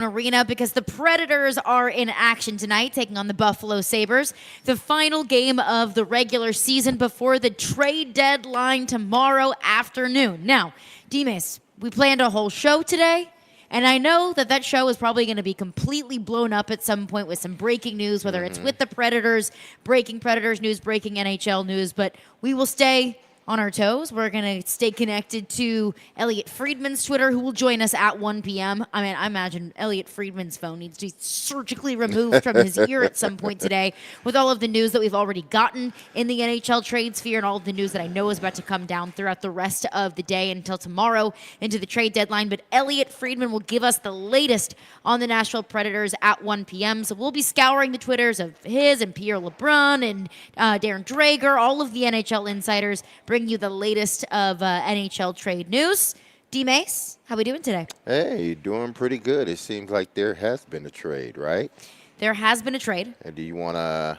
Arena because the Predators are in action tonight, taking on the Buffalo Sabres. The final game of the regular season before the trade deadline tomorrow afternoon. Now, D-Mase, we planned a whole show today, and I know that show is probably going to be completely blown up at some point with some breaking news, whether it's with the Predators, breaking Predators news, breaking NHL news, but we will stay on our toes. We're going to stay connected to Elliot Friedman's Twitter, who will join us at 1 p.m. I mean, I imagine Elliot Friedman's phone needs to be surgically removed from his ear at some point today with all of the news that we've already gotten in the NHL trade sphere and all of the news that I know is about to come down throughout the rest of the day until tomorrow into the trade deadline. But Elliot Friedman will give us the latest on the Nashville Predators at 1 p.m. So we'll be scouring the Twitters of his and Pierre LeBrun and Darren Drager, all of the NHL insiders, bring you the latest of NHL trade news. D-Mase, how we doing today? Hey, doing pretty good. It seems like there has been a trade, right? There has been a trade. And do you want to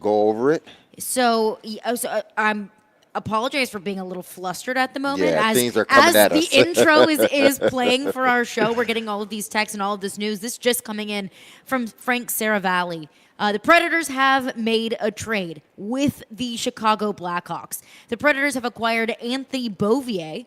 go over it? So I'm apologize for being a little flustered at the moment. Yeah, things are coming at us. As the intro is playing for our show, we're getting all of these texts and all of this news. This just coming in from Frank Saravalli. The Predators have made a trade with the Chicago Blackhawks. The Predators have acquired Anthony Beauvillier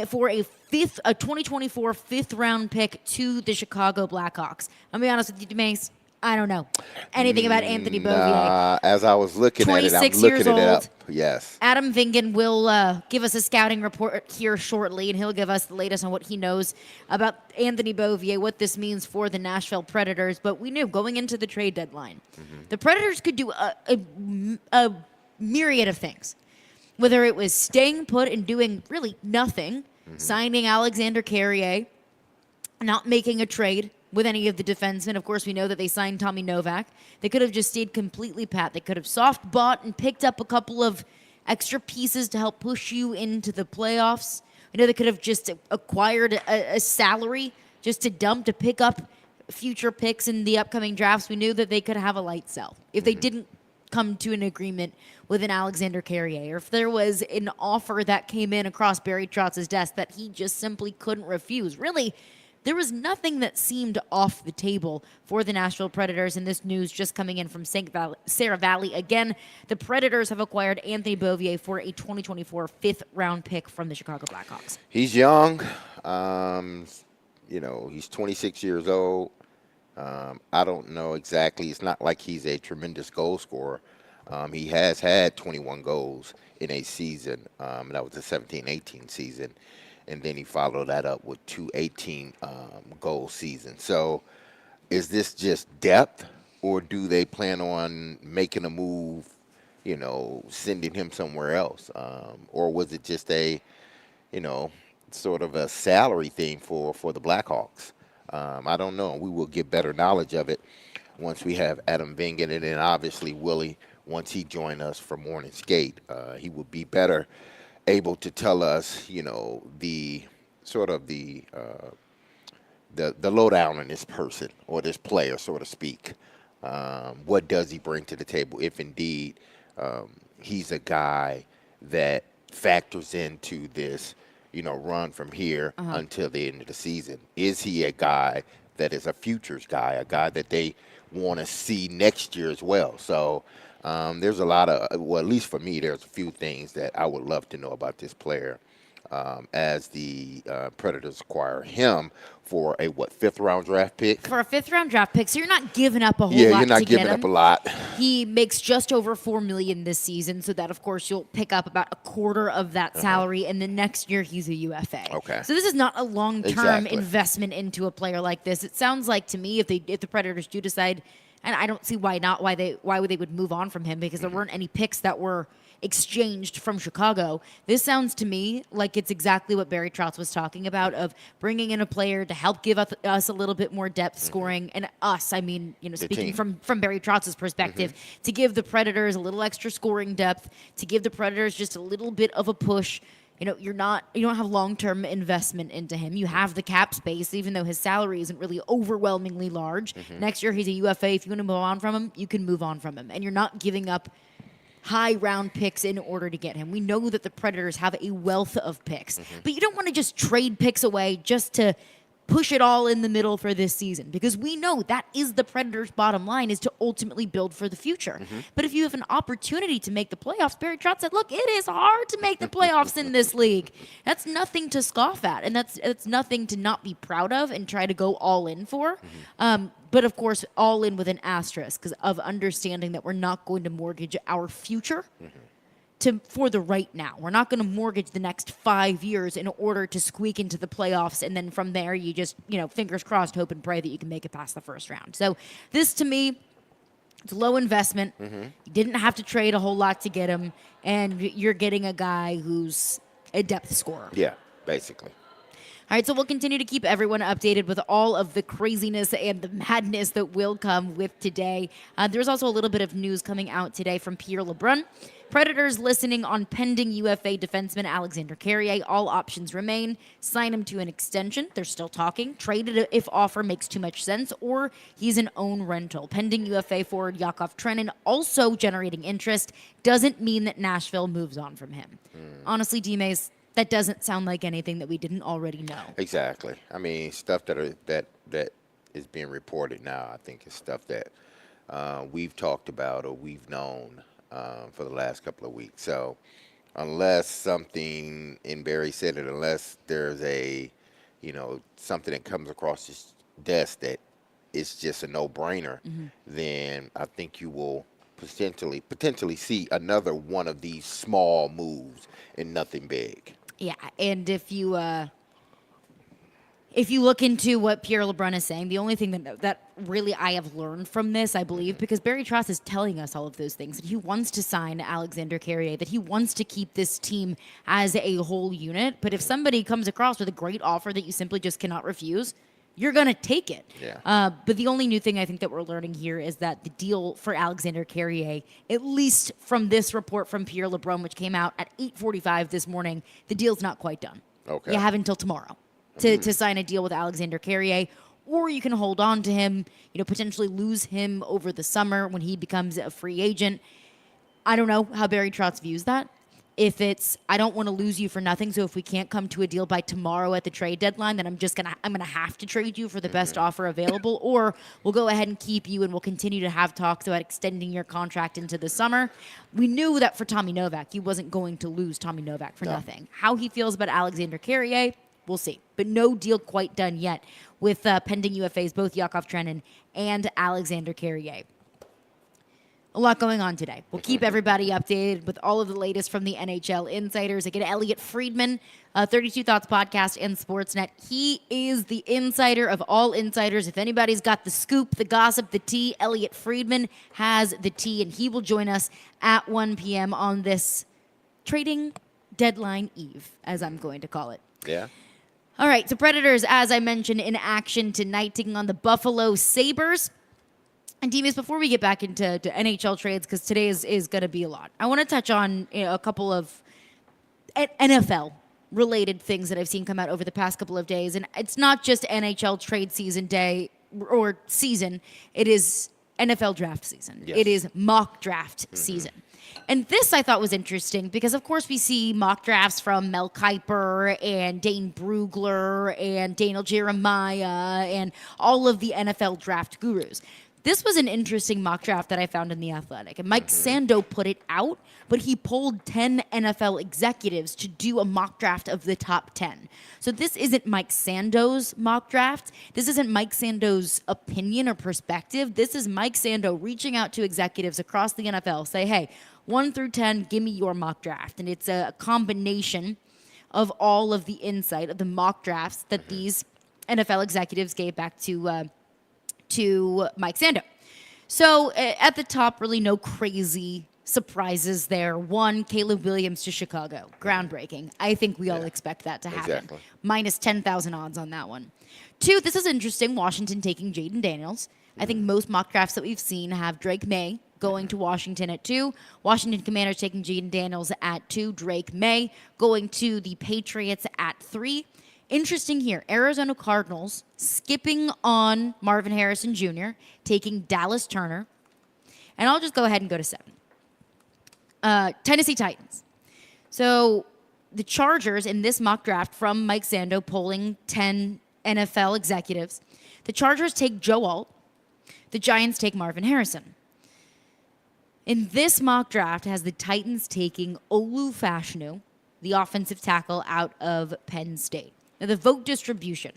for a 2024 fifth-round pick to the Chicago Blackhawks. I'll be honest with you, D-Mase, I don't know anything about Anthony Beauvillier. As I was looking at it, I'm 26 looking years it up. old. Yes. Adam Vingan will give us a scouting report here shortly, and he'll give us the latest on what he knows about Anthony Beauvillier, what this means for the Nashville Predators. But we knew going into the trade deadline, the Predators could do a myriad of things, whether it was staying put and doing really nothing, signing Alexander Carrier, not making a trade with any of the defensemen. Of course, we know that they signed Tommy Novak. They could have just stayed completely pat. They could have soft bought and picked up a couple of extra pieces to help push you into the playoffs. You know, they could have just acquired a salary just to dump to pick up future picks in the upcoming drafts. We knew that they could have a light sell if they didn't come to an agreement with an Alexander Carrier, or if there was an offer that came in across Barry Trotz's desk that he just simply couldn't refuse. Really, there was nothing that seemed off the table for the Nashville Predators, and this news just coming in from Saravalli. Again, the Predators have acquired Anthony Beauvillier for a 2024 fifth-round pick from the Chicago Blackhawks. He's young. He's 26 years old. I don't know exactly. It's not like he's a tremendous goal scorer. He has had 21 goals in a season. That was the 17-18 season. And then he followed that up with two 18-goal seasons. So is this just depth, or do they plan on making a move, sending him somewhere else? Or was it just a, sort of a salary thing for the Blackhawks? I don't know. We will get better knowledge of it once we have Adam Vingan, and then obviously Willy, once he joins us for Morning Skate. He will be better able to tell us, the sort of the lowdown on this person or this player, so to speak. What does he bring to the table if indeed he's a guy that factors into this, run from here until the end of the season? Is he a guy that is a futures guy, a guy that they want to see next year as well? So there's a lot of, well, at least for me, there's a few things that I would love to know about this player as the Predators acquire him for a, fifth-round draft pick? For a fifth-round draft pick, so you're not giving up a whole lot to Yeah, get him. you're not giving up a lot. He makes just over $4 million this season, so that, of course, you'll pick up about a quarter of that salary, and then next year he's a UFA. Okay. So this is not a long-term Exactly. investment into a player like this. It sounds like to me if the Predators do decide, and I don't see why not, why they would move on from him, because there weren't any picks that were exchanged from Chicago. This sounds to me like it's exactly what Barry Trotz was talking about, of bringing in a player to help give us a little bit more depth scoring, and us, I mean, speaking from Barry Trotz's perspective, to give the Predators a little extra scoring depth, to give the Predators just a little bit of a push. You don't have long-term investment into him. You have the cap space, even though his salary isn't really overwhelmingly large. Next year, he's a UFA. If you want to move on from him, you can move on from him. And you're not giving up high round picks in order to get him. We know that the Predators have a wealth of picks, but you don't want to just trade picks away just to push it all in the middle for this season, because we know that is the Predators' bottom line, is to ultimately build for the future. But if you have an opportunity to make the playoffs, Barry Trotz said, look, it is hard to make the playoffs in this league. That's nothing to scoff at, and that's nothing to not be proud of and try to go all in for. But of course, all in with an asterisk, because of understanding that we're not going to mortgage our future for the right now. We're not going to mortgage the next 5 years in order to squeak into the playoffs, and then from there you just, fingers crossed, hope and pray that you can make it past the first round. So this, to me, it's low investment. You didn't have to trade a whole lot to get him, and you're getting a guy who's a depth scorer. Yeah, basically. All right, so we'll continue to keep everyone updated with all of the craziness and the madness that will come with today. There's also a little bit of news coming out today from Pierre LeBrun. Predators listening on pending UFA defenseman Alexander Carrier. All options remain. Sign him to an extension. They're still talking. Trade it if offer makes too much sense, or he's an own rental. Pending UFA forward Yakov Trenin also generating interest. Doesn't mean that Nashville moves on from him. Honestly, D-Mase, that doesn't sound like anything that we didn't already know. Exactly. I mean, stuff that is being reported now, I think, is stuff that we've talked about or we've known for the last couple of weeks. So unless something, and Barry said it, unless there's something that comes across his desk that it's just a no-brainer, then I think you will potentially see another one of these small moves and nothing big. Yeah, and if you look into what Pierre LeBrun is saying, the only thing that really I have learned from this, I believe, because Barry Trotz is telling us all of those things, that he wants to sign Alexander Carrier, that he wants to keep this team as a whole unit. But if somebody comes across with a great offer that you simply just cannot refuse, you're going to take it. Yeah. But the only new thing I think that we're learning here is that the deal for Alexander Carrier, at least from this report from Pierre LeBrun, which came out at 8:45 this morning, the deal's not quite done. Okay. You have until tomorrow to sign a deal with Alexander Carrier, or you can hold on to him, potentially lose him over the summer when he becomes a free agent. I don't know how Barry Trotz views that. If it's, I don't want to lose you for nothing, so if we can't come to a deal by tomorrow at the trade deadline, then I'm gonna have to trade you for the best offer available, or we'll go ahead and keep you and we'll continue to have talks about extending your contract into the summer. We knew that for Tommy Novak, he wasn't going to lose Tommy Novak for nothing. How he feels about Alexander Carrier, we'll see. But no deal quite done yet with pending UFAs, both Yakov Trenin and Alexander Carrier. A lot going on today. We'll keep everybody updated with all of the latest from the NHL insiders. Again, Elliot Friedman, 32 Thoughts Podcast and Sportsnet. He is the insider of all insiders. If anybody's got the scoop, the gossip, the tea, Elliot Friedman has the tea, and he will join us at 1 p.m. on this trading deadline eve, as I'm going to call it. Yeah. All right, so Predators, as I mentioned, in action tonight, taking on the Buffalo Sabres. And D-Mase, before we get back into NHL trades, because today is going to be a lot, I want to touch on a couple of NFL-related things that I've seen come out over the past couple of days. And it's not just NHL trade season day or season. It is NFL draft season. Yes. It is mock draft season. And this I thought was interesting because, of course, we see mock drafts from Mel Kiper and Dane Brugler and Daniel Jeremiah and all of the NFL draft gurus. This was an interesting mock draft that I found in The Athletic. And Mike Sando put it out, but he polled 10 NFL executives to do a mock draft of the top 10. So this isn't Mike Sando's mock draft. This isn't Mike Sando's opinion or perspective. This is Mike Sando reaching out to executives across the NFL, say, hey, 1 through 10, give me your mock draft. And it's a combination of all of the insight of the mock drafts that these NFL executives gave back to Mike Sando. So at the top, really no crazy surprises there. 1, Caleb Williams to Chicago. Groundbreaking. I think we all expect that to happen. Exactly. Minus 10,000 odds on that one. 2, this is interesting. Washington taking Jaden Daniels. I think most mock drafts that we've seen have Drake May going to Washington at 2. Washington Commanders taking Jaden Daniels at 2. Drake May going to the Patriots at 3. Interesting here, Arizona Cardinals skipping on Marvin Harrison Jr., taking Dallas Turner. And I'll just go ahead and go to 7. Tennessee Titans. So the Chargers in this mock draft from Mike Sando polling 10 NFL executives. The Chargers take Joe Alt. The Giants take Marvin Harrison. In this mock draft, has the Titans taking Olu Fashanu, the offensive tackle out of Penn State. Now, the vote distribution.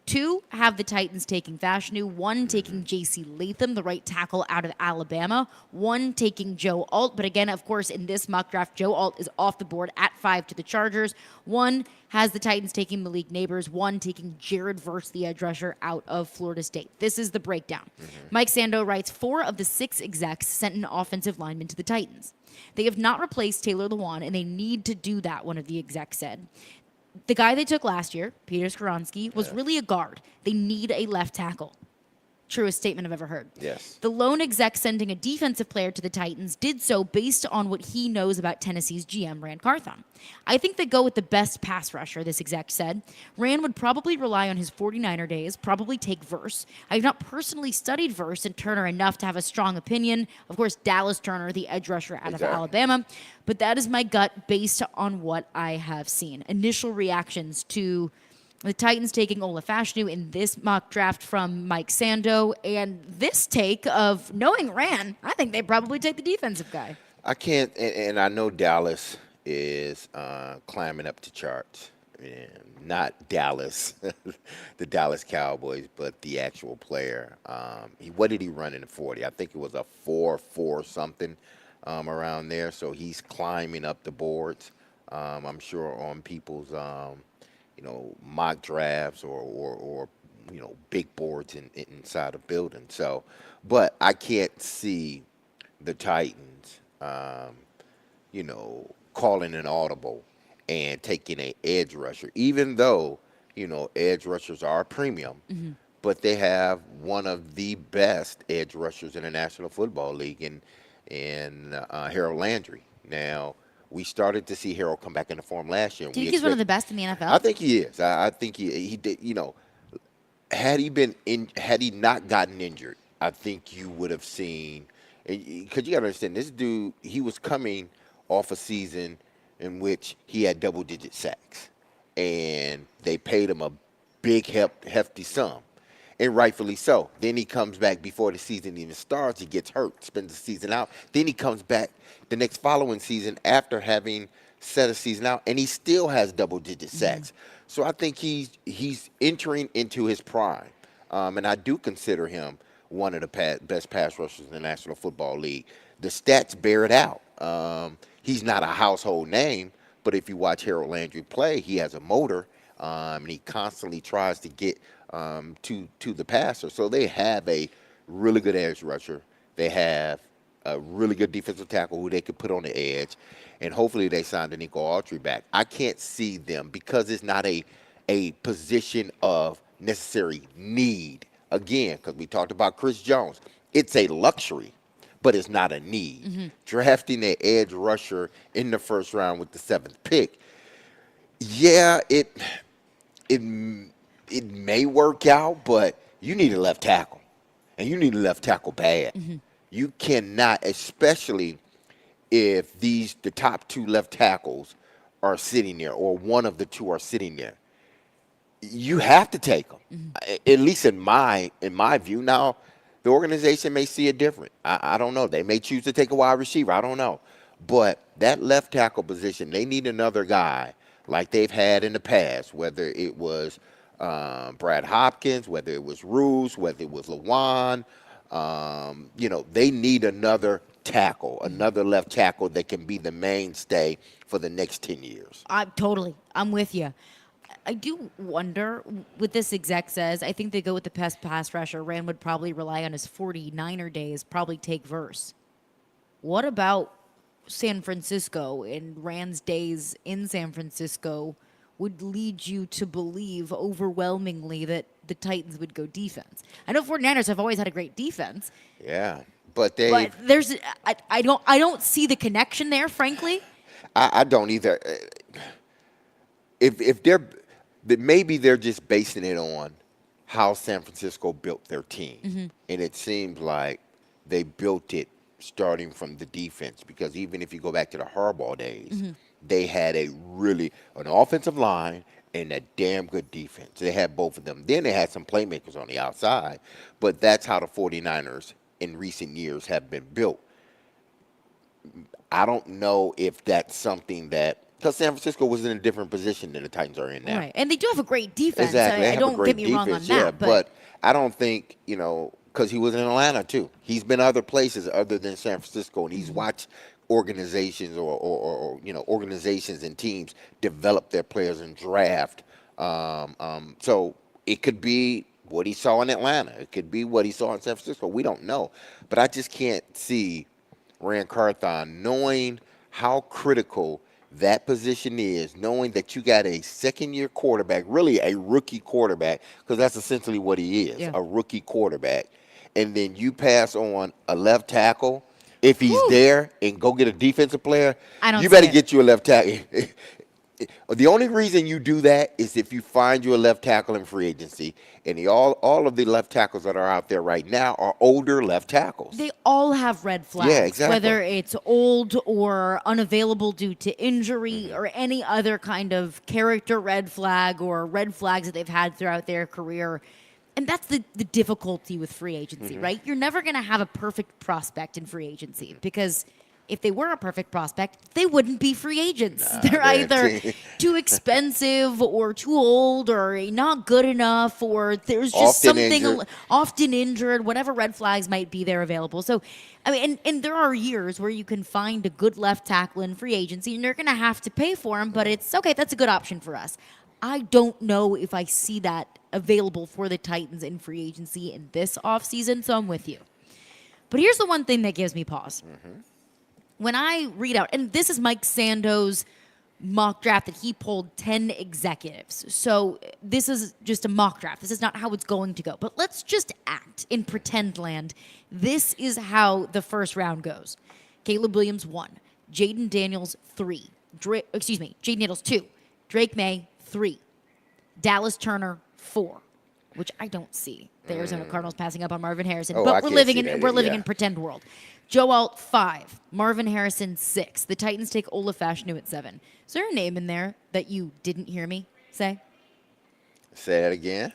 2 have the Titans taking Fashanu, 1 taking J.C. Latham, the right tackle out of Alabama, 1 taking Joe Alt. But again, of course, in this mock draft, Joe Alt is off the board at 5 to the Chargers. 1 has the Titans taking Malik Neighbors, 1 taking Jared Verse, the edge rusher out of Florida State. This is the breakdown. Mike Sando writes, 4 of the 6 execs sent an offensive lineman to the Titans. They have not replaced Taylor Lewan, and they need to do that, one of the execs said. The guy they took last year, Peter Skoronski, was really a guard. They need a left tackle. Truest statement I've ever heard. Yes. The lone exec sending a defensive player to the Titans did so based on what he knows about Tennessee's GM, Rand Carthon. I think they go with the best pass rusher, this exec said. Rand would probably rely on his 49er days, probably take Verse. I have not personally studied Verse and Turner enough to have a strong opinion. Of course, Dallas Turner, the edge rusher out of Alabama. But that is my gut based on what I have seen. Initial reactions to the Titans taking Ola Fashanu in this mock draft from Mike Sando, and this take of knowing Rand, I think they probably take the defensive guy. I can't, and I know Dallas is climbing up the charts. And not Dallas, the Dallas Cowboys, but the actual player. What did he run in the 40? I think it was a 4.4 something around there. So he's climbing up the boards. I'm sure on people's mock drafts or big boards inside a building. So, but I can't see the Titans, calling an audible and taking an edge rusher, even though, edge rushers are a premium, but they have one of the best edge rushers in the National Football League in Harold Landry. Now, we started to see Harold come back into form last year. Do you think he's one of the best in the NFL? I think he is. I think he did. Had he not gotten injured, I think you would have seen. Because you got to understand, this dude, he was coming off a season in which he had double-digit sacks, and they paid him a big, hefty sum, and rightfully so. Then he comes back before the season even starts. He gets hurt, spends the season out. Then he comes back the next following season after having set a season out, and he still has double-digit sacks. So I think he's entering into his prime, and I do consider him one of the best pass rushers in the National Football League. The stats bear it out. He's not a household name, but if you watch Harold Landry play, he has a motor, and he constantly tries to get to the passer. So they have a really good edge rusher. They have a really good defensive tackle who they could put on the edge, and hopefully they sign Danico Autry back. I can't see them because it's not a position of necessary need. Again, because we talked about Chris Jones, it's a luxury, but it's not a need. Drafting an edge rusher in the first round with the 7th pick, yeah, it may work out, but you need a left tackle, and you need a left tackle bad. You cannot, especially if the top 2 left tackles are sitting there, or one of the 2 are sitting there. You have to take them, at least in my view. Now, the organization may see it different. I don't know. They may choose to take a wide receiver. I don't know. But that left tackle position, they need another guy like they've had in the past, whether it was Brad Hopkins, whether it was Roos, whether it was Lewan. They need another tackle, another left tackle that can be the mainstay for the next 10 years. I'm with you. I do wonder, what this exec says, I think they go with the best pass rusher. Rand would probably rely on his 49er days, probably take Verse. What about San Francisco and Rand's days in San Francisco would lead you to believe overwhelmingly that the Titans would go defense? I know 49ers have always had a great defense. Yeah, but there's I don't see the connection there, frankly. I don't either. Maybe they're just basing it on how San Francisco built their team. And it seems like they built it starting from the defense, because even if you go back to the Harbaugh days, they had an offensive line and a damn good defense. They had both of them. Then they had some playmakers on the outside, but that's how the 49ers in recent years have been built. I don't know if that's something that, because San Francisco was in a different position than the Titans are in now. Right. And they do have a great defense. Exactly. They I have a don't great get me wrong on defense, that. but I don't think, because he was in Atlanta too. He's been other places other than San Francisco, and he's watched organizations or organizations and teams develop their players and draft. So it could be what he saw in Atlanta. It could be what he saw in San Francisco. We don't know. But I just can't see Rand Carthon knowing how critical that position is, knowing that you got a second-year quarterback, really a rookie quarterback, because that's essentially what he is, a rookie quarterback, and then you pass on a left tackle if he's there and go get a defensive player. You better get you a left tackle. The only reason you do that is if you find you a left tackle in free agency, and all of the left tackles that are out there right now are older left tackles. They all have red flags. Yeah, exactly. Whether it's old or unavailable due to injury or any other kind of character red flag or red flags that they've had throughout their career. And that's the difficulty with free agency, right? You're never going to have a perfect prospect in free agency because if they were a perfect prospect, they wouldn't be free agents. They're either too expensive or too old or not good enough or there's just something often injured, whatever red flags might be there available. So, I mean, and there are years where you can find a good left tackle in free agency and you're going to have to pay for him, but it's okay, that's a good option for us. I don't know if I see that available for the Titans in free agency in this offseason, so I'm with you. But here's the one thing that gives me pause. When I read out, and this is Mike Sando's mock draft that he polled 10 executives. So this is just a mock draft. This is not how it's going to go. But let's just act in pretend land. This is how the first round goes. Caleb Williams 1, Jaden Daniels 3, Jaden Daniels 2, Drake May 3, Dallas Turner 4, which I don't see the Arizona Cardinals passing up on Marvin Harrison. But we're living in pretend world. Joe Alt 5, Marvin Harrison 6. The Titans take Olaf Fashanu at 7. Is there a name in there that you didn't hear me say? Say that again.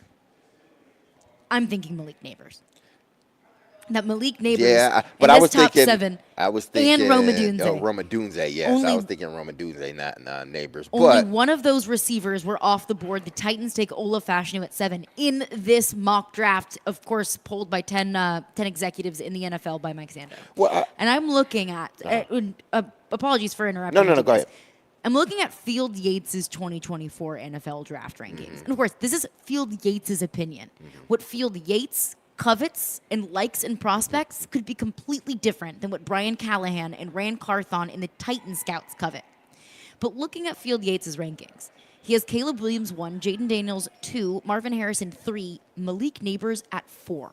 I'm thinking Malik Neighbors. That Malik Neighbors. Yeah, but I was top thinking 7. I was thinking and Roma Dunze. Oh, Roma Dunze, yes. I was thinking Roma Dunze, not Neighbors. Only one of those receivers were off the board. The Titans take Olaf Fashanu at 7 in this mock draft, of course, polled by 10 executives in the NFL by Mike Sando. Well, and I'm looking at, apologies for interrupting. No, go ahead. I'm looking at Field Yates' 2024 NFL draft rankings. And of course, this is Field Yates' opinion. What Field Yates covets and likes and prospects could be completely different than what Brian Callahan and Rand Carthon and the Titan Scouts covet. But looking at Field Yates' rankings, he has Caleb Williams 1, Jaden Daniels 2, Marvin Harrison 3, Malik Neighbors at 4.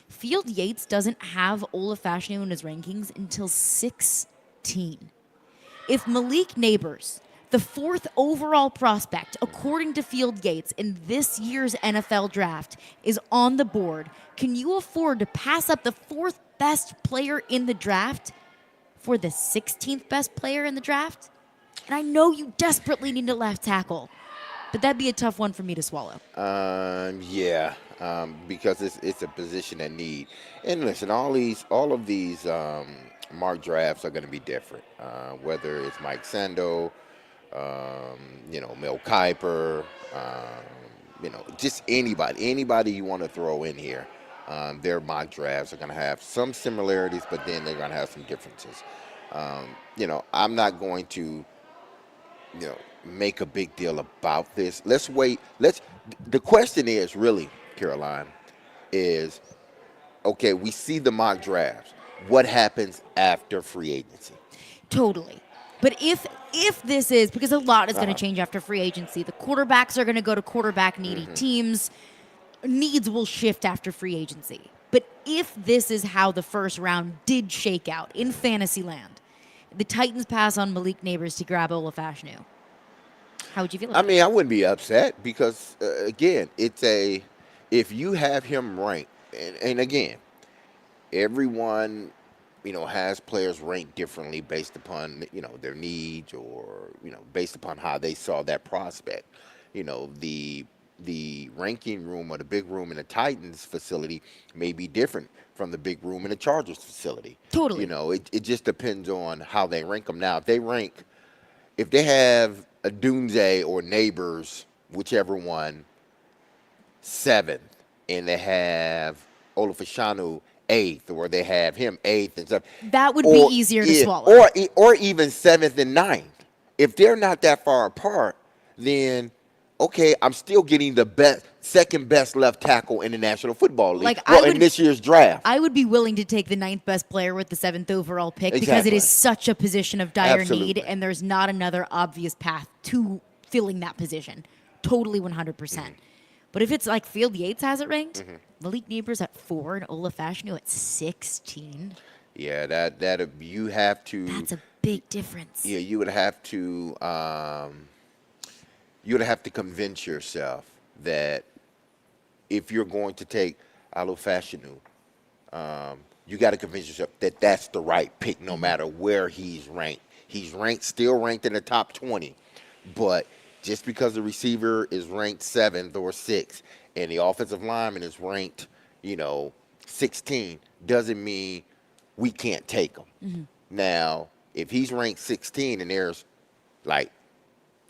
Field Yates doesn't have Olaf Fashanu in his rankings until 16. If Malik Neighbors, the 4th overall prospect, according to Field Yates in this year's NFL draft, is on the board, can you afford to pass up the 4th best player in the draft for the 16th best player in the draft? And I know you desperately need a left tackle, but that'd be a tough one for me to swallow. Because it's a position that need. And listen, all of these mock drafts are going to be different. Whether it's Mike Sando, Mel Kiper, just anybody you want to throw in here. Their mock drafts are going to have some similarities, but then they're going to have some differences. I'm not going to, make a big deal about this. Let's wait. The question is really, Caroline, is, okay, we see the mock drafts. What happens after free agency? Totally. But if this is, because a lot is going to change after free agency, the quarterbacks are going to go to quarterback-needy teams. Needs will shift after free agency. But if this is how the first round did shake out in fantasy land, the Titans pass on Malik Neighbors to grab Olaf Fashanu, how would you feel about it? I wouldn't be upset because, again, if you have him ranked, and again, everyone has players ranked differently based upon, their needs or, based upon how they saw that prospect. the ranking room or the big room in the Titans facility may be different from the big room in the Chargers facility. Totally. It just depends on how they rank them. Now, if they have a Doomsday or Neighbors, whichever one, seventh, and they have Olafashanu eighth, or they have him eighth and stuff, That would be easier to swallow. or even seventh and ninth. If they're not that far apart, then okay, I'm still getting the second best left tackle in the National Football League. In this year's draft, I would be willing to take the ninth best player with the 7th overall pick because it Exactly. is such a position of dire Absolutely. need, and there's not another obvious path to filling that position. Totally 100%. But if it's like Field Yates has it ranked, Malik Neighbors at 4 and Ola Fashanu at 16. yeah, that you have to. That's a big difference. Yeah, you would have to. You would have to convince yourself that if you're going to take Olafashanu, you got to convince yourself that that's the right pick, no matter where he's ranked. He's still ranked in the top 20, but just because the receiver is ranked 7th or 6th and the offensive lineman is ranked, 16, doesn't mean we can't take him. Now, if he's ranked 16 and there's like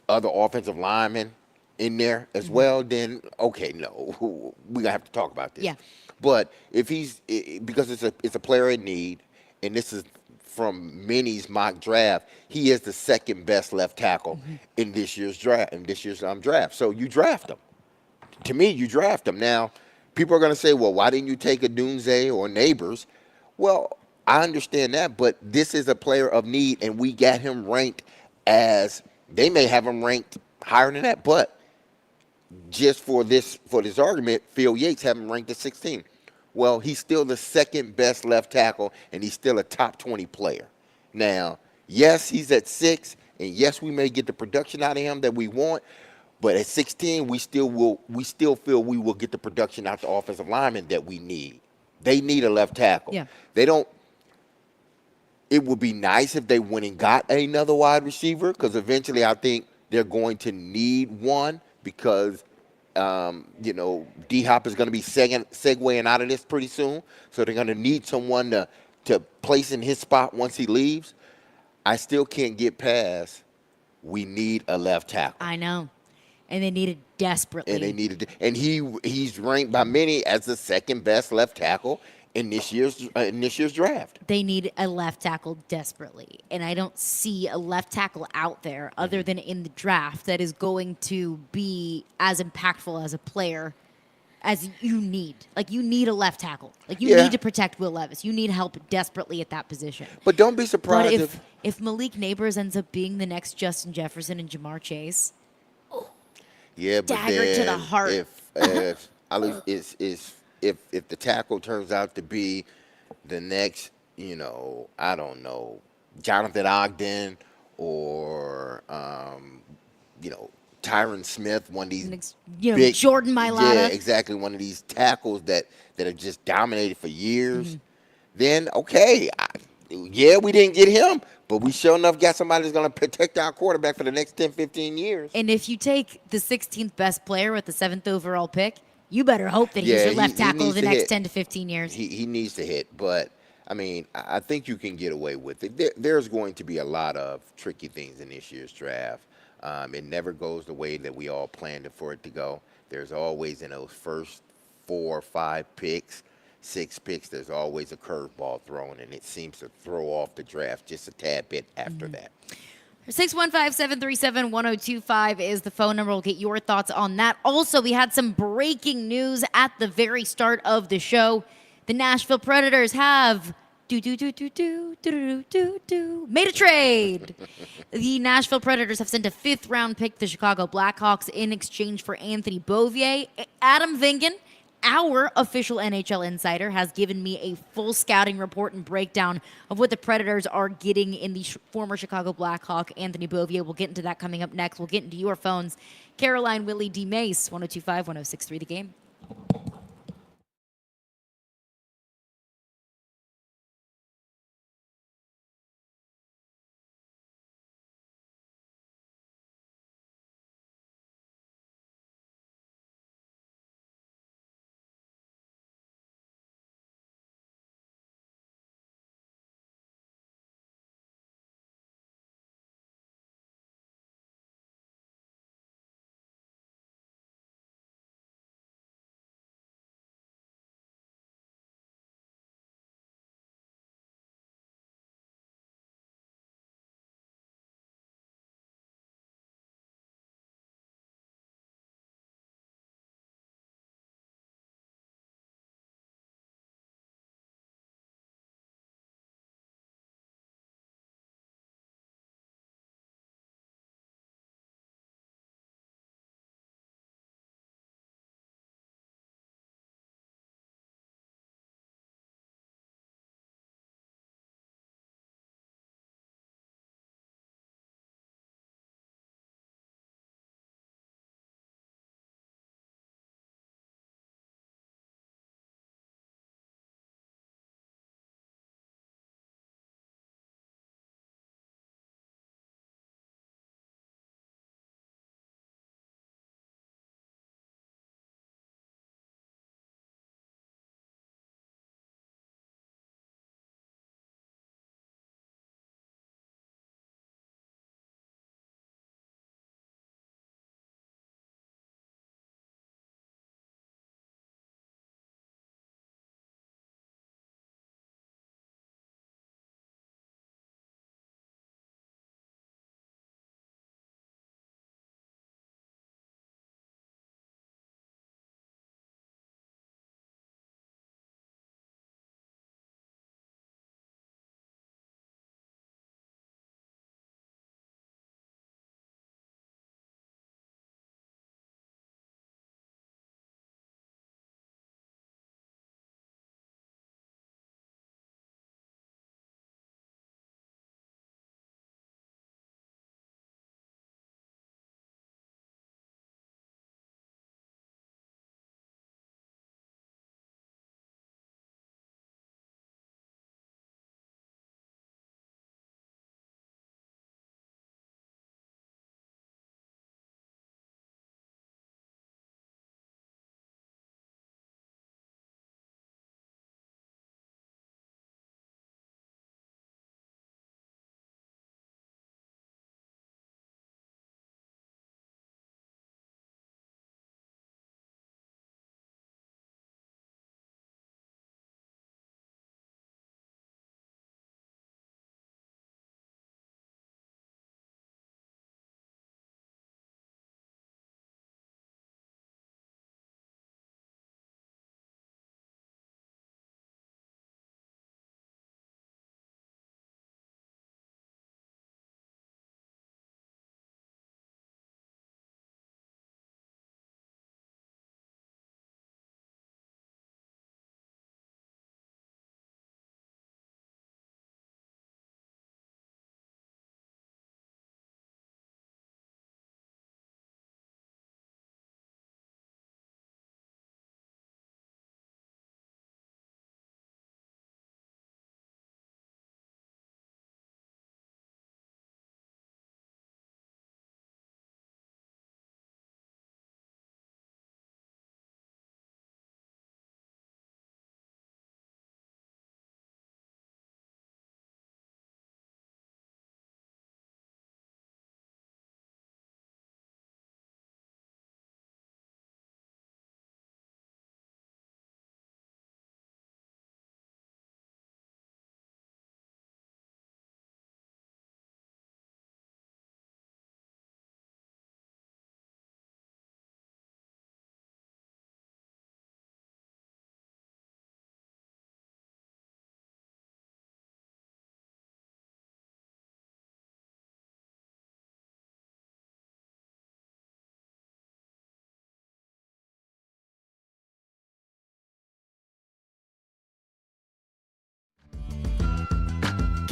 other offensive linemen in there as well, then okay, no, we gonna have to talk about this. Yeah. But if because it's a player in need, and this is from many's mock draft, he is the second best left tackle in this year's draft. Draft, so you draft him. To me, you draft him. Now, people are gonna say, well, why didn't you take a Dunze or Neighbors? Well, I understand that, but this is a player of need, and we got him ranked as. They may have him ranked higher than that, but just for this argument, Phil Yates have him ranked at 16. Well, he's still the second best left tackle, and he's still a top 20 player. Now, yes, he's at 6, and yes, we may get the production out of him that we want, but at 16, we still feel we will get the production out the offensive lineman that we need. They need a left tackle. Yeah. They don't. It would be nice if they went and got another wide receiver, because eventually I think they're going to need one, because D-Hop is going to be segueing out of this pretty soon. So they're going to need someone to place in his spot once he leaves. I still can't get past, we need a left tackle. I know. And they need it desperately. And he's ranked by many as the second best left tackle in this year's draft. They need a left tackle desperately. And I don't see a left tackle out there other than in the draft that is going to be as impactful as a player as you need. Like, you need a left tackle. Like, you need to protect Will Levis. You need help desperately at that position. But don't be surprised But if Malik Neighbors ends up being the next Justin Jefferson and Jamar Chase, but dagger then to the heart. If the tackle turns out to be the next, I don't know, Jonathan Ogden or Tyron Smith, one of these big, Jordan Mailata. Yeah, exactly, one of these tackles that have just dominated for years. Then okay, we didn't get him, but we sure enough got somebody that's going to protect our quarterback for the next 10, 15 years. And if you take the 16th best player with the 7th overall pick, you better hope that he's your left tackle the next 10 to 15 years. He needs to hit, but I mean, I think you can get away with it. There's going to be a lot of tricky things in this year's draft. It never goes the way that we all planned for it to go. There's always, in those first 4 or 5 picks, 6 picks, there's always a curveball thrown, and it seems to throw off the draft just a tad bit after that. 615-737-1025 is the phone number. We'll get your thoughts on that. Also, we had some breaking news at the very start of the show. The Nashville Predators have made a trade. The Nashville Predators have sent a 5th-round pick to the Chicago Blackhawks in exchange for Anthony Beauvier. Adam Vingan, our official NHL insider, has given me a full scouting report and breakdown of what the Predators are getting in the former Chicago Blackhawk, Anthony Beauvier. We'll get into that coming up next. We'll get into your phones. Caroline, Willy, D-Mase, 102.5, 106.3 The Game.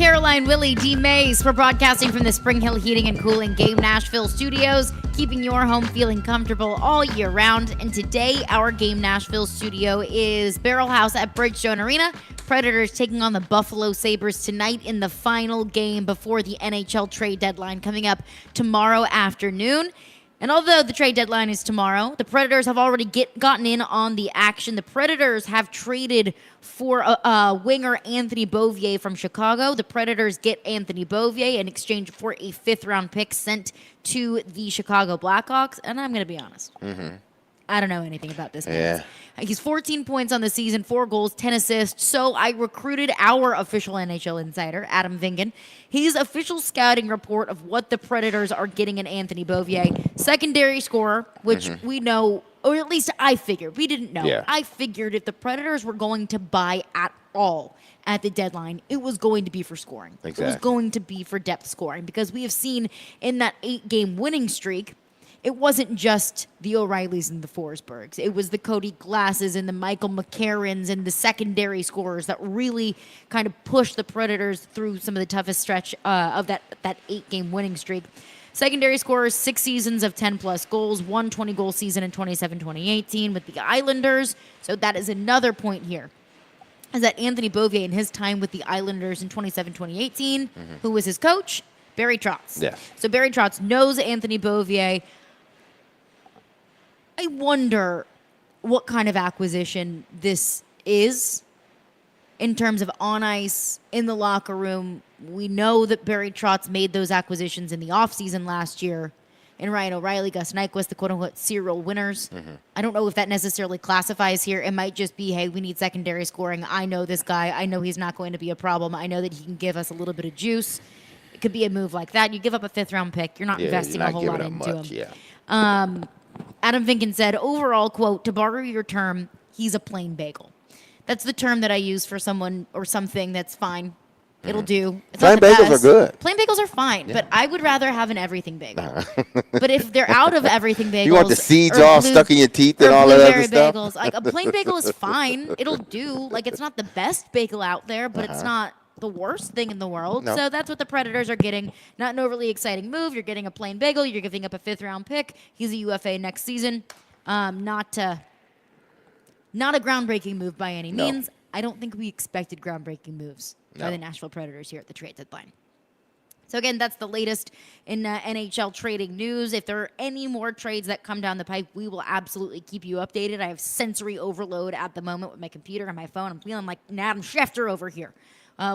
Caroline, Willy, D-Mase. We're broadcasting from the Spring Hill Heating and Cooling Game Nashville studios, keeping your home feeling comfortable all year round. And today, our Game Nashville studio is Barrel House at Bridgestone Arena. Predators taking on the Buffalo Sabres tonight in the final game before the NHL trade deadline coming up tomorrow afternoon. And although the trade deadline is tomorrow, the Predators have already gotten in on the action. The Predators have traded for winger Anthony Beauvillier from Chicago. The Predators get Anthony Beauvillier in exchange for a fifth-round pick sent to the Chicago Blackhawks. And I'm going to be honest. I don't know anything about this man. He's 14 points on the season, 4 goals, 10 assists. So I recruited our official NHL insider, Adam Vingan. His official scouting report of what the Predators are getting in Anthony Beauvillier. Secondary scorer, which we know, or at least I figured. We didn't know. Yeah. I figured if the Predators were going to buy at all at the deadline, it was going to be for scoring. Exactly. It was going to be for depth scoring because we have seen in that 8-game winning streak, it wasn't just the O'Reillys and the Forsbergs. It was the Cody Glasses and the Michael McCarrons and the secondary scorers that really kind of pushed the Predators through some of the toughest stretch of that 8-game winning streak. Secondary scorers, 6 seasons of 10-plus goals, 1 20-goal season in 2017-2018 with the Islanders. So that is another point here, is that Anthony Beauvillier in his time with the Islanders in 2017-2018, who was his coach? Barry Trotz. Yeah. So Barry Trotz knows Anthony Beauvillier. I wonder what kind of acquisition this is in terms of on ice, in the locker room. We know that Barry Trotz made those acquisitions in the offseason last year. And Ryan O'Reilly, Gus Nyquist, the quote-unquote serial winners. I don't know if that necessarily classifies here. It might just be, hey, we need secondary scoring. I know this guy. I know he's not going to be a problem. I know that he can give us a little bit of juice. It could be a move like that. You give up a 5th-round pick. You're not investing a whole lot into him. Adam Vingan said, overall, quote, to borrow your term, he's a plain bagel. That's the term that I use for someone or something that's fine. It'll do. It's Plain not the bagels best. are good. Plain bagels are fine, but I would rather have an everything bagel. But if they're out of everything bagels, You want the seeds or all stuck in your teeth and or all that other blueberry stuff? bagels, like a plain bagel is fine. It'll do. Like it's not the best bagel out there, but it's not the worst thing in the world. No. So that's what the Predators are getting. Not an overly exciting move. You're getting a plain bagel. You're giving up a 5th-round pick. He's a UFA next season. Not a groundbreaking move by any means. I don't think we expected groundbreaking moves by the Nashville Predators here at the trade deadline. So again, that's the latest in NHL trading news. If there are any more trades that come down the pipe, we will absolutely keep you updated. I have sensory overload at the moment with my computer and my phone. I'm feeling like an Adam Schefter over here.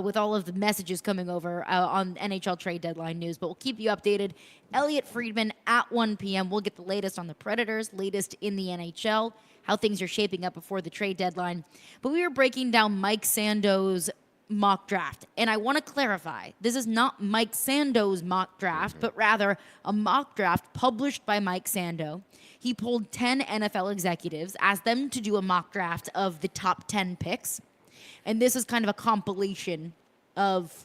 With all of the messages coming over on NHL trade deadline news. But we'll keep you updated. Elliot Friedman at 1 p.m. We'll get the latest on the Predators, latest in the NHL, how things are shaping up before the trade deadline. But we are breaking down Mike Sando's mock draft. And I want to clarify, this is not Mike Sando's mock draft, but rather a mock draft published by Mike Sando. He pulled 10 NFL executives, asked them to do a mock draft of the top 10 picks. And this is kind of a compilation of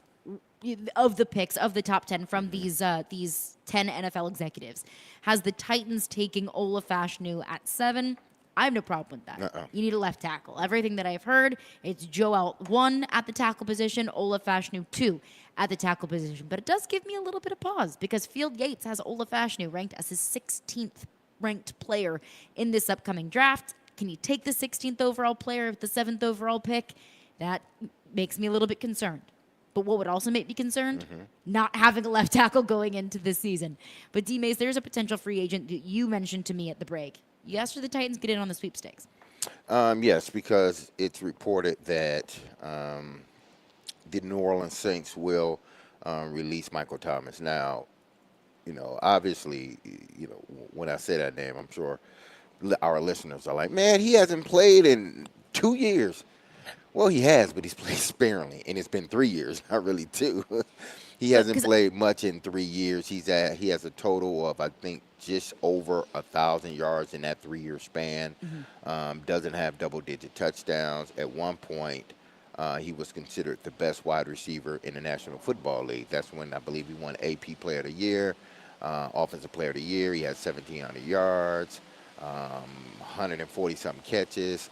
the picks of the top 10 from these 10 NFL executives. Has the Titans taking Ola Fashanu at 7? I have no problem with that. You need a left tackle. Everything that I've heard, it's Joel 1 at the tackle position, Ola Fashanu 2 at the tackle position. But it does give me a little bit of pause because Field Yates has Ola Fashanu ranked as his 16th ranked player in this upcoming draft. Can you take the 16th overall player with the 7th overall pick? That makes me a little bit concerned. But what would also make me concerned? Not having a left tackle going into this season. But D-Mase, there's a potential free agent that you mentioned to me at the break. You asked for the Titans get in on the sweepstakes. Yes, because it's reported that the New Orleans Saints will release Michael Thomas. Now, obviously, when I say that name, I'm sure our listeners are like, man, he hasn't played in 2 years. Well, he has, but he's played sparingly, and it's been 3 years, not really 2. He hasn't played much in 3 years. He has a total of, I think, just over 1,000 yards in that 3-year span. Doesn't have double-digit touchdowns. At one point, he was considered the best wide receiver in the National Football League. That's when I believe he won AP Player of the Year, Offensive Player of the Year. He had 1,700 yards, 140-something catches.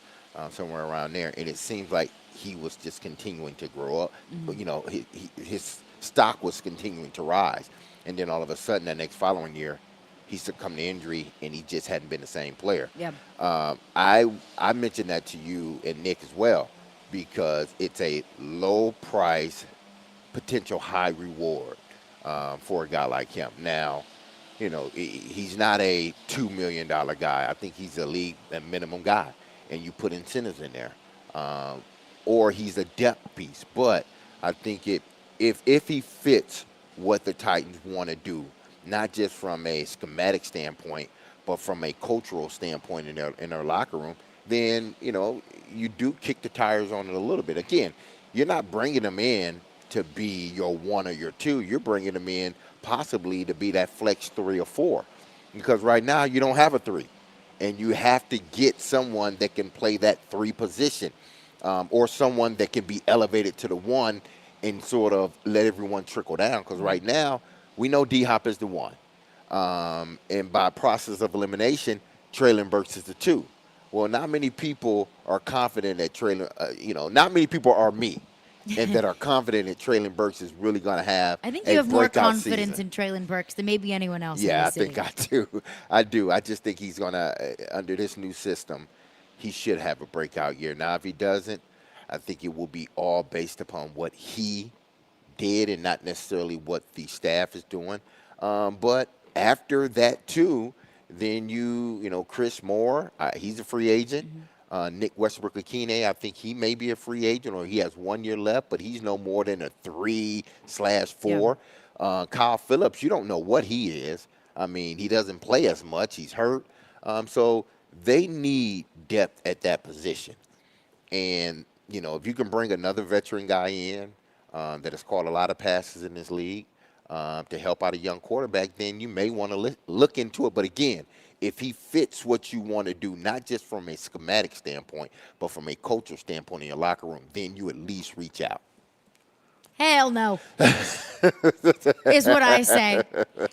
Somewhere around there, and it seems like he was just continuing to grow up. Mm-hmm. But, his stock was continuing to rise. And then all of a sudden, the next following year, he succumbed to injury, and he just hadn't been the same player. Yeah. I mentioned that to you and Nick as well because it's a low price, potential high reward for a guy like him. Now, he's not a $2 million guy. I think he's a league minimum guy, and you put incentives in there, or he's a depth piece. But I think if he fits what the Titans want to do, not just from a schematic standpoint, but from a cultural standpoint in their locker room, then you do kick the tires on it a little bit. Again, you're not bringing them in to be your one or your two. You're bringing them in possibly to be that flex 3 or 4, because right now you don't have a 3, and you have to get someone that can play that 3 position, or someone that can be elevated to the 1 and sort of let everyone trickle down. Because right now we know D-Hop is the 1, and by process of elimination, Traylon Burks is the 2. Well, not many people are confident that not many people are me, and that are confident that Traylon Burks is really going to have I think a you have more breakout confidence season. in Traylon Burks than maybe anyone else. Yeah, in I the city. think I do. I do. I just think he's going to, under this new system, he should have a breakout year. Now, if he doesn't, I think it will be all based upon what he did and not necessarily what the staff is doing. But after that, too, then Chris Moore, he's a free agent. Nick Westbrook-Akine, I think he may be a free agent, or he has 1 year left, but he's no more than a 3/4. Kyle Phillips, you don't know what he is. I mean, he doesn't play as much. He's hurt. So they need depth at that position. And, if you can bring another veteran guy in that has caught a lot of passes in this league to help out a young quarterback, then you may want to look into it. But again, if he fits what you want to do, not just from a schematic standpoint, but from a culture standpoint in your locker room, then you at least reach out. Hell no, is what I say.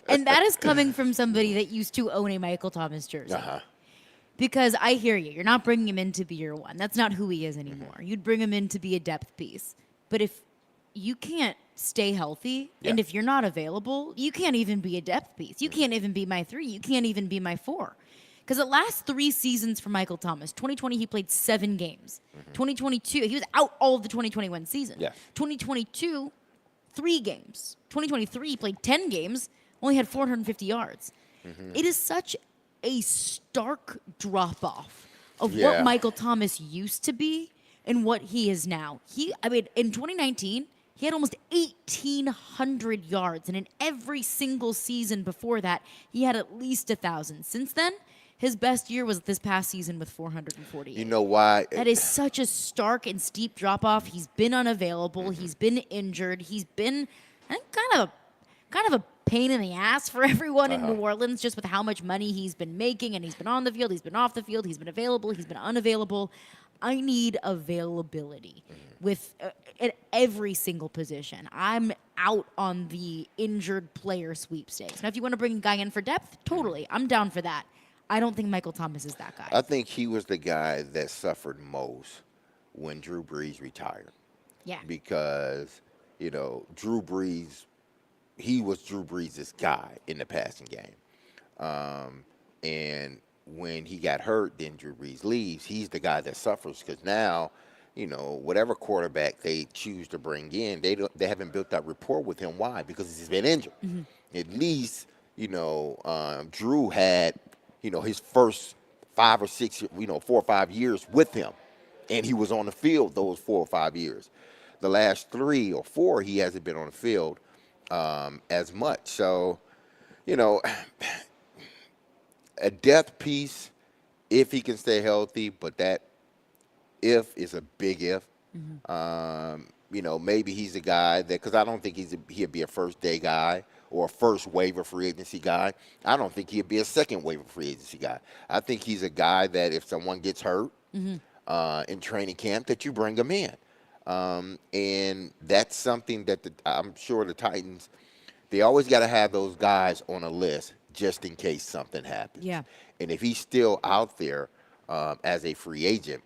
And that is coming from somebody that used to own a Michael Thomas jersey. Because I hear you. You're not bringing him in to be your 1. That's not who he is anymore. You'd bring him in to be a depth piece. But if you can't stay healthy, and if you're not available, you can't even be a depth piece. You can't even be my 3. You can't even be my 4. Because the last 3 seasons for Michael Thomas, 2020 he played 7 games. 2022 he was out all of the 2021 season. 2022, 3 games. 2023 he played 10 games, only had 450 yards. It is such a stark drop off of what Michael Thomas used to be and what he is now. In 2019. He had almost 1,800 yards, and in every single season before that, he had at least 1,000. Since then, his best year was this past season with 448. You know why? That is such a stark and steep drop-off. He's been unavailable. He's been injured. He's been kind of a pain in the ass for everyone in New Orleans, just with how much money he's been making, and he's been on the field, he's been off the field, he's been available, he's been unavailable. I need availability at every single position. I'm out on the injured player sweepstakes. Now, if you want to bring a guy in for depth, totally. I'm down for that. I don't think Michael Thomas is that guy. I think he was the guy that suffered most when Drew Brees retired. Yeah. Because, Drew Brees, he was Drew Brees' guy in the passing game. And when he got hurt, then Drew Brees leaves, he's the guy that suffers because now, whatever quarterback they choose to bring in, they haven't built that rapport with him. Why? Because he's been injured. At least, Drew had, his first 5 or 6, 4 or 5 years with him, and he was on the field those 4 or 5 years. The last 3 or 4, he hasn't been on the field as much. So, a depth piece, if he can stay healthy, but that if is a big if. Maybe he's a guy that, because I don't think he'd be a first day guy or a first waiver free agency guy. I don't think he'd be a second waiver free agency guy. I think he's a guy that if someone gets hurt in training camp, that you bring him in. And that's something that I'm sure the Titans, they always got to have those guys on a list just in case something happens. Yeah. And if he's still out there as a free agent,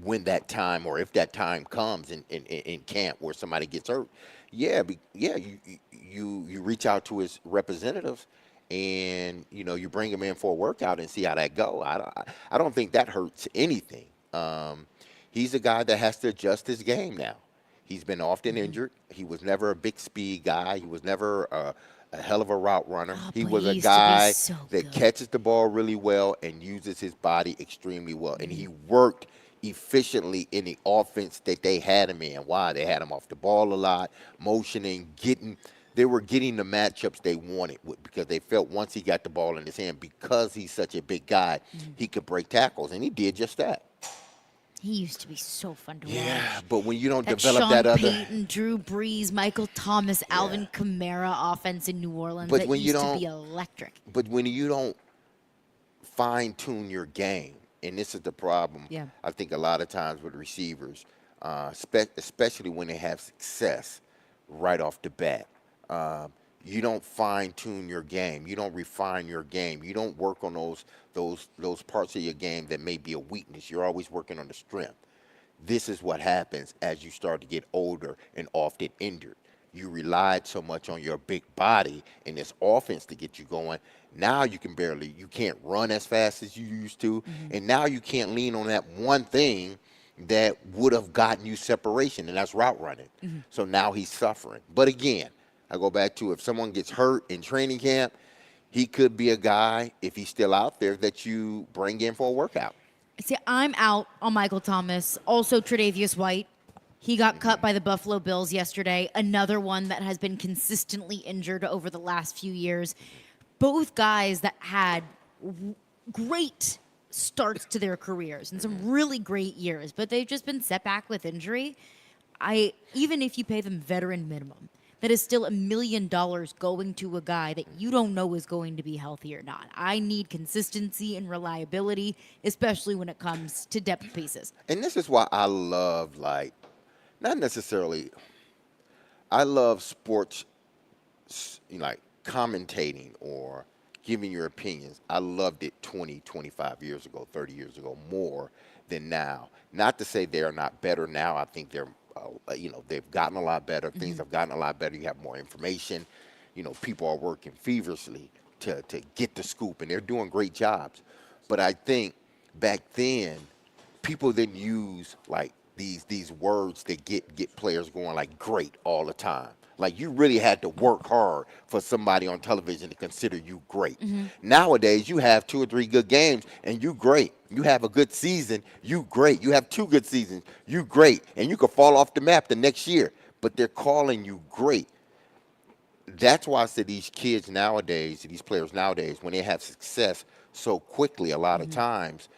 when that time or if that time comes in camp where somebody gets hurt, yeah, you reach out to his representatives and you bring him in for a workout and see how that go. I don't think that hurts anything. He's a guy that has to adjust his game now. He's been often injured. He was never a big speed guy. He was never a hell of a route runner. Oh, He but was he a used to be guy so that good. catches the ball really well and uses his body extremely well. And he worked efficiently in the offense that they had him in. Why? They had him off the ball a lot, motioning, they were getting the matchups they wanted because they felt once he got the ball in his hand, because he's such a big guy, he could break tackles, and he did just that. He used to be so fun to Yeah, watch. but when you don't That develop Sean that other, Payton, Drew Brees, Michael Thomas, yeah, Alvin Kamara offense in New Orleans, but that when you used to be don't, electric. but when you don't fine tune your game, and this is the problem. Yeah. I think a lot of times with receivers, especially when they have success right off the bat. You don't fine tune your game. You don't refine your game. You don't work on those parts of your game that may be a weakness. You're always working on the strength. This is what happens as you start to get older and often injured. You relied so much on your big body and this offense to get you going. Now you can't run as fast as you used to. And now you can't lean on that one thing that would have gotten you separation, and that's route running. So now he's suffering. But again, I go back to, if someone gets hurt in training camp, he could be a guy, if he's still out there, that you bring in for a workout. See, I'm out on Michael Thomas. Also, Tre'Davious White. He got cut by the Buffalo Bills yesterday. Another one that has been consistently injured over the last few years. Both guys that had great starts to their careers and some really great years, but they've just been set back with injury. Even if you pay them veteran minimum, that is still $1 million going to a guy that you don't know is going to be healthy or not. I need consistency and reliability, especially when it comes to depth pieces. And this is why I love, like, not necessarily, I love sports, like commentating or giving your opinions. I loved it 20, 25 years ago, 30 years ago, more than now. Not to say they're not better now. I think they've gotten a lot better. Things have gotten a lot better. You have more information. People are working feverishly to get the scoop, and they're doing great jobs. But I think back then, people didn't use like these words that get players going like great all the time. Like, you really had to work hard for somebody on television to consider you great. Nowadays, you have 2 or 3 good games and you great. You have a good season, you great. You have 2 good seasons, you great. And you could fall off the map the next year, but they're calling you great. That's why I said these kids nowadays, these players nowadays, when they have success so quickly, a lot of times,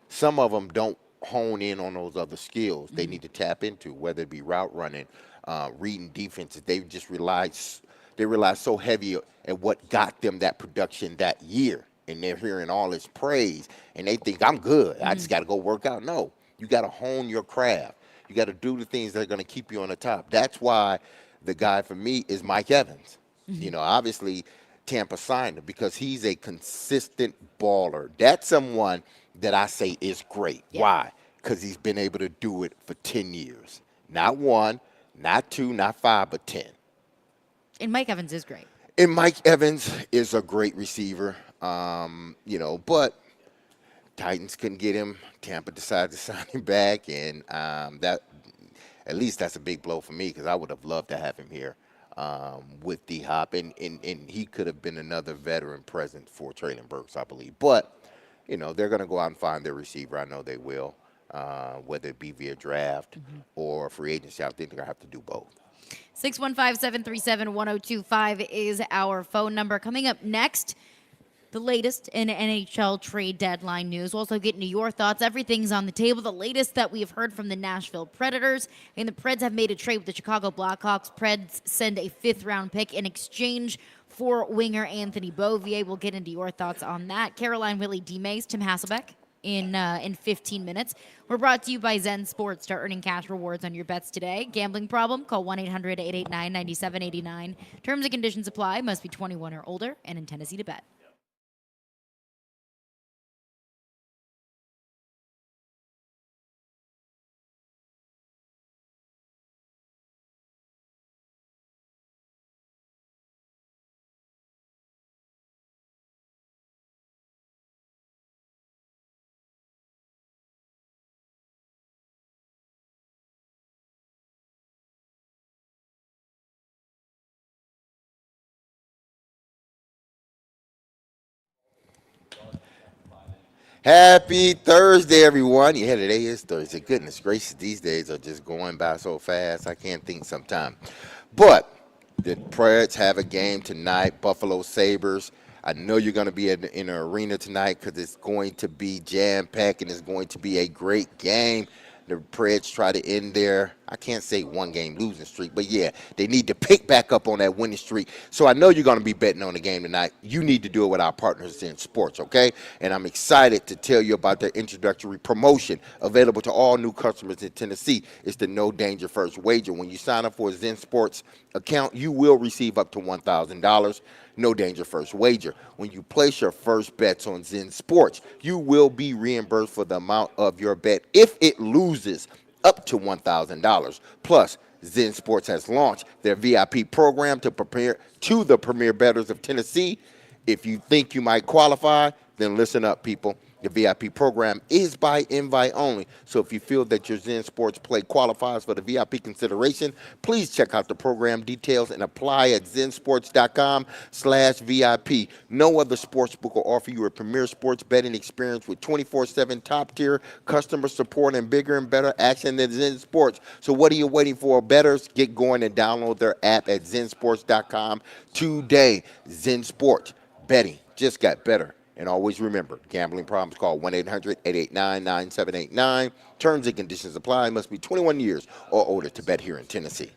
some of them don't hone in on those other skills they need to tap into, whether it be route running, reading defenses. They rely so heavy at what got them that production that year, and they're hearing all this praise, and they think, I'm good, I just got to go work out. No, you got to hone your craft. You got to do the things that are going to keep you on the top. That's why the guy for me is Mike Evans. Obviously Tampa signed him because he's a consistent baller. That's someone that I say is great. Yeah. Why? Because he's been able to do it for 10 years. Not 1, not 2, not 5, but 10. And Mike Evans is great. And Mike Evans is a great receiver, but Titans couldn't get him. Tampa decided to sign him back, and at least that's a big blow for me because I would have loved to have him here with D-Hop, and he could have been another veteran present for Traylon Burks, I believe. But, they're going to go out and find their receiver. I know they will, whether it be via draft or free agency. I think they're going to have to do both. 615-737-1025 is our phone number. Coming up next, the latest in NHL trade deadline news. We'll also get into your thoughts. Everything's on the table. The latest that we have heard from the Nashville Predators. And the Preds have made a trade with the Chicago Blackhawks. Preds send a 5th-round pick in exchange for winger Anthony Beauvillier. We'll get into your thoughts on that. Caroline, Willy, D-Mase, Tim Hasselbeck in 15 minutes. We're brought to you by Zen Sports. Start earning cash rewards on your bets today. Gambling problem? Call 1-800-889-9789. Terms and conditions apply. Must be 21 or older and in Tennessee to bet. Happy Thursday, everyone. Yeah, today is Thursday. Goodness gracious, these days are just going by so fast. I can't think sometimes. But the Preds have a game tonight, Buffalo Sabres. I know you're going to be in the arena tonight because it's going to be jam-packed and it's going to be a great game. The Preds try to end their, I can't say one game losing streak, but yeah, they need to pick back up on that winning streak. So I know you're going to be betting on the game tonight. You need to do it with our partners in sports, okay? And I'm excited to tell you about their introductory promotion available to all new customers in Tennessee. It's the No Danger First Wager. When you sign up for a Zen Sports account, you will receive up to $1,000. No Danger First Wager. When you place your first bets on Zen Sports, you will be reimbursed for the amount of your bet if it loses up to $1,000. Plus, Zen Sports has launched their VIP program to prepare to the premier bettors of Tennessee. If you think you might qualify, then listen up, people. The VIP program is by invite only. So if you feel that your Zen Sports play qualifies for the VIP consideration, please check out the program details and apply at zensports.com/VIP. No other sportsbook will offer you a premier sports betting experience with 24/7 top-tier customer support and bigger and better action than Zen Sports. So what are you waiting for? Bettors, get going and download their app at zensports.com today. Zen Sports. Betting just got better. And always remember, gambling problems, call 1-800-889-9789. Terms and conditions apply. Must be 21 years or older to bet here in Tennessee.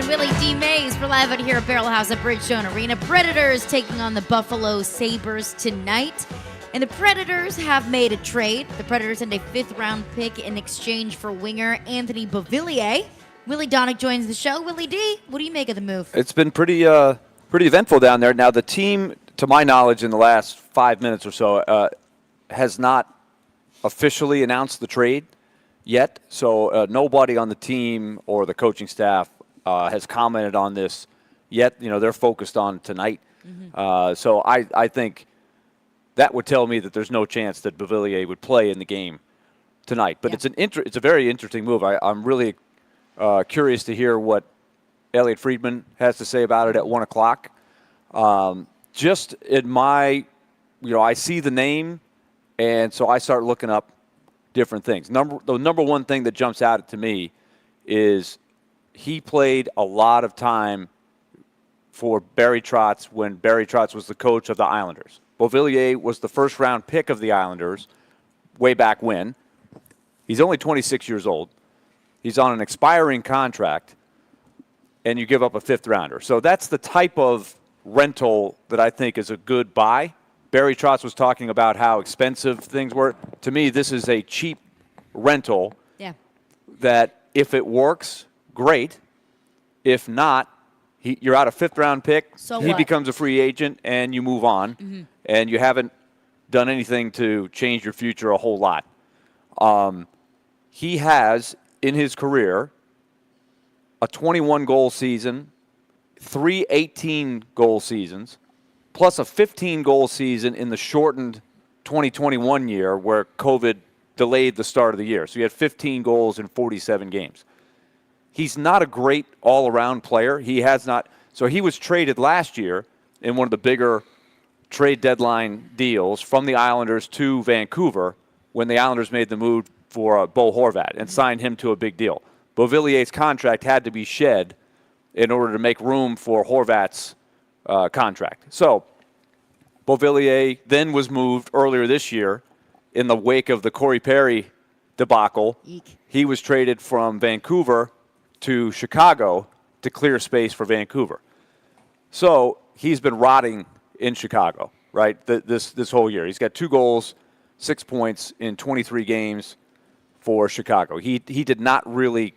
Willy D-Mase. We're live out here at Barrel House at Bridgestone Arena. Predators taking on the Buffalo Sabres tonight. And the Predators have made a trade. The Predators send a 5th-round pick in exchange for winger Anthony Beauvillier. Willie Donick joins the show. Willie D, what do you make of the move? It's been pretty eventful down there. Now, the team, to my knowledge, in the last 5 minutes or so, has not officially announced the trade yet. So nobody on the team or the coaching staff has commented on this yet. You know, they're focused on tonight. So I think that would tell me that there's no chance that Beauvillier would play in the game tonight. But it's a very interesting move. I'm really curious to hear what Elliot Friedman has to say about it at 1 o'clock. Just in my, I see the name, and so I start looking up different things. The number one thing that jumps out to me is he played a lot of time for Barry Trotz when Barry Trotz was the coach of the Islanders. Beauvillier was the first-round pick of the Islanders way back when. He's only 26 years old. He's on an expiring contract, and you give up a 5th-rounder. So that's the type of rental that I think is a good buy. Barry Trotz was talking about how expensive things were. To me, this is a cheap rental that if it works, great. If not, you're out a 5th-round pick. So he becomes a free agent, and you move on, and you haven't done anything to change your future a whole lot. He has, in his career, a 21-goal season, 3 18-goal seasons, plus a 15-goal season in the shortened 2021 year where COVID delayed the start of the year. So he had 15 goals in 47 games. He's not a great all-around player. He has not. So he was traded last year in one of the bigger trade deadline deals from the Islanders to Vancouver when the Islanders made the move for Bo Horvat and signed him to a big deal. Beauvillier's contract had to be shed in order to make room for Horvat's contract. So Beauvillier then was moved earlier this year in the wake of the Corey Perry debacle. Eek. He was traded from Vancouver to Chicago to clear space for Vancouver. So he's been rotting in Chicago, right, this whole year. He's got 2 goals, 6 points in 23 games for Chicago. He did not really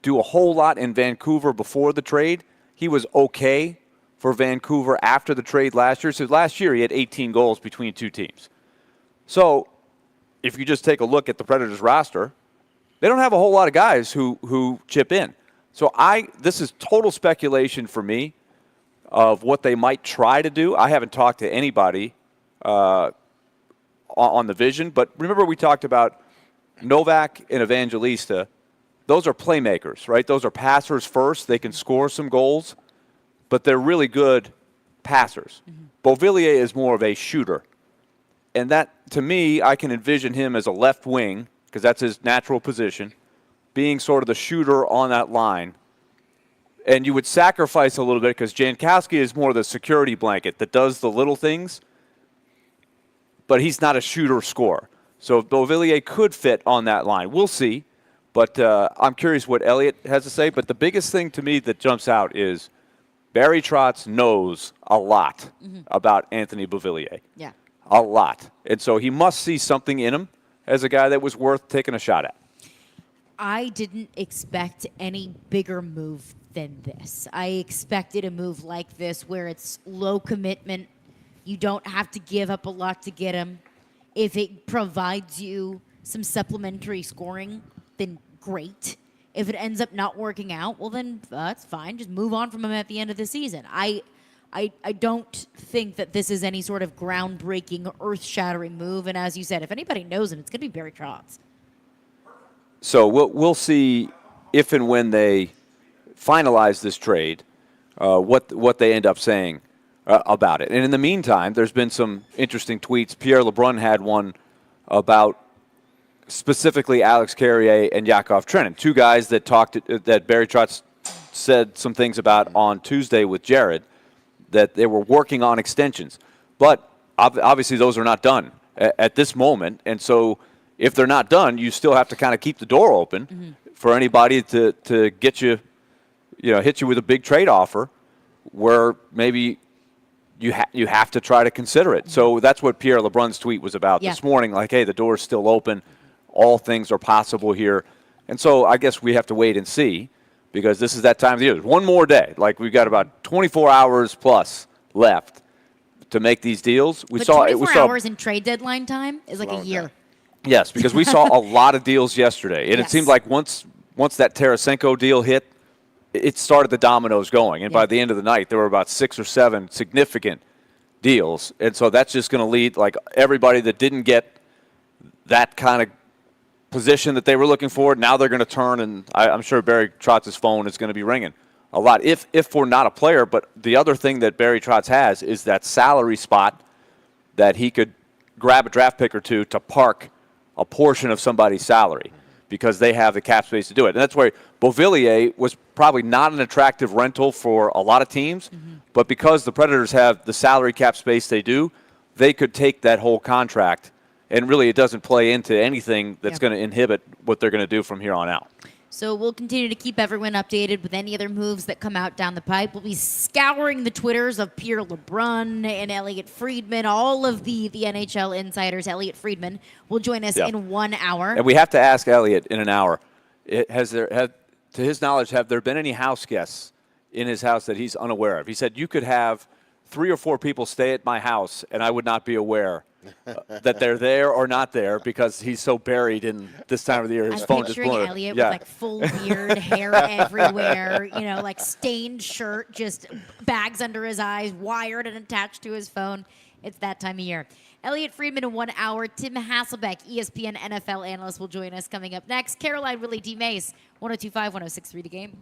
do a whole lot in Vancouver before the trade. He was okay for Vancouver after the trade last year. So last year he had 18 goals between 2 teams. So if you just take a look at the Predators roster, they don't have a whole lot of guys who chip in. So this is total speculation for me of what they might try to do. I haven't talked to anybody on the vision, but remember we talked about Novak and Evangelista. Those are playmakers, right? Those are passers first. They can score some goals, but they're really good passers. Beauvillier is more of a shooter. And that, to me, I can envision him as a left wing, because that's his natural position, being sort of the shooter on that line. And you would sacrifice a little bit because Jankowski is more the security blanket that does the little things, but he's not a shooter-scorer. So Beauvillier could fit on that line. We'll see. But I'm curious what Elliot has to say. But the biggest thing to me that jumps out is Barry Trotz knows a lot about Anthony Beauvillier. Yeah. A lot. And so he must see something in him as a guy that was worth taking a shot at. I didn't expect any bigger move than this. I expected a move like this where it's low commitment. You don't have to give up a lot to get him. If it provides you some supplementary scoring, then great. If it ends up not working out, well, then that's fine. Just move on from him at the end of the season. I don't think that this is any sort of groundbreaking, earth-shattering move. And as you said, if anybody knows him, it's going to be Barry Trotz. So we'll see if and when they finalize this trade, what they end up saying about it. And in the meantime, there's been some interesting tweets. Pierre LeBrun had one about specifically Alex Carrier and Yakov Trenin, 2 guys that that Barry Trotz said some things about on Tuesday with Jared, that they were working on extensions. But obviously those are not done at this moment. And so if they're not done, you still have to kind of keep the door open for anybody to get you hit you with a big trade offer where maybe you have to try to consider it. So that's what Pierre LeBrun's tweet was about this morning. Like, hey, the door's still open. All things are possible here. And so I guess we have to wait and see because this is that time of the year. There's one more day. Like, we've got about 24 hours plus left to make these deals. But 24 hours in trade deadline time is like a year. Yes, because we saw a lot of deals yesterday. And it seemed like once that Tarasenko deal hit, it started the dominoes going. And by the end of the night, there were about 6 or 7 significant deals. And so that's just going to lead, like, everybody that didn't get that kind of position that they were looking for, now they're going to turn, and I'm sure Barry Trotz's phone is going to be ringing a lot, if we're not a player. But the other thing that Barry Trotz has is that salary spot that he could grab a draft pick or two to park a portion of somebody's salary because they have the cap space to do it. And that's where Beauvillier was probably not an attractive rental for a lot of teams, but because the Predators have the salary cap space they do, they could take that whole contract, and really it doesn't play into anything that's going to inhibit what they're going to do from here on out. So we'll continue to keep everyone updated with any other moves that come out down the pipe. We'll be scouring the Twitters of Pierre LeBrun and Elliot Friedman, all of the NHL insiders. Elliot Friedman will join us in 1 hour. And we have to ask Elliot in an hour, to his knowledge, have there been any house guests in his house that he's unaware of? He said, you could have 3 or 4 people stay at my house, and I would not be aware that they're there or not there because he's so buried in this time of the year. His phone just picturing blurred. Elliot with like full beard, hair everywhere, like stained shirt, just bags under his eyes, wired and attached to his phone. It's that time of year. Elliot Friedman in 1 hour. Tim Hasselbeck, ESPN NFL analyst, will join us coming up next. Caroline, Willy, D-Mase, 102.5, 106.3 The Game.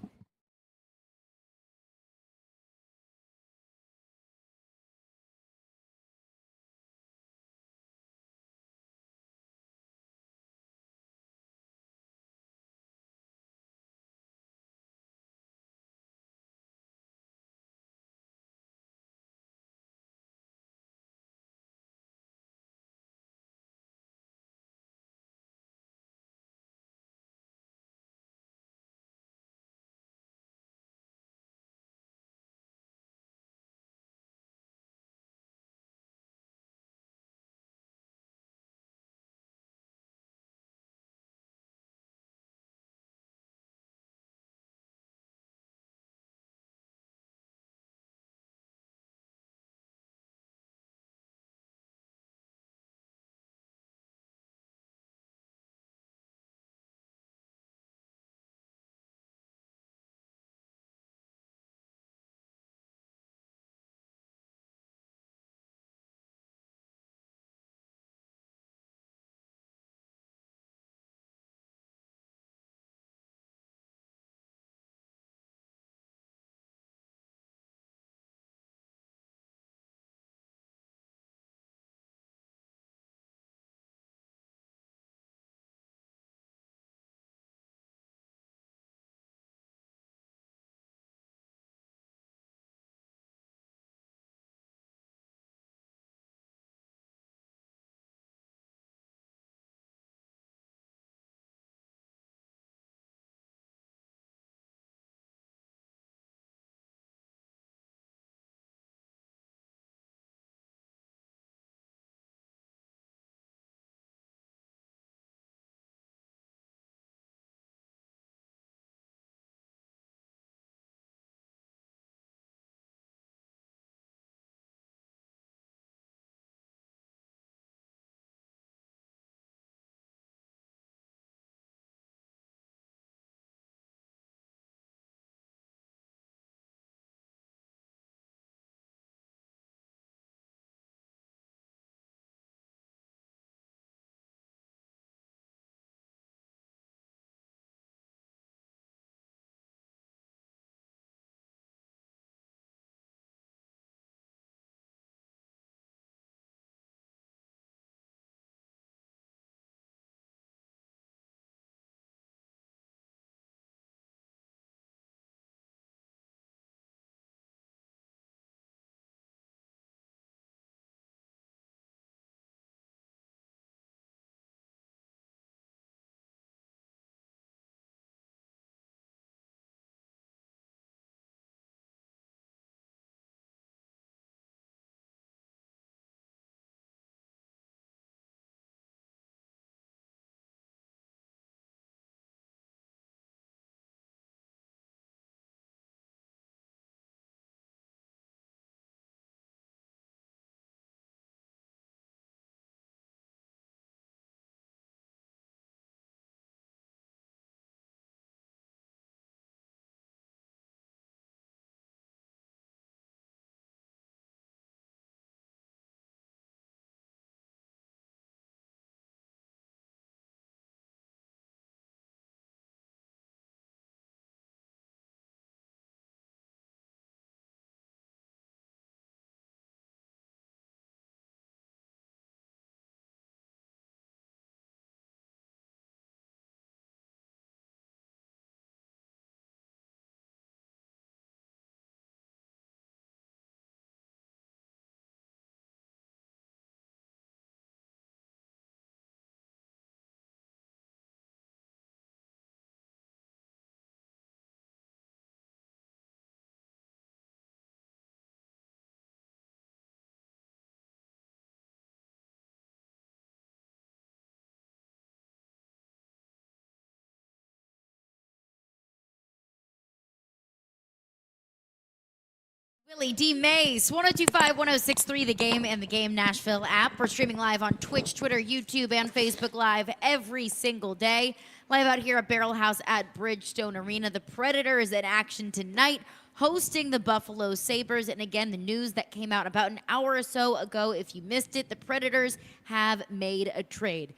Willy, D-Mase, 1025, 1063, The Game and The Game Nashville app. We're streaming live on Twitch, Twitter, YouTube, and Facebook Live every single day. Live out here at Barrel House at Bridgestone Arena. The Predators in action tonight, hosting the Buffalo Sabres. And again, the news that came out about an hour or so ago, if you missed it, the Predators have made a trade.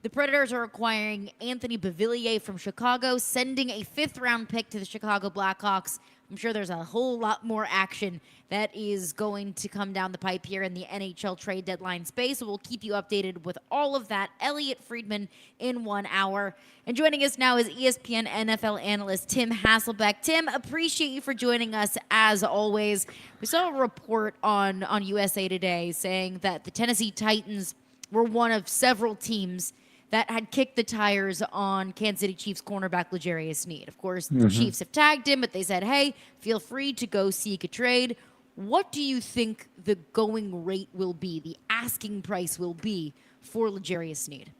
The Predators are acquiring Anthony Beauvillier from Chicago, sending a fifth-round pick to the Chicago Blackhawks. I'm sure there's a whole lot more action that is going to come down the pipe here in the NHL trade deadline space. So we'll keep you updated with all of that. Elliot Friedman in 1 hour. And joining us now is ESPN NFL analyst Tim Hasselbeck. Tim, appreciate you for joining us as always. We saw a report on USA Today saying that the Tennessee Titans were one of several teams that had kicked the tires on Kansas City Chiefs cornerback L'Jarius Sneed. Of course, the Chiefs have tagged him, but they said, hey, feel free to go seek a trade. What do you think the going rate will be, the asking price will be for L'Jarius Sneed?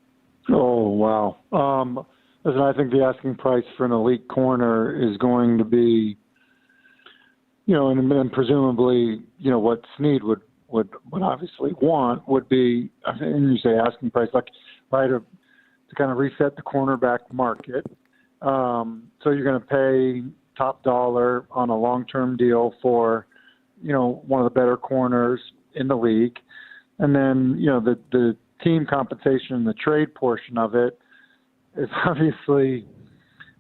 Oh, wow. Listen, I think the asking price for an elite corner is going to be, and presumably, what Sneed would obviously want would be, and you say asking price, like, right, to kind of reset the cornerback market. So you're going to pay top dollar on a long-term deal for, one of the better corners in the league. And then, the team compensation and the trade portion of it is obviously,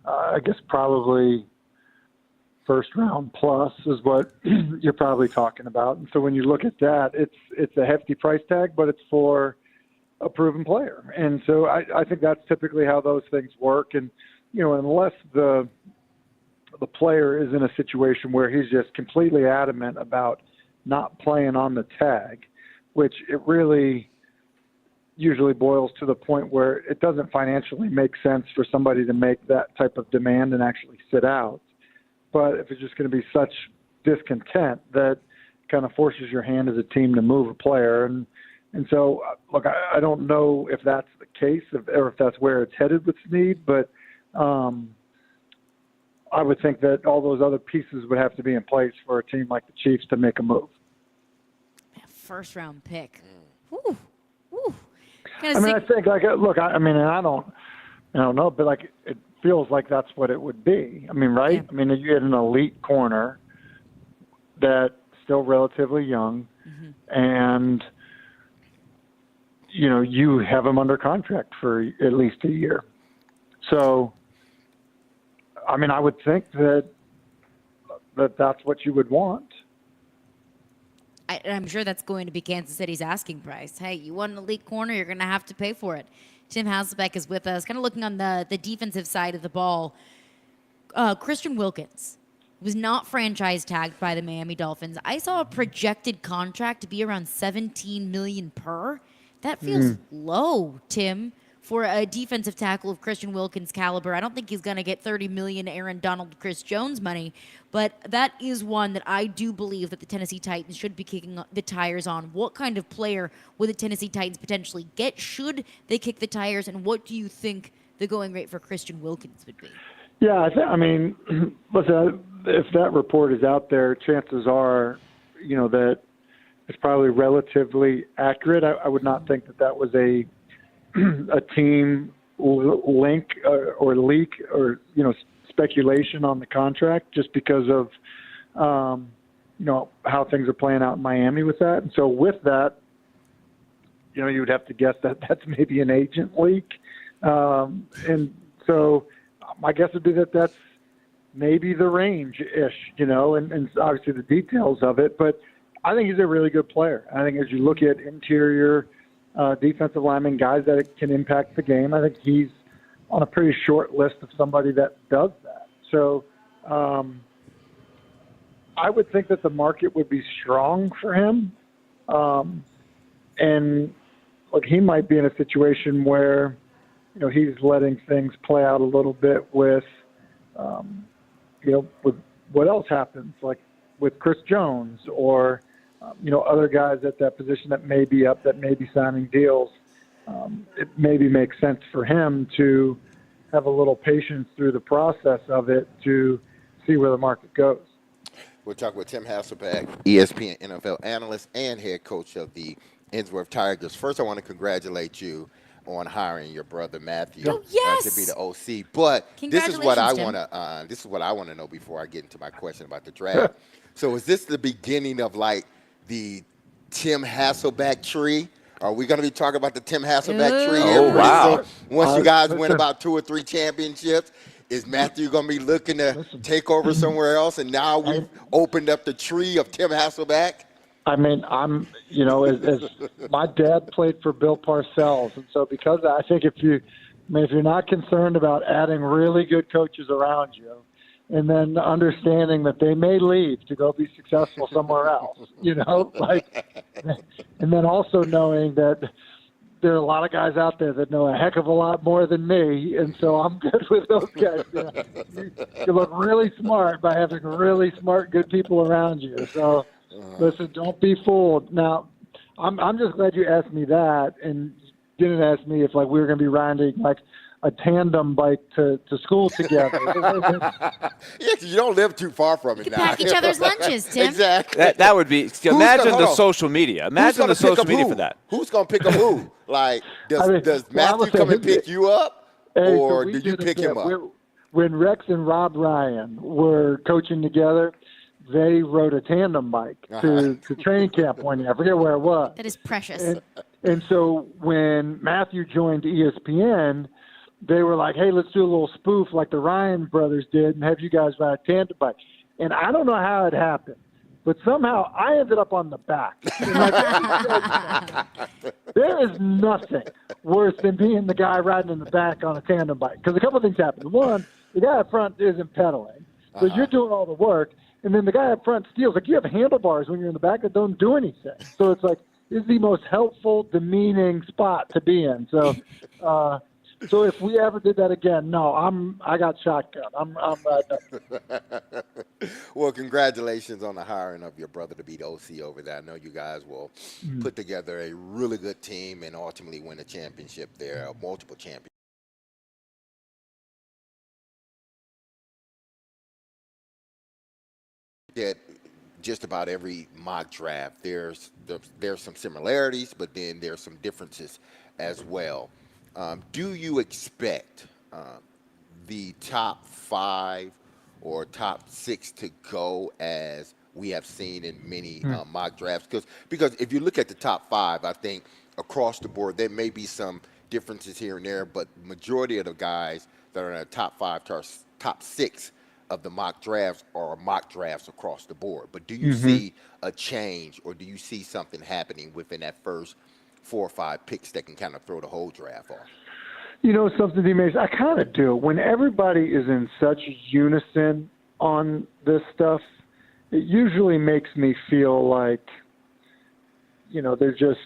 I guess, probably first round plus is what you're probably talking about. And so when you look at that, it's a hefty price tag, but it's for a proven player. And so I think that's typically how those things work. And, unless the player is in a situation where he's just completely adamant about not playing on the tag, which it really usually boils to the point where it doesn't financially make sense for somebody to make that type of demand and actually sit out. But if it's just going to be such discontent that kind of forces your hand as a team to move a player. And so, look, I don't know if that's the case or if that's where it's headed with Sneed, but I would think that all those other pieces would have to be in place for a team like the Chiefs to make a move. First-round pick. Woo. Woo. I think, look, I don't know, but, it feels like that's what it would be. Right? Yeah. You had an elite corner that's still relatively young, and – you have him under contract for at least a year. So, I would think that's what you would want. I'm sure that's going to be Kansas City's asking price. Hey, you want an elite corner, you're going to have to pay for it. Tim Hasselbeck is with us, kind of looking on the defensive side of the ball. Christian Wilkins was not franchise tagged by the Miami Dolphins. I saw a projected contract to be around $17 million per. That feels low, Tim, for a defensive tackle of Christian Wilkins' caliber. I don't think he's going to get $30 million Aaron Donald, Chris Jones money, but that is one that I do believe that the Tennessee Titans should be kicking the tires on. What kind of player would the Tennessee Titans potentially get? Should they kick the tires, and what do you think the going rate for Christian Wilkins would be? Yeah, listen, if that report is out there, chances are, that it's probably relatively accurate. I would not think that was a team link or leak or speculation on the contract, just because of how things are playing out in Miami with that. And so with that, you would have to guess that that's maybe an agent leak. And so my guess would be that that's maybe the range-ish, and obviously the details of it, but I think he's a really good player. I think as you look at interior defensive linemen, guys that can impact the game, I think he's on a pretty short list of somebody that does that. So I would think that the market would be strong for him. And look, he might be in a situation where, he's letting things play out a little bit with, with what else happens, like with Chris Jones or, other guys at that position that may be up, that may be signing deals. It maybe makes sense for him to have a little patience through the process of it to see where the market goes. We'll talk with Tim Hasselbeck, ESPN NFL analyst and head coach of the Innsworth Tigers. First, I want to congratulate you on hiring your brother Matthew Oh, yes! to be the OC. But this is what I Congratulations, want to this is what I want to know before I get into my question about the draft. So, is this the beginning of like the Tim Hasselbeck tree? Are we going to be talking about the Tim Hasselbeck tree? Ooh. here Oh, pretty wow. soon? Once you guys win about 2 or 3 championships, is Matthew going to be looking to take over somewhere else? And now we've opened up the tree of Tim Hasselbeck? I mean, I'm, as my dad played for Bill Parcells, and so because I think if you're not concerned about adding really good coaches around you, and then understanding that they may leave to go be successful somewhere else, and then also knowing that there are a lot of guys out there that know a heck of a lot more than me, and so I'm good with those guys. You look really smart by having really smart, good people around you. So, listen, don't be fooled. Now, I'm just glad you asked me that and didn't ask me if we were going to be riding a tandem bike to school together. Yeah, you don't live too far from it You now. pack each other's lunches, Tim. Exactly. That would be. Imagine the social media. Imagine the social media for that. Who's going to pick up who? Does Matthew come and pick you up, or do you pick him up? When Rex and Rob Ryan were coaching together, they rode a tandem bike to training camp one year. I forget where it was. That is precious. And so when Matthew joined ESPN, they were like, hey, let's do a little spoof like the Ryan brothers did and have you guys ride a tandem bike. And I don't know how it happened, but somehow I ended up on the back. There is nothing worse than being the guy riding in the back on a tandem bike. Because a couple of things happen. One, the guy up front isn't pedaling, so you're doing all the work. And then the guy up front steals. You have handlebars when you're in the back that don't do anything. So it's it's the most helpful, demeaning spot to be in. So, so if we ever did that again, no, I got shotgun. I'm Well, congratulations on the hiring of your brother to be the OC over there. I know you guys will put together a really good team and ultimately win a championship there, multiple championships. That just about every mock draft, there's some similarities, but then there's some differences as well. Do you expect the top 5 or top 6 to go as we have seen in many mock drafts? Because if you look at the top 5, I think across the board there may be some differences here and there, but majority of the guys that are in the top 5 to top 6 of the mock drafts are mock drafts across the board. But do you see a change, or do you see something happening within that first 4 or 5 picks that can kind of throw the whole draft off? Something, D-Mase, I kind of do. When everybody is in such unison on this stuff, it usually makes me feel like, they're just,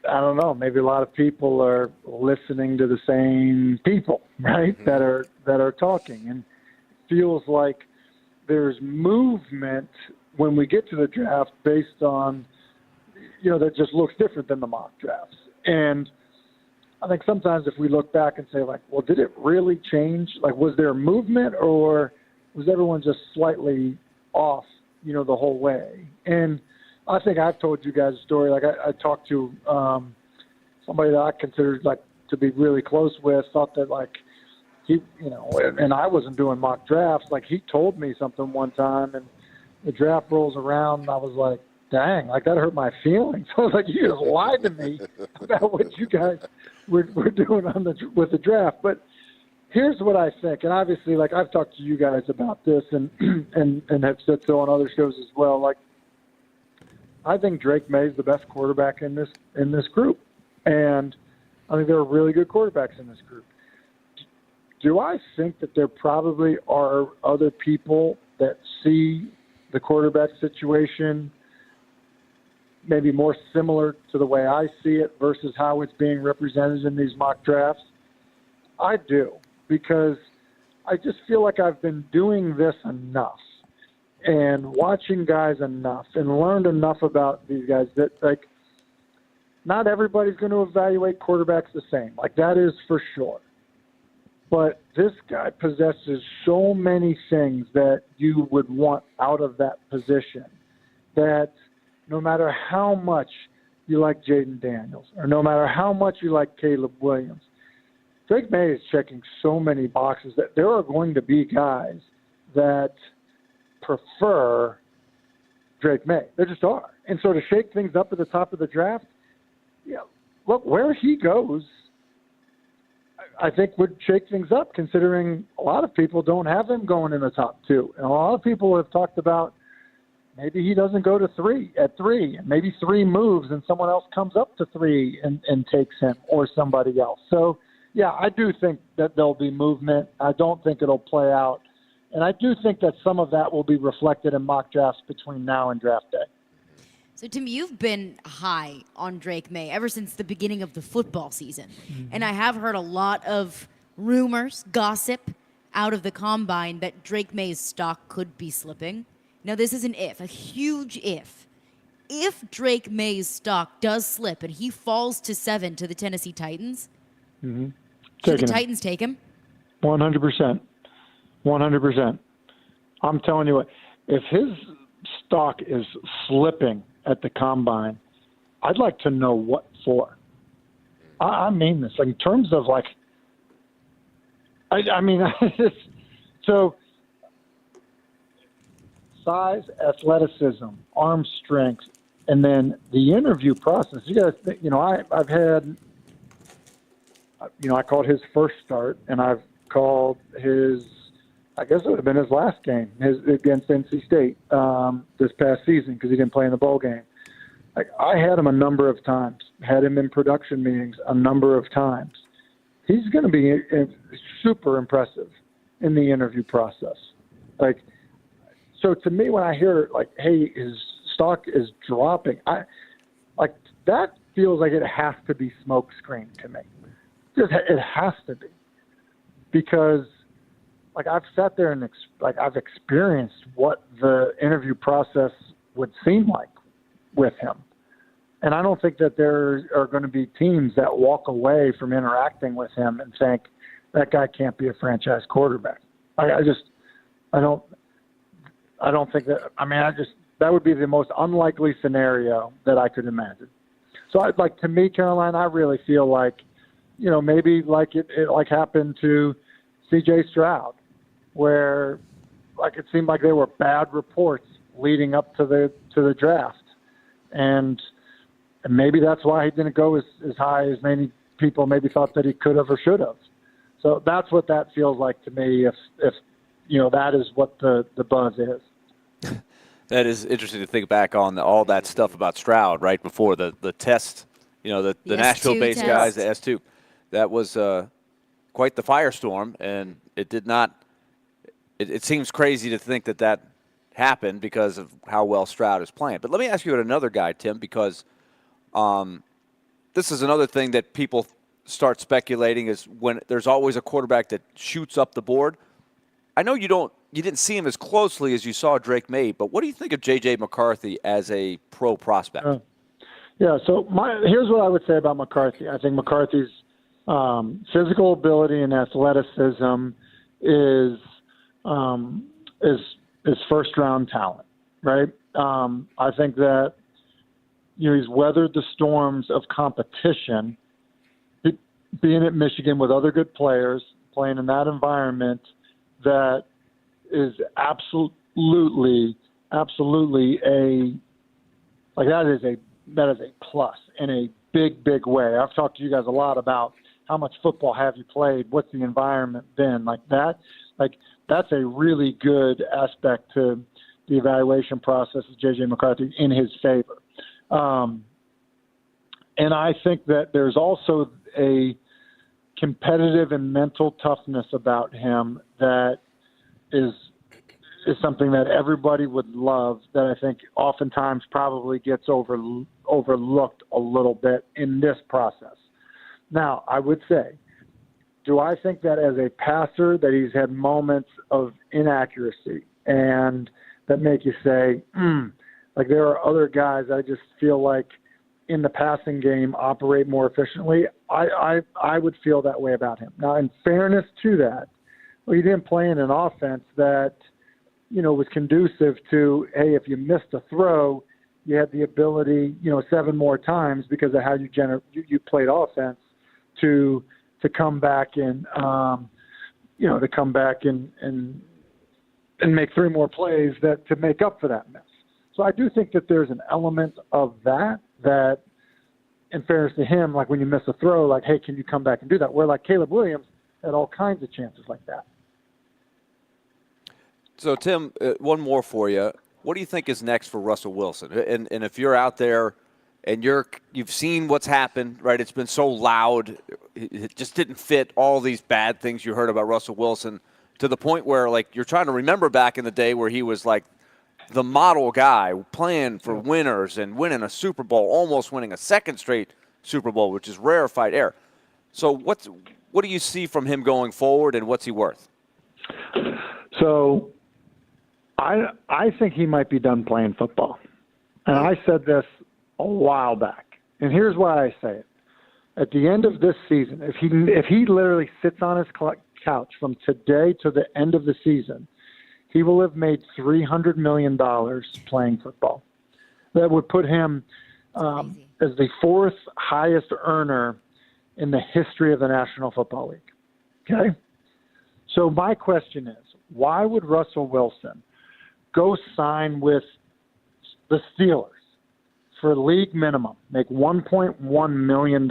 I don't know, maybe a lot of people are listening to the same people, right, that are talking. And it feels like there's movement when we get to the draft based on, that just looks different than the mock drafts. And I think sometimes if we look back and say, well, did it really change? Was there movement, or was everyone just slightly off, the whole way? And I think I've told you guys a story. I talked to somebody that I considered to be really close with, thought that he, and I wasn't doing mock drafts. He told me something one time, and the draft rolls around, and I was like, dang, that hurt my feelings. I was like, you just lied to me about what you guys were doing with the draft. But here's what I think, and obviously, I've talked to you guys about this, and have said so on other shows as well. I think Drake May is the best quarterback in this group, and I think there are really good quarterbacks in this group. Do I think that there probably are other people that see the quarterback situation maybe more similar to the way I see it versus how it's being represented in these mock drafts? I do, because I just feel like I've been doing this enough and watching guys enough and learned enough about these guys that, not everybody's going to evaluate quarterbacks the same. That is for sure. But this guy possesses so many things that you would want out of that position that no matter how much you like Jaden Daniels or no matter how much you like Caleb Williams, Drake May is checking so many boxes that there are going to be guys that prefer Drake May. There just are. And so to shake things up at the top of the draft, look, where he goes, I think would shake things up, considering a lot of people don't have him going in the top 2. And a lot of people have talked about maybe he doesn't go to 3 at 3, and maybe 3 moves and someone else comes up to 3 and takes him or somebody else. So, yeah, I do think that there'll be movement. I don't think it'll play out. And I do think that some of that will be reflected in mock drafts between now and draft day. So, Tim, you've been high on Drake May ever since the beginning of the football season. And I have heard a lot of rumors, gossip out of the combine that Drake May's stock could be slipping. Now, this is an if, a huge if. If Drake May's stock does slip and he falls to 7 to the Tennessee Titans, should the Titans take him? 100%. 100%. I'm telling you what, if his stock is slipping at the combine, I'd like to know what for. I mean this, like in terms of like, I mean, so size, athleticism, arm strength, and then the interview process. You guys, I've had, I called his first start, and I've called his, I guess it would have been his last game against NC State this past season because he didn't play in the bowl game. I had him a number of times, had him in production meetings a number of times. He's going to be super impressive in the interview process. So to me, when I hear hey, his stock is dropping, that feels like it has to be smokescreen to me. It has to be, because I've sat there and I've experienced what the interview process would seem like with him. And I don't think that there are going to be teams that walk away from interacting with him and think that guy can't be a franchise quarterback. I don't think that. I mean, that would be the most unlikely scenario that I could imagine. So to me, Caroline, I really feel like, maybe like it happened to C.J. Stroud, where it seemed like there were bad reports leading up to the draft, and maybe that's why he didn't go as high as many people maybe thought that he could have or should have. So that's what that feels like to me. If that is what the buzz is. That is interesting to think back on all that stuff about Stroud right before the test. The Nashville-based guys, the S2. That was quite the firestorm, and it did not. It seems crazy to think that happened because of how well Stroud is playing. But let me ask you about another guy, Tim, because this is another thing that people start speculating is when there's always a quarterback that shoots up the board. I know you didn't see him as closely as you saw Drake May, but what do you think of J.J. McCarthy as a pro prospect? So here's what I would say about McCarthy. I think McCarthy's physical ability and athleticism is first round talent, right? I think that he's weathered the storms of competition, being at Michigan with other good players, playing in that environment that is absolutely that is a plus in a big way. I've talked to you guys a lot about how much football have you played, what's the environment been like that. That's a really good aspect to the evaluation process of J.J. McCarthy in his favor. And I think that there's also a competitive and mental toughness about him that is something that everybody would love, that I think oftentimes probably gets overlooked a little bit in this process. Now, I would say, do I think that as a passer that he's had moments of inaccuracy and that make you say, there are other guys I just feel like in the passing game operate more efficiently, I would feel that way about him. Now, in fairness to that, well, he didn't play in an offense that, was conducive to, hey, if you missed a throw, you had the ability, 7 more times because of how you played offense to come back and, to come back and make 3 more plays to make up for that miss. So I do think that there's an element of that, in fairness to him, like when you miss a throw, like, hey, can you come back and do that? Where like Caleb Williams had all kinds of chances like that. So, Tim, one more for you. What do you think is next for Russell Wilson? And if you're out there and you've seen what's happened, right? It's been so loud. It just didn't fit all these bad things you heard about Russell Wilson to the point where, like, you're trying to remember back in the day where he was like the model guy playing for winners and winning a Super Bowl, almost winning a second straight Super Bowl, which is rarefied air. So what do you see from him going forward, and what's he worth? So I think he might be done playing football. And I said this a while back. And here's why I say it. At the end of this season, if he literally sits on his couch from today to the end of the season, he will have made $300 million playing football. That would put him as the 4th highest earner in the history of the National Football League. Okay? So my question is, why would Russell Wilson go sign with the Steelers for league minimum, make $1.1 million,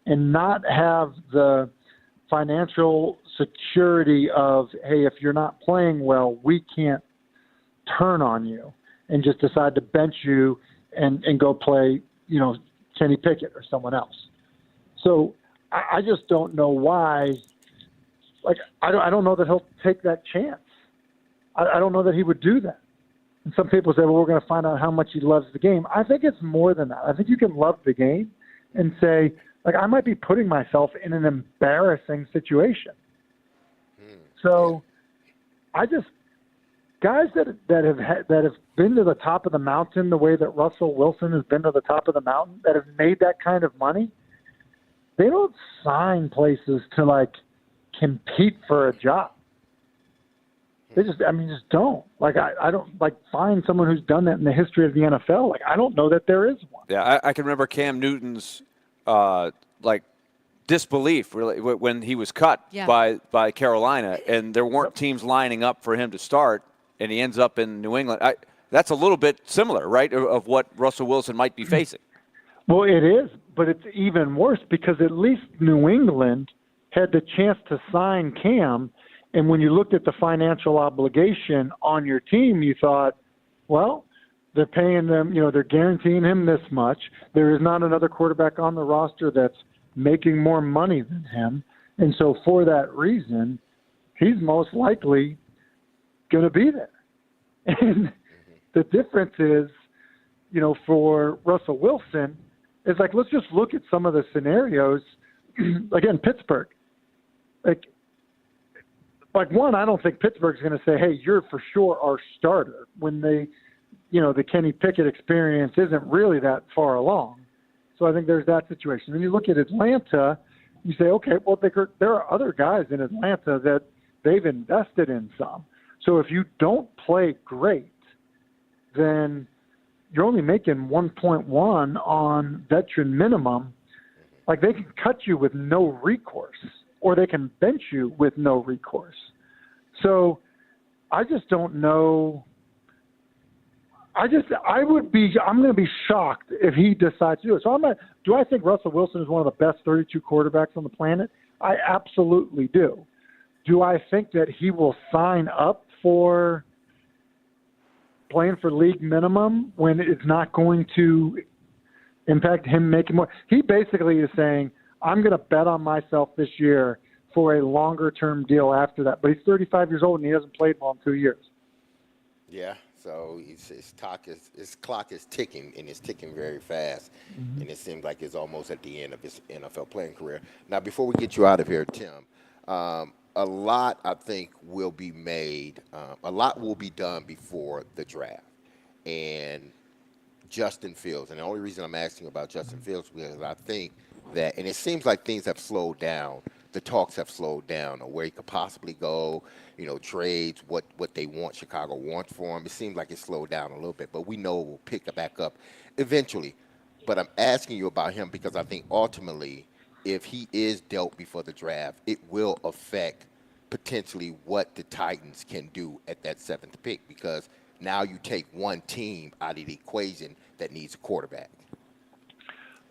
and not have the financial security of, hey, if you're not playing well, we can't turn on you, and just decide to bench you and go play, Kenny Pickett or someone else. So I just don't know why. Like, I don't know that he'll take that chance. I don't know that he would do that. And some people say, well, we're going to find out how much he loves the game. I think it's more than that. I think you can love the game and say, like, I might be putting myself in an embarrassing situation. So guys that have been to the top of the mountain the way that Russell Wilson has been to the top of the mountain, that have made that kind of money, they don't sign places to, like, compete for a job. They just don't. Like, I don't, like, find someone who's done that in the history of the NFL. Like, I don't know that there is one. Yeah, I can remember Cam Newton's, disbelief, really, when he was cut by Carolina, and there weren't teams lining up for him to start, and he ends up in New England. That's a little bit similar, right, of what Russell Wilson might be facing. Well, it is, but it's even worse because at least New England had the chance to sign Cam. And when you looked at the financial obligation on your team, you thought, well, they're paying them, they're guaranteeing him this much. There is not another quarterback on the roster that's making more money than him. And so for that reason, he's most likely going to be there. And the difference is, for Russell Wilson, is like, let's just look at some of the scenarios. Again, Pittsburgh. Like one, I don't think Pittsburgh's going to say, hey, you're for sure our starter when the Kenny Pickett experience isn't really that far along. So I think there's that situation. When you look at Atlanta, you say, okay, well, there are other guys in Atlanta that they've invested in some. So if you don't play great, then you're only making 1.1 on veteran minimum. Like, they can cut you with no recourse, or they can bench you with no recourse. So I just don't know. I'm going to be shocked if he decides to do it. So do I think Russell Wilson is one of the best 32 quarterbacks on the planet? I absolutely do. Do I think that he will sign up for playing for league minimum when it's not going to impact him making more? He basically is saying, I'm going to bet on myself this year for a longer-term deal after that. But he's 35 years old, and he hasn't played well in 2 years. Yeah, so his clock is ticking, and it's ticking very fast. Mm-hmm. And it seems like it's almost at the end of his NFL playing career. Now, before we get you out of here, Tim, a lot, I think, will be made. A lot will be done before the draft. And Justin Fields. And the only reason I'm asking about Justin Fields is because I think that, and it seems like things have slowed down. The talks have slowed down on where he could possibly go, trades, what they want, Chicago wants for him. It seems like it slowed down a little bit, but we know it will pick it back up eventually. But I'm asking you about him because I think ultimately, if he is dealt before the draft, it will affect potentially what the Titans can do at that seventh pick, because now you take one team out of the equation that needs a quarterback.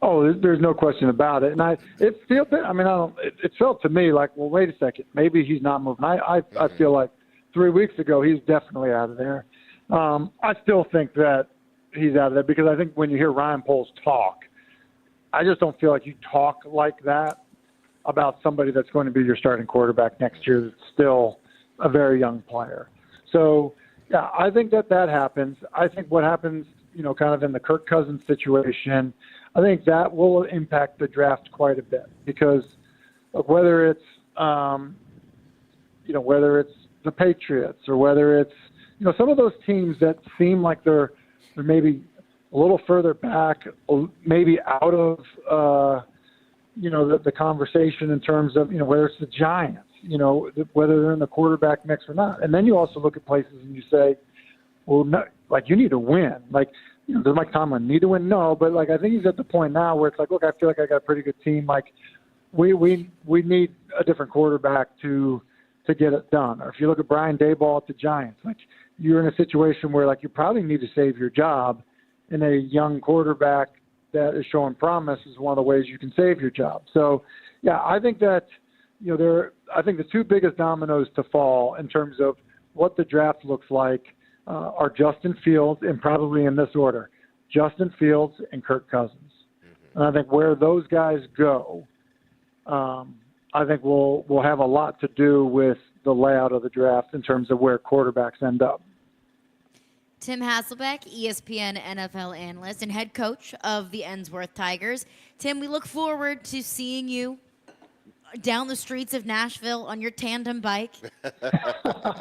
Oh, there's no question about it. And it felt to me like, well, wait a second, maybe he's not moving. I feel like 3 weeks ago he's definitely out of there. I still think that he's out of there because I think when you hear Ryan Poles talk, I just don't feel like you talk like that about somebody that's going to be your starting quarterback next year that's still a very young player. So, yeah, I think that happens. I think what happens, kind of in the Kirk Cousins situation, I think that will impact the draft quite a bit because of whether it's, whether it's the Patriots or whether it's, some of those teams that seem like they're maybe a little further back, maybe out of, the conversation in terms of, whether it's the Giants, whether they're in the quarterback mix or not. And then you also look at places and you say, well, no, like you need to win. Like, does Mike Tomlin need to win? No, but like I think he's at the point now where it's like, look, I feel like I got a pretty good team. Like we need a different quarterback to get it done. Or if you look at Brian Daboll at the Giants, like you're in a situation where like you probably need to save your job, and a young quarterback that is showing promise is one of the ways you can save your job. So, yeah, I think that I think the two biggest dominoes to fall in terms of what the draft looks like are Justin Fields, and probably in this order, Justin Fields and Kirk Cousins. And I think where those guys go, I think will have a lot to do with the layout of the draft in terms of where quarterbacks end up. Tim Hasselbeck, ESPN NFL analyst and head coach of the Ensworth Tigers. Tim, we look forward to seeing you down the streets of Nashville on your tandem bike.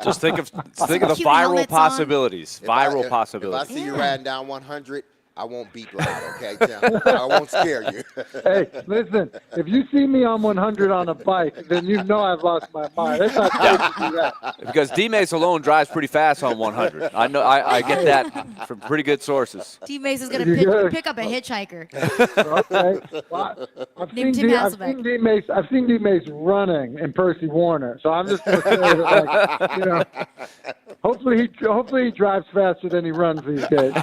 Just think of the Cute viral helmets possibilities. If Viral I possibilities. see you riding down 100, I won't beep loud, okay, Tim? I won't scare you. Hey, listen, if you see me on 100 on a bike, then you know I've lost my mind. It's not safe to do that. Because D-Mase alone drives pretty fast on 100. I know. I get that from pretty good sources. D-Mase is going to pick up a hitchhiker. Okay. Well, I've Named seen Tim Hasselbeck. I've seen D-Mace running in Percy Warner, so I'm just going to say that, like, hopefully he drives faster than he runs these days.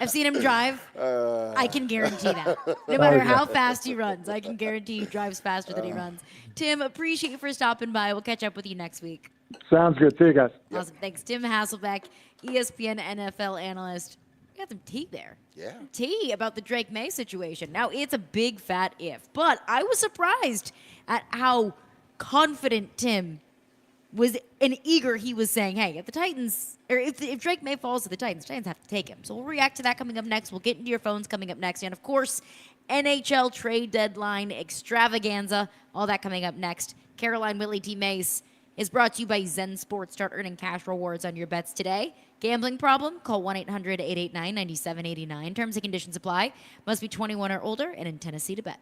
I've seen him drive. I can guarantee that. No matter how fast he runs, I can guarantee he drives faster than he runs. Tim, appreciate you for stopping by. We'll catch up with you next week. Sounds good. See you guys. Awesome. Thanks. Tim Hasselbeck, ESPN NFL analyst. We got some tea there. Yeah. Tea about the Drake May situation. Now, it's a big fat if, but I was surprised at how confident Tim was and eager he was saying, hey, if the Titans, or if Drake May falls to the Titans have to take him. So we'll react to that coming up next. We'll get into your phones coming up next. And, of course, NHL trade deadline extravaganza, all that coming up next. Caroline, Willy, D-Mase is brought to you by Zen Sports. Start earning cash rewards on your bets today. Gambling problem? Call 1-800-889-9789. Terms and conditions apply. Must be 21 or older and in Tennessee to bet.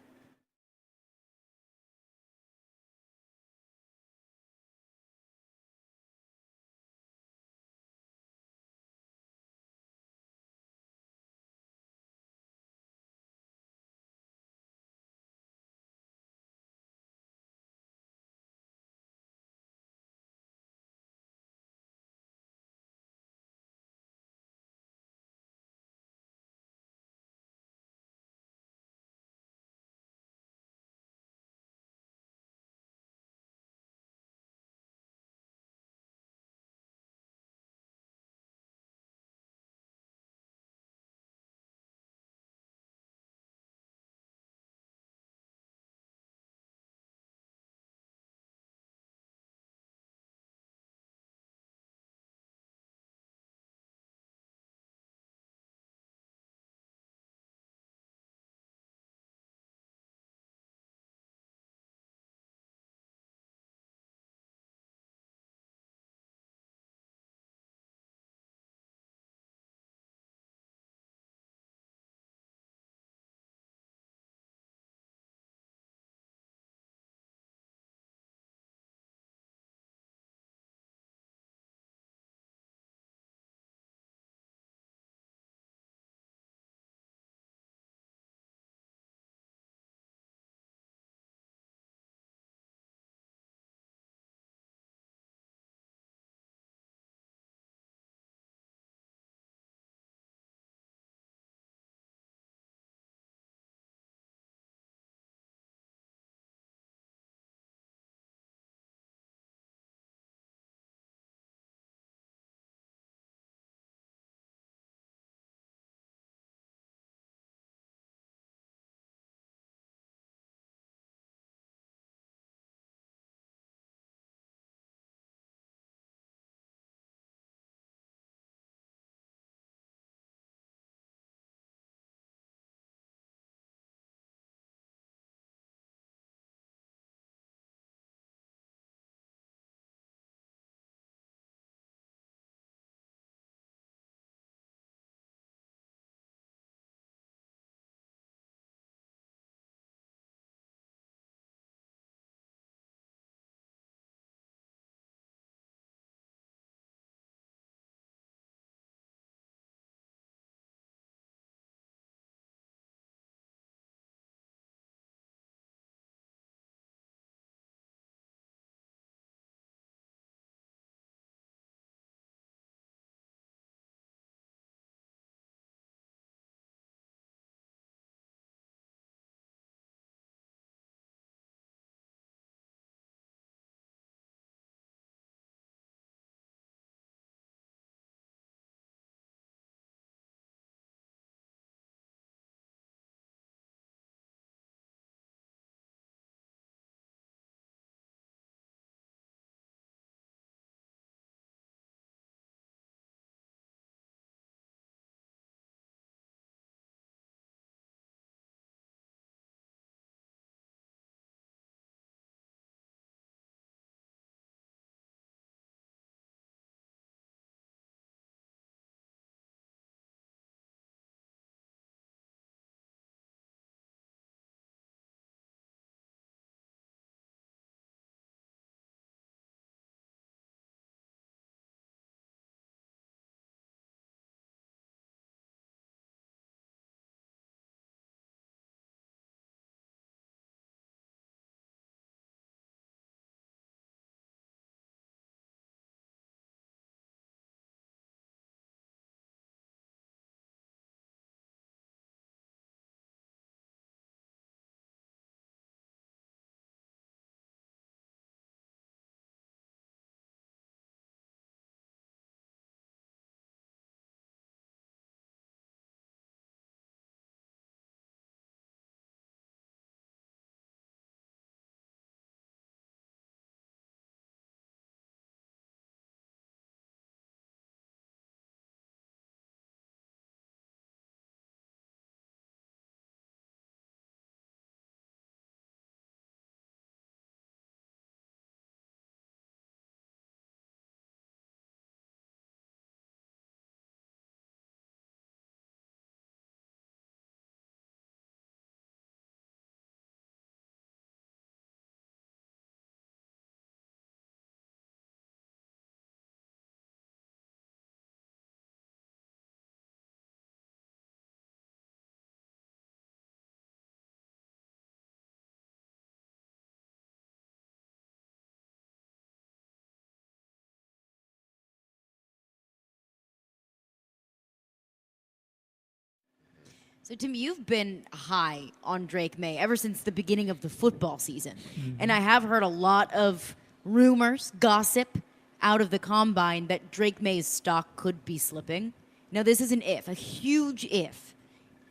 So, Tim, you've been high on Drake May ever since the beginning of the football season. And I have heard a lot of rumors, gossip out of the combine that Drake May's stock could be slipping. Now, this is an if, a huge if.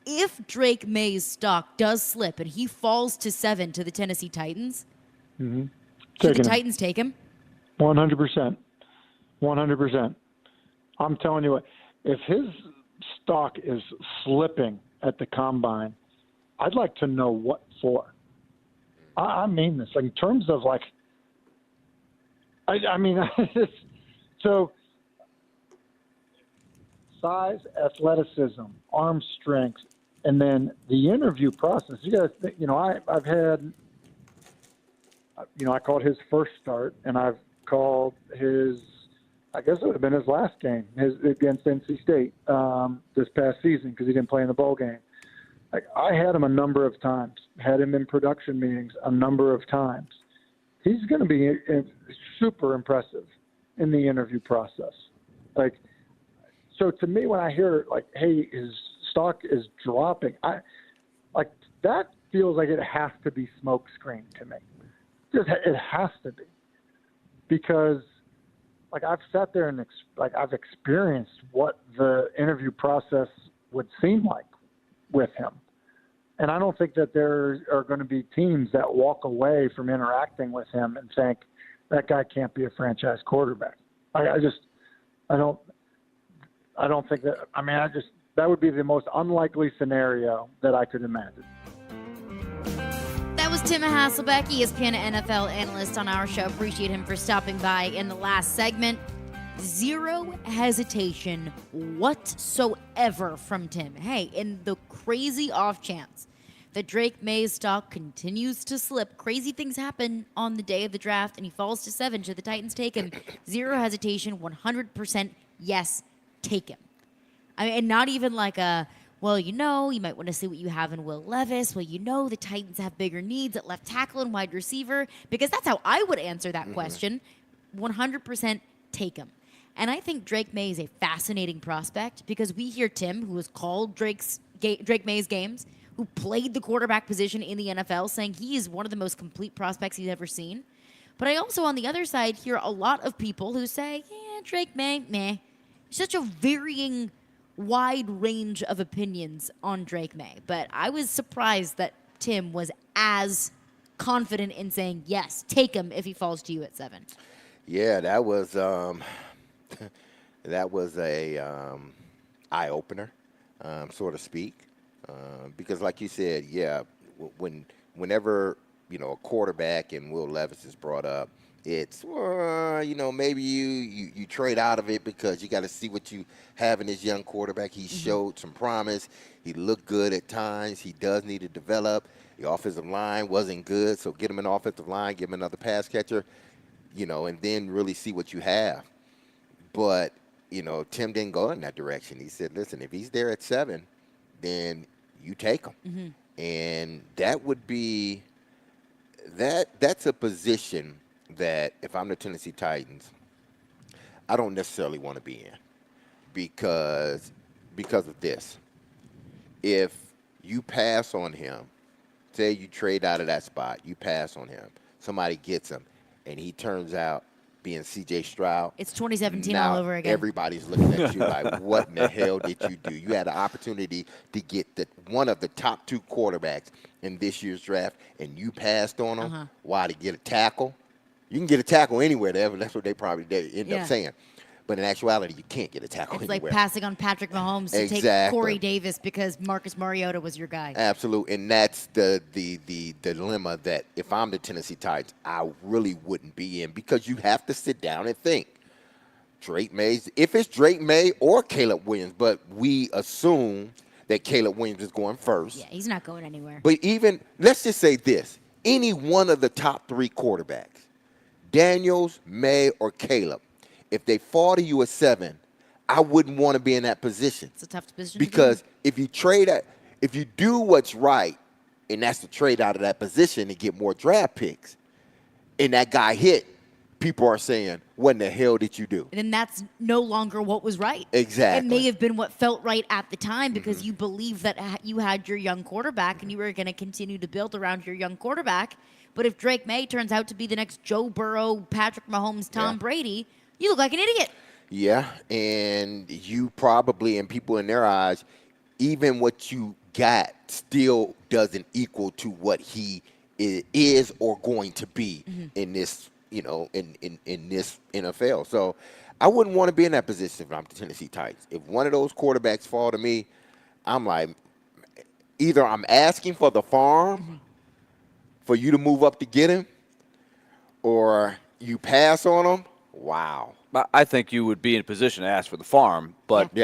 If Drake May's stock does slip and he falls to 7 to the Tennessee Titans, should the Titans take him? 100%. 100%. I'm telling you what, if his stock is slipping at the combine, I'd like to know what for. I mean this, like, in terms of like, I mean, so size, athleticism, arm strength, and then the interview process. You guys, I've had, I called his first start, and I've called his, I guess it would have been his last game against NC State this past season because he didn't play in the bowl game. I had him a number of times, had him in production meetings a number of times. He's going to be super impressive in the interview process. So to me, when I hear hey, his stock is dropping, that feels like it has to be smoke screen to me. It has to be, because I've sat there and I've experienced what the interview process would seem like with him. And I don't think that there are going to be teams that walk away from interacting with him and think that guy can't be a franchise quarterback. I don't think that. I mean, that would be the most unlikely scenario that I could imagine. That was Tim Hasselbeck, ESPN NFL analyst on our show. Appreciate him for stopping by in the last segment. Zero hesitation whatsoever from Tim. Hey, in the crazy off chance that Drake May's stock continues to slip, crazy things happen on the day of the draft, and he falls to 7. Should the Titans take him? Zero hesitation, 100% yes, take him. I mean, and not even like you might want to see what you have in Will Levis. Well, the Titans have bigger needs at left tackle and wide receiver, because that's how I would answer that question. 100% take him. And I think Drake May is a fascinating prospect because we hear Tim, who has called Drake May's games, who played the quarterback position in the NFL, saying he is one of the most complete prospects he's ever seen. But I also, on the other side, hear a lot of people who say, Drake May, meh. Such a varying, wide range of opinions on Drake May. But I was surprised that Tim was as confident in saying, yes, take him if he falls to you at 7. Yeah, that was a eye-opener, so to speak, because like you said, whenever a quarterback and Will Levis is brought up, it's maybe you trade out of it because you got to see what you have in this young quarterback. He showed some promise. He looked good at times. He does need to develop. The offensive line wasn't good, so get him an offensive line, give him another pass catcher, and then really see what you have. But, Tim didn't go in that direction. He said, listen, if he's there at 7, then you take him. And that would be that's a position that if I'm the Tennessee Titans, I don't necessarily want to be in because of this. If you pass on him, say you trade out of that spot, you pass on him, somebody gets him, and he turns out being C.J. Stroud. It's 2017 now all over again. Everybody's looking at you like, what in the hell did you do? You had an opportunity to get one of the top 2 quarterbacks in this year's draft, and you passed on them. Why? To get a tackle? You can get a tackle anywhere. That's what they probably end up saying. But in actuality, you can't get a tackle anywhere. It's like passing on Patrick Mahomes to take Corey Davis because Marcus Mariota was your guy. Absolutely. And that's the dilemma that if I'm the Tennessee Titans, I really wouldn't be in, because you have to sit down and think. Drake May, if it's Drake May or Caleb Williams, but we assume that Caleb Williams is going first. Yeah, he's not going anywhere. But even, let's just say this, any one of the top 3 quarterbacks, Daniels, May, or Caleb, if they fall to you at 7, I wouldn't want to be in that position. It's a tough position. Because if you do what's right, and that's to trade out of that position and get more draft picks, and that guy hit, people are saying, what in the hell did you do? And then that's no longer what was right. Exactly. It may have been what felt right at the time because you believed that you had your young quarterback and you were going to continue to build around your young quarterback. But if Drake May turns out to be the next Joe Burrow, Patrick Mahomes, Tom Brady, you look like an idiot. Yeah, and you probably, and people in their eyes, even what you got still doesn't equal to what he is or going to be in this, in this NFL. So I wouldn't want to be in that position if I'm the Tennessee Titans. If one of those quarterbacks fall to me, I'm like, either I'm asking for the farm for you to move up to get him, or you pass on him. Wow. I think you would be in a position to ask for the farm, but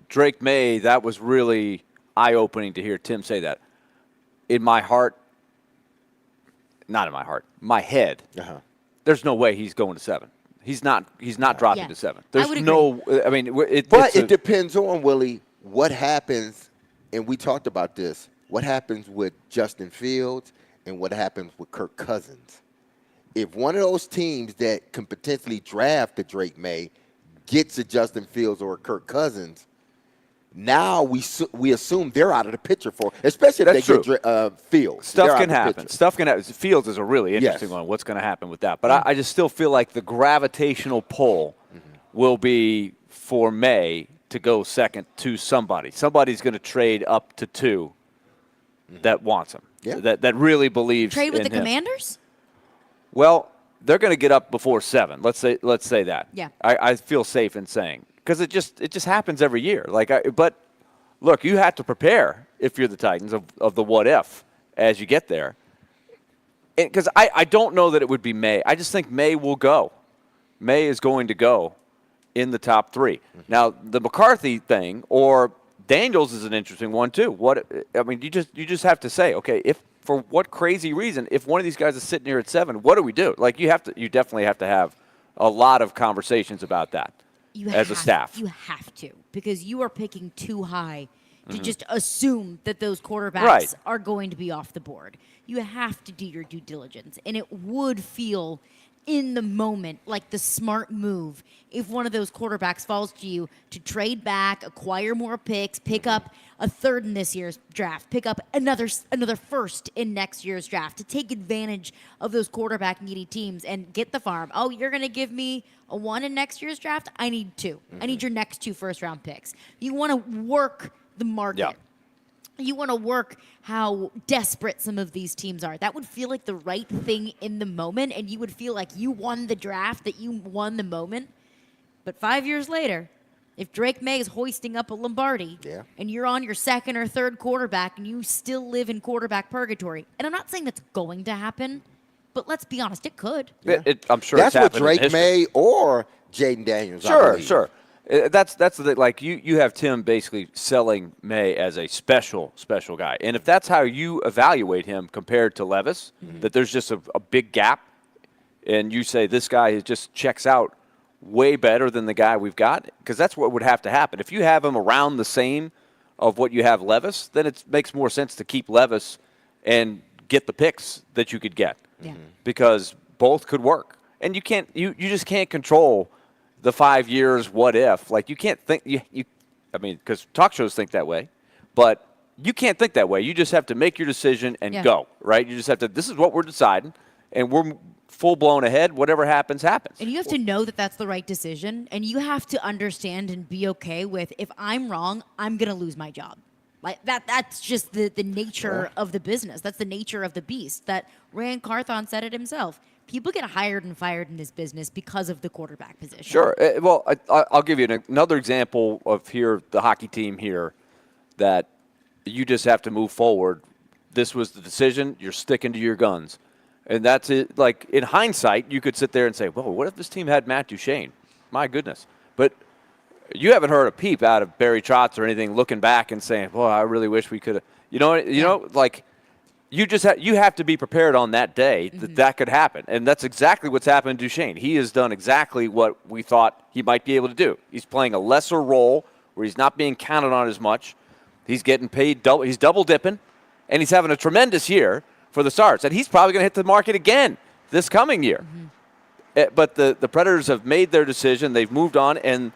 Drake May, that was really eye-opening to hear Tim say that. In my heart, not in my heart, my head, there's no way he's going to 7. He's not dropping to 7. There's no, I mean, it depends on, Willie, what happens, and we talked about this, what happens with Justin Fields and what happens with Kirk Cousins. If one of those teams that can potentially draft a Drake May gets a Justin Fields or a Kirk Cousins, now we assume they're out of the picture for, especially if they get Fields. Stuff can happen. Stuff can happen. Fields is a really interesting one. What's going to happen with that? But I just still feel like the gravitational pull will be for May to go second to somebody. Somebody's going to trade up to 2 that wants him. Yeah. That really believes trade with in the him. Commanders? Well, they're going to get up before 7. Let's say that. Yeah. I feel safe in saying, because it just happens every year. But look, you have to prepare if you're the Titans of the what if as you get there. Because I don't know that it would be May. I just think May will go. May is going to go in the top 3. Now the McCarthy thing or Daniels is an interesting one too. You just have to say, okay, if for what crazy reason, if one of these guys is sitting here at 7, what do we do? You definitely have to have a lot of conversations about that as a staff. You have to, because you are picking too high to just assume that those quarterbacks are going to be off the board. You have to do your due diligence, and it would feel in the moment like the smart move if one of those quarterbacks falls to you to trade back, acquire more picks, pick up a 3rd in this year's draft, pick up another 1st in next year's draft to take advantage of those quarterback needy teams and get the farm. Oh, you're going to give me a 1 in next year's draft? I need 2. I need your next 2 first-round picks. You want to work the market. Yeah. You want to work how desperate some of these teams are. That would feel like the right thing in the moment, and you would feel like you won the draft, that you won the moment. But 5 years later, if Drake May is hoisting up a Lombardi and you're on your 2nd or 3rd quarterback and you still live in quarterback purgatory, and I'm not saying that's going to happen, but let's be honest, it could. Yeah. I'm sure that's it's what happened Drake May or Jaden Daniels. Sure. That's the you have Tim basically selling May as a special guy, and if that's how you evaluate him compared to Levis, that there's just a big gap, and you say this guy just checks out way better than the guy we've got, because that's what would have to happen. If you have him around the same of what you have Levis, then it makes more sense to keep Levis and get the picks that you could get, because both could work, and you just can't control the 5 years what if. You can't think because talk shows think that way, but you can't think that way. You just have to make your decision and go, right? You just have to, this is what we're deciding, and we're full blown ahead. Whatever happens, happens. And you have to know that that's the right decision, and you have to understand and be okay with, if I'm wrong, I'm going to lose my job. That's just the nature of the business. That's the nature of the beast. That Rand Carthon said it himself. People get hired and fired in this business because of the quarterback position. Sure. Well, I'll give you another example of the hockey team here, that you just have to move forward. This was the decision. You're sticking to your guns. And that's it. In hindsight, you could sit there and say, well, what if this team had Matt Duchene? My goodness. But you haven't heard a peep out of Barry Trotz or anything looking back and saying, well, I really wish we could have. You have to be prepared on that day that could happen. And that's exactly what's happened to Duchene. He has done exactly what we thought he might be able to do. He's playing a lesser role where he's not being counted on as much. He's getting paid double. He's double dipping, and he's having a tremendous year for the Stars. And he's probably going to hit the market again this coming year. But the Predators have made their decision. They've moved on, and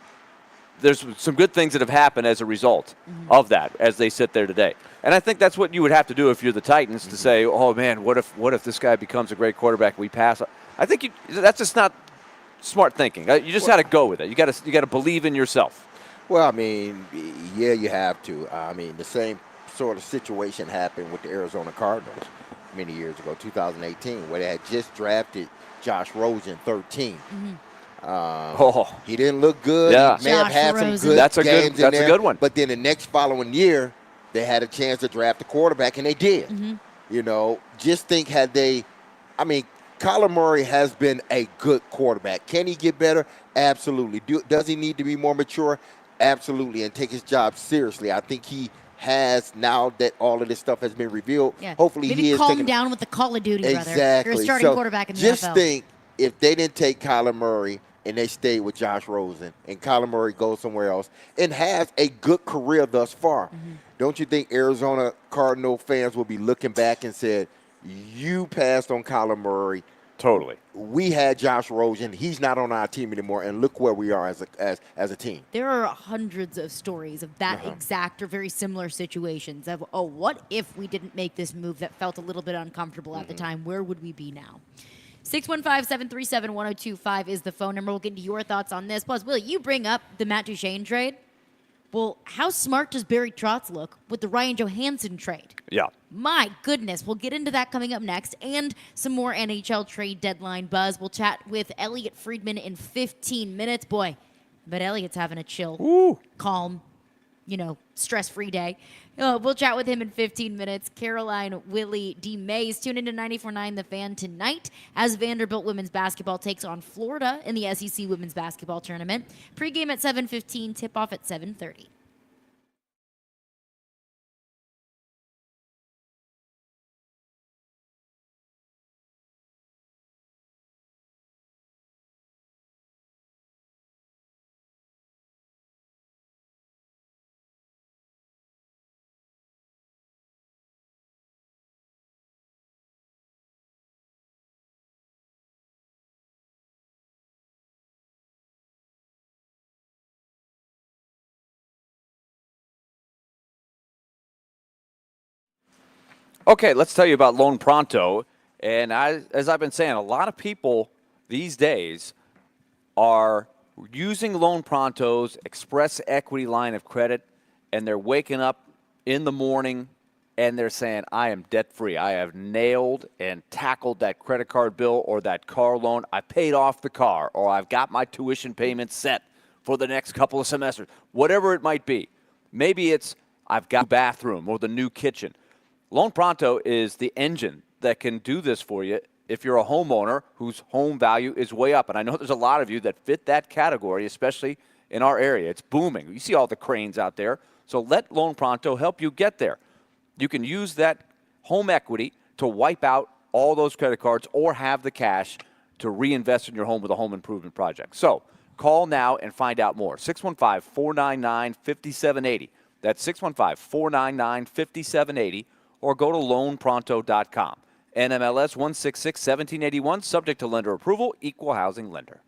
there's some good things that have happened as a result of that as they sit there today. And I think that's what you would have to do if you're the Titans to say, oh, man, what if this guy becomes a great quarterback and we pass? I think that's just not smart thinking. You just got to go with it. You got to believe in yourself. Well, I mean, yeah, you have to. I mean, the same sort of situation happened with the Arizona Cardinals many years ago, 2018, where they had just drafted Josh Rosen 13. He didn't look good. Yeah. He may have had some good games in that's there, a good one. But then the next following year, they had a chance to draft a quarterback, and they did. You know, just think had they – I mean, Kyler Murray has been a good quarterback. Can he get better? Absolutely. Does he need to be more mature? Absolutely, and take his job seriously. I think he has now that all of this stuff has been revealed. Yeah. Hopefully Maybe he is calm taking down with the Call of Duty, brother. exactly. You're a starting quarterback in the just NFL. think if they didn't take Kyler Murray and they stayed with Josh Rosen and Kyler Murray goes somewhere else and has a good career thus far, don't you think Arizona Cardinal fans will be looking back and said, you passed on Kyler Murray? Totally. We had Josh Rosen. He's not on our team anymore, and look where we are as a team. There are hundreds of stories of that exact or very similar situations of, oh, what if we didn't make this move that felt a little bit uncomfortable at the time? Where would we be now? 615-737-1025 is the phone number. We'll get into your thoughts on this. Plus, Willie, you bring up the Matt Duchene trade. Well, how smart does Barry Trotz look with the Ryan Johansson trade? Yeah. My goodness. We'll get into that coming up next and some more NHL trade deadline buzz. We'll chat with Elliot Friedman in 15 minutes. Boy, but Elliot's having a chill, calm, stress-free day. We'll chat with him in 15 minutes. Caroline, Willy, D-Mase. Tune into 94.9 The Fan tonight as Vanderbilt women's basketball takes on Florida in the SEC women's basketball tournament. Pre-game at 7:15, tip-off at 7:30. Okay, let's tell you about Loan Pronto. And as I've been saying, a lot of people these days are using Loan Pronto's Express Equity line of credit, and they're waking up in the morning and they're saying, I am debt-free. I have nailed and tackled that credit card bill or that car loan. I paid off the car, or I've got my tuition payment set for the next couple of semesters, whatever it might be. Maybe it's I've got a bathroom or the new kitchen. Loan Pronto is the engine that can do this for you if you're a homeowner whose home value is way up. And I know there's a lot of you that fit that category, especially in our area. It's booming. You see all the cranes out there. So let Loan Pronto help you get there. You can use that home equity to wipe out all those credit cards or have the cash to reinvest in your home with a home improvement project. So call now and find out more. 615-499-5780. That's 615-499-5780. Or go to loanpronto.com. NMLS 166-1781, subject to lender approval, equal housing lender.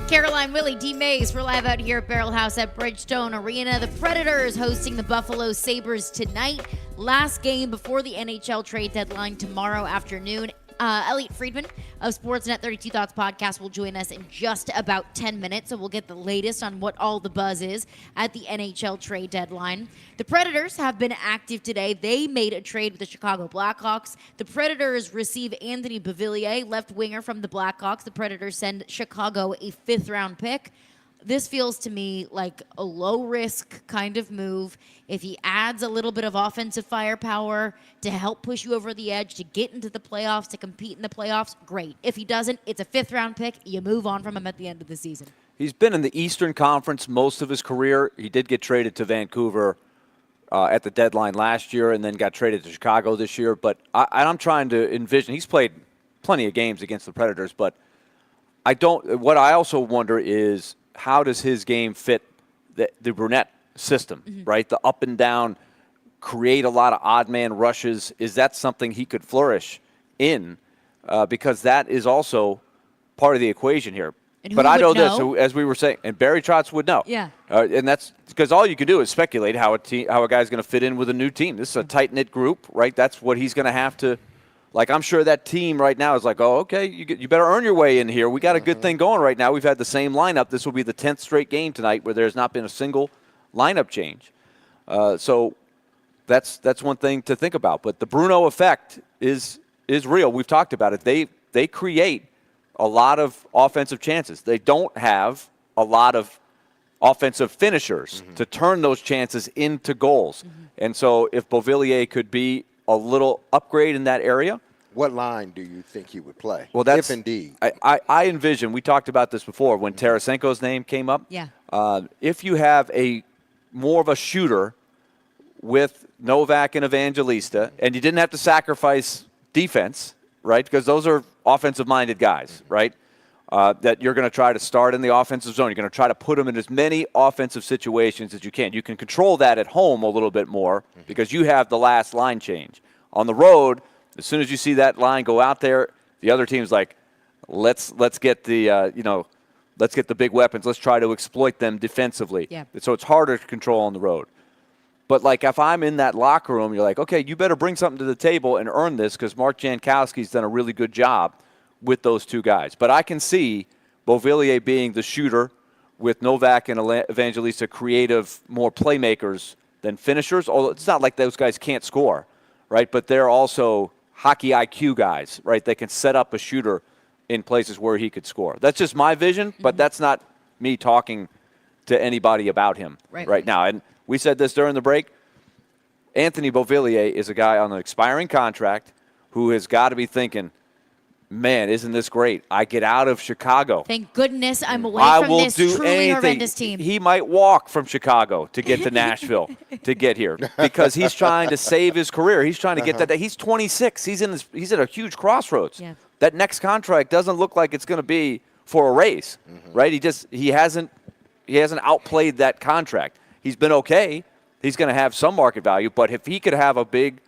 Caroline, Willy, D-Mase. We're live out here at Barrel House at Bridgestone Arena. The Predators hosting the Buffalo Sabres tonight. Last game before the NHL trade deadline tomorrow afternoon. Elliot Friedman of Sportsnet 32 Thoughts podcast will join us in just about 10 minutes, so we'll get the latest on what all the buzz is at the NHL trade deadline. The Predators have been active today. They made a trade with the Chicago Blackhawks. The Predators receive Anthony Beauvillier, left winger from the Blackhawks. The Predators send Chicago a 5th-round pick. This feels to me like a low-risk kind of move. If he adds a little bit of offensive firepower to help push you over the edge, to get into the playoffs, to compete in the playoffs, great. If he doesn't, it's a 5th-round pick. You move on from him at the end of the season. He's been in the Eastern Conference most of his career. He did get traded to Vancouver at the deadline last year and then got traded to Chicago this year. But I'm trying to envision, he's played plenty of games against the Predators, but what I also wonder is, how does his game fit the Brunette system, right? The up and down, create a lot of odd man rushes. Is that something he could flourish in? Because that is also part of the equation here. But I know this, as we were saying, and Barry Trotz would know. Yeah. And that's because all you can do is speculate how a guy's going to fit in with a new team. This is a tight-knit group, right? That's what he's going to have to. Like, I'm sure that team right now is like, oh, okay, you better earn your way in here. We got a good thing going right now. We've had the same lineup. This will be the 10th straight game tonight where there's not been a single lineup change. So that's one thing to think about. But the Bruno effect is real. We've talked about it. They create a lot of offensive chances. They don't have a lot of offensive finishers to turn those chances into goals. And so if Beauvillier could be a little upgrade in that area. What line do you think he would play? Well, that's, if indeed. I envision, we talked about this before when Tarasenko's name came up. Yeah. If you have more of a shooter with Novak and Evangelista, and you didn't have to sacrifice defense, right? Because those are offensive-minded guys, right? That you're going to try to start in the offensive zone. You're going to try to put them in as many offensive situations as you can. You can control that at home a little bit more because you have the last line change. On the road, as soon as you see that line go out there, the other team's like, let's get the let's get the big weapons. Let's try to exploit them defensively. Yeah. So it's harder to control on the road. But, like, if I'm in that locker room, you're like, okay, you better bring something to the table and earn this because Mark Jankowski's done a really good job with those two guys. But I can see Beauvillier being the shooter with Novak and Evangelista creative, more playmakers than finishers. Although it's not like those guys can't score, right? But they're also hockey IQ guys, right? They can set up a shooter in places where he could score. That's just my vision, but that's not me talking to anybody about him right now. And we said this during the break. Anthony Beauvillier is a guy on an expiring contract who has got to be thinking, man, isn't this great? I get out of Chicago. Thank goodness I'm away I from will this do truly anything. horrendous team. He might walk from Chicago to get to Nashville to get here because he's trying to save his career. He's trying to get that. He's 26. He's at a huge crossroads. Yeah. That next contract doesn't look like it's going to be for a race, right? He hasn't outplayed that contract. He's been okay. He's going to have some market value, but if he could have a big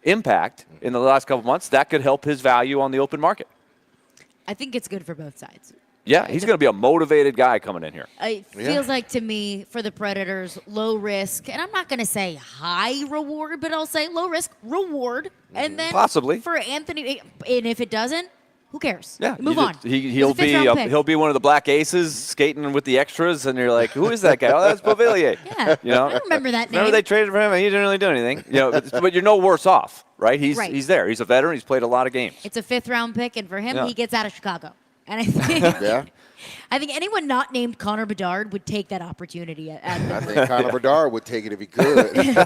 impact in the last couple of months, that could help his value on the open market. I think it's good for both sides. Yeah, he's going to be a motivated guy coming in here. It feels like to me, for the Predators, low risk, and I'm not going to say high reward, but I'll say low risk, reward. And then possibly for Anthony, and if it doesn't, who cares? Yeah, move on. He'll be one of the Black Aces skating with the extras, and you're like, who is that guy? Oh, that's Beauvillier. Yeah, I remember that name. Remember they traded for him, and he didn't really do anything. But you're no worse off, right? He's there. He's a veteran. He's played a lot of games. It's a 5th-round pick, and for him, he gets out of Chicago. And I think, I think anyone not named Connor Bedard would take that opportunity. I think Connor Bedard would take it if he could.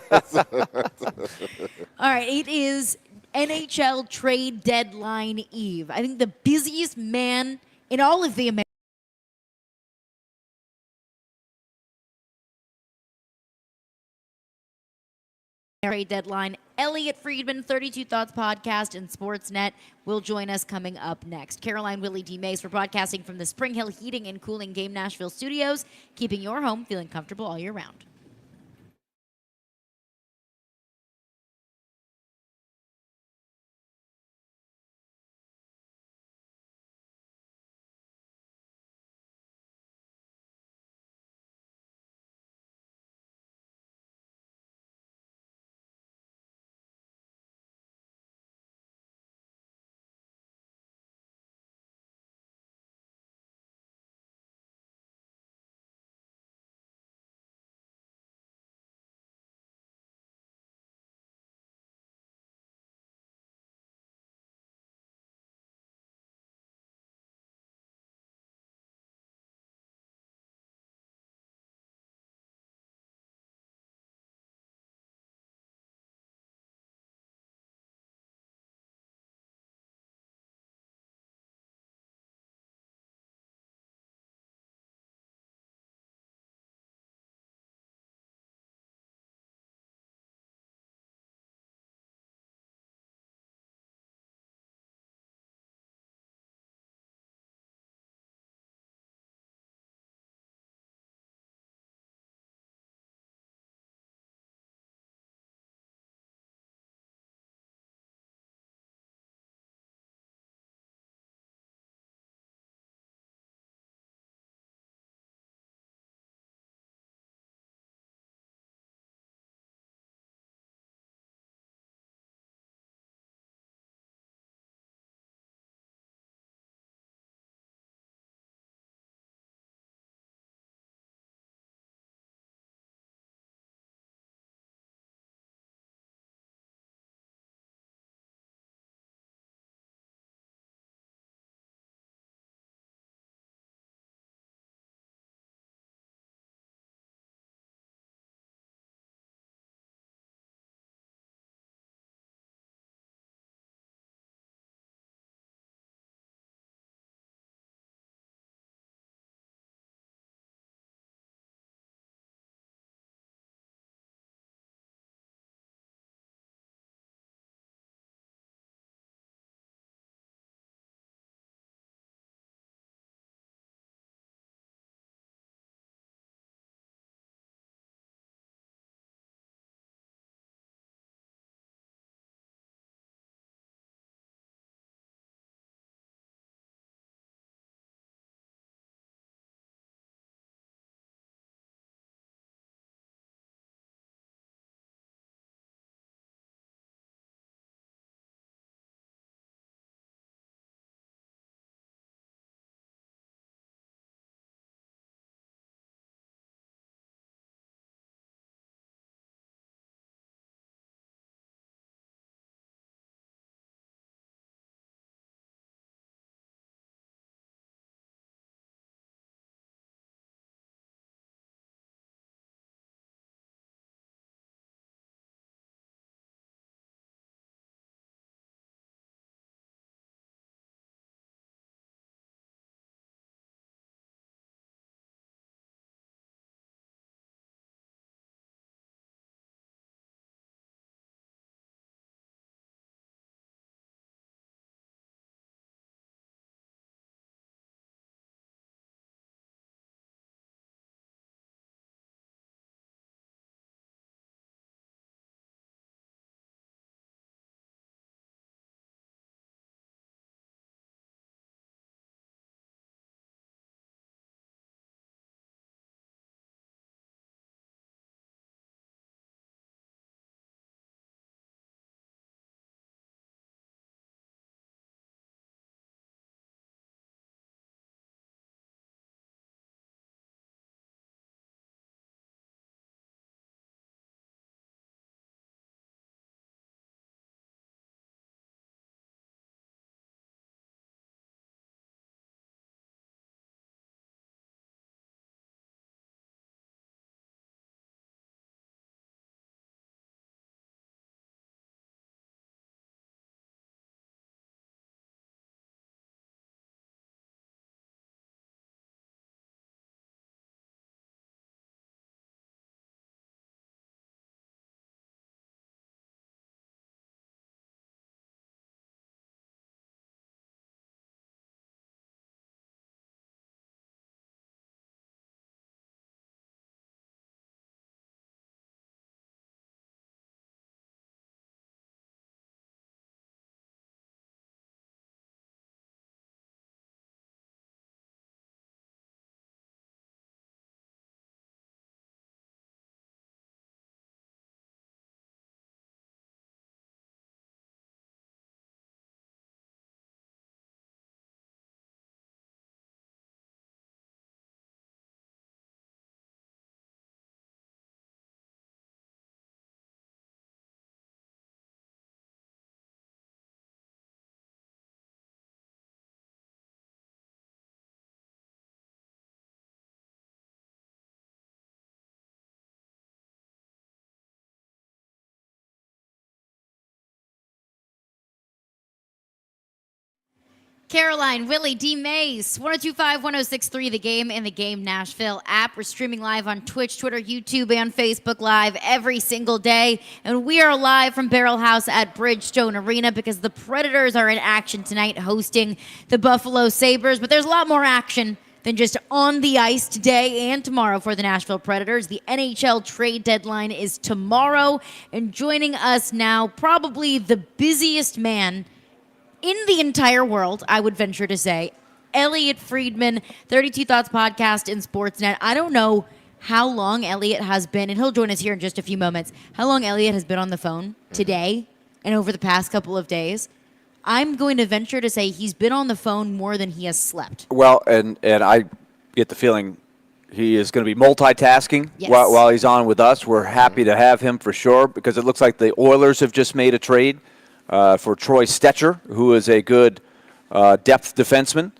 All right, it is NHL trade deadline eve. I think the busiest man in all of the American trade deadline. Elliot Friedman, 32 Thoughts Podcast and Sportsnet will join us coming up next. Caroline, Willy, D-Mase, we're broadcasting from the Spring Hill Heating and Cooling Game Nashville studios, keeping your home feeling comfortable all year round. Caroline, Willy, D-Mase, 102.5, 106.3, The Game and The Game Nashville app. We're streaming live on Twitch, Twitter, YouTube, and Facebook Live every single day. And we are live from Barrel House at Bridgestone Arena because the Predators are in action tonight hosting the Buffalo Sabres. But there's a lot more action than just on the ice today and tomorrow for the Nashville Predators. The NHL trade deadline is tomorrow. And joining us now, probably the busiest man in the entire world, I would venture to say, Elliotte Friedman, 32 Thoughts Podcast in Sportsnet. I don't know how long Elliotte has been, and he'll join us here in just a few moments, how long Elliotte has been on the phone today and over the past couple of days. I'm going to venture to say he's been on the phone more than he has slept. Well, and I get the feeling he is going to be multitasking while he's on with us. We're happy to have him for sure because it looks like the Oilers have just made a trade for Troy Stecher, who is a good depth defenseman,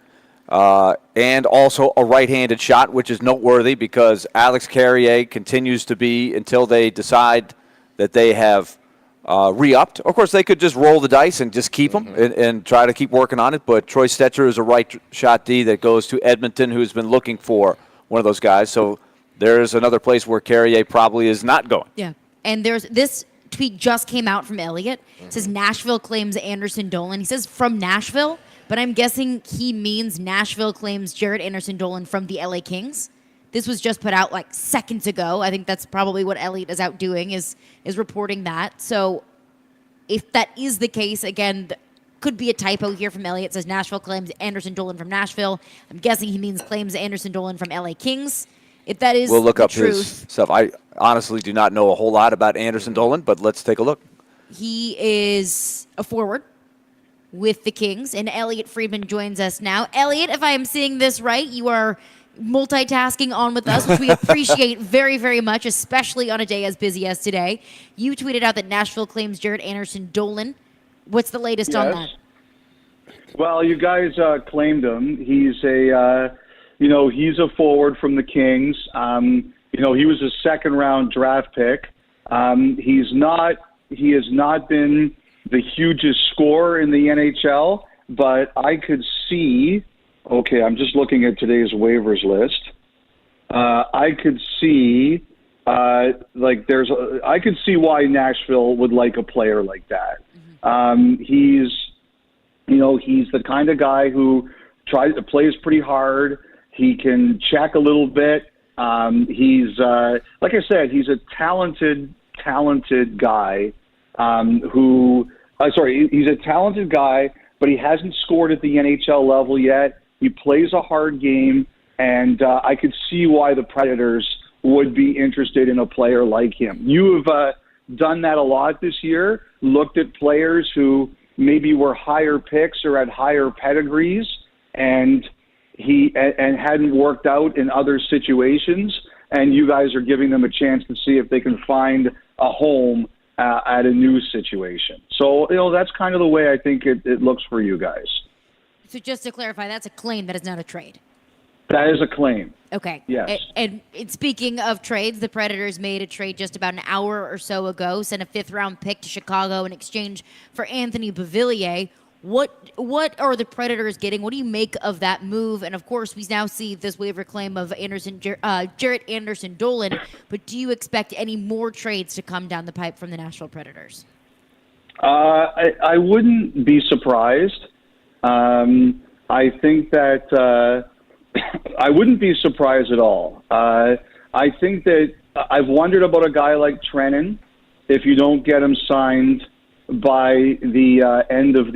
and also a right-handed shot, which is noteworthy because Alex Carrier continues to be, until they decide that they have re-upped. Of course, they could just roll the dice and just keep him and try to keep working on it, but Troy Stecher is a right-shot D that goes to Edmonton, who's been looking for one of those guys. So there's another place where Carrier probably is not going. Yeah, and there's this tweet just came out from Elliotte. It says Nashville claims Anderson Dolan. He says from Nashville, but I'm guessing he means Nashville claims Jared Anderson Dolan from the LA Kings. This was just put out like seconds ago. I think that's probably what Elliotte is out doing, is reporting that. So if that is the case, again, could be a typo here from Elliotte. It says Nashville claims Anderson Dolan from Nashville. I'm guessing he means claims Anderson Dolan from LA Kings. If that is we'll look the up truth, his stuff. I honestly do not know a whole lot about Anderson Dolan, but let's take a look. He is a forward with the Kings, and Elliotte Friedman joins us now. Elliotte, if I am seeing this right, you are multitasking on with us, which we appreciate very, very much, especially on a day as busy as today. You tweeted out that Nashville claims Jared Anderson Dolan. What's the latest on that? Well, you guys claimed him. He's a he's a forward from the Kings. He was a second-round draft pick. He has not been the hugest scorer in the NHL, but I could see. Okay, I'm just looking at today's waivers list. I could see, I could see why Nashville would like a player like that. He's the kind of guy who plays pretty hard. He can check a little bit. He's like I said, he's a talented guy. He's a talented guy, but he hasn't scored at the NHL level yet. He plays a hard game, and I could see why the Predators would be interested in a player like him. You have done that a lot this year, looked at players who maybe were higher picks or had higher pedigrees, and hadn't worked out in other situations, and you guys are giving them a chance to see if they can find a home at a new situation. So, that's kind of the way I think it looks for you guys. So just to clarify, that's a claim, that is not a trade. That is a claim. Okay. Yes. And speaking of trades, the Predators made a trade just about an hour or so ago, sent a 5th-round pick to Chicago in exchange for Anthony Beauvillier. What are the Predators getting? What do you make of that move? And, of course, we now see this waiver claim of Jared Anderson Dolan, but do you expect any more trades to come down the pipe from the Nashville Predators? I wouldn't be surprised. I think that I wouldn't be surprised at all. I think that I've wondered about a guy like Trennan. If you don't get him signed by the end of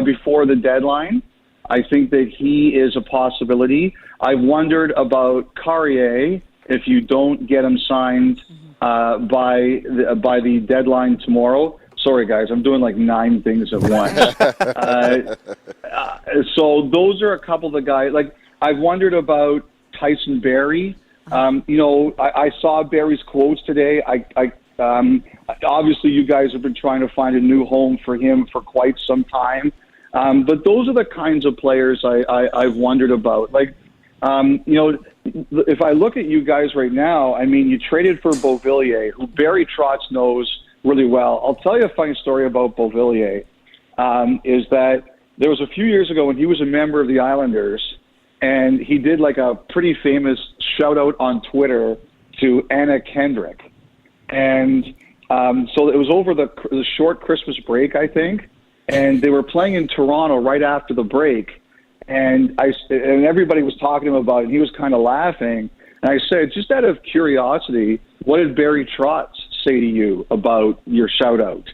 before the deadline, I think that he is a possibility. I've wondered about Carrier. If you don't get him signed by the deadline tomorrow. Sorry, guys, I'm doing like 9 things at once. So those are a couple of the guys. Like, I've wondered about Tyson Barrie. I saw Barry's quotes today. Obviously, you guys have been trying to find a new home for him for quite some time. But those are the kinds of players I've wondered about. Like, if I look at you guys right now, I mean, you traded for Beauvillier, who Barry Trotz knows really well. I'll tell you a funny story about Beauvillier. is that there was a few years ago when he was a member of the Islanders, and he did like a pretty famous shout out on Twitter to Anna Kendrick. And so it was over the short Christmas break, I think, and they were playing in Toronto right after the break. And everybody was talking to him about it, and he was kind of laughing. And I said, just out of curiosity, what did Barry Trotz say to you about your shout out?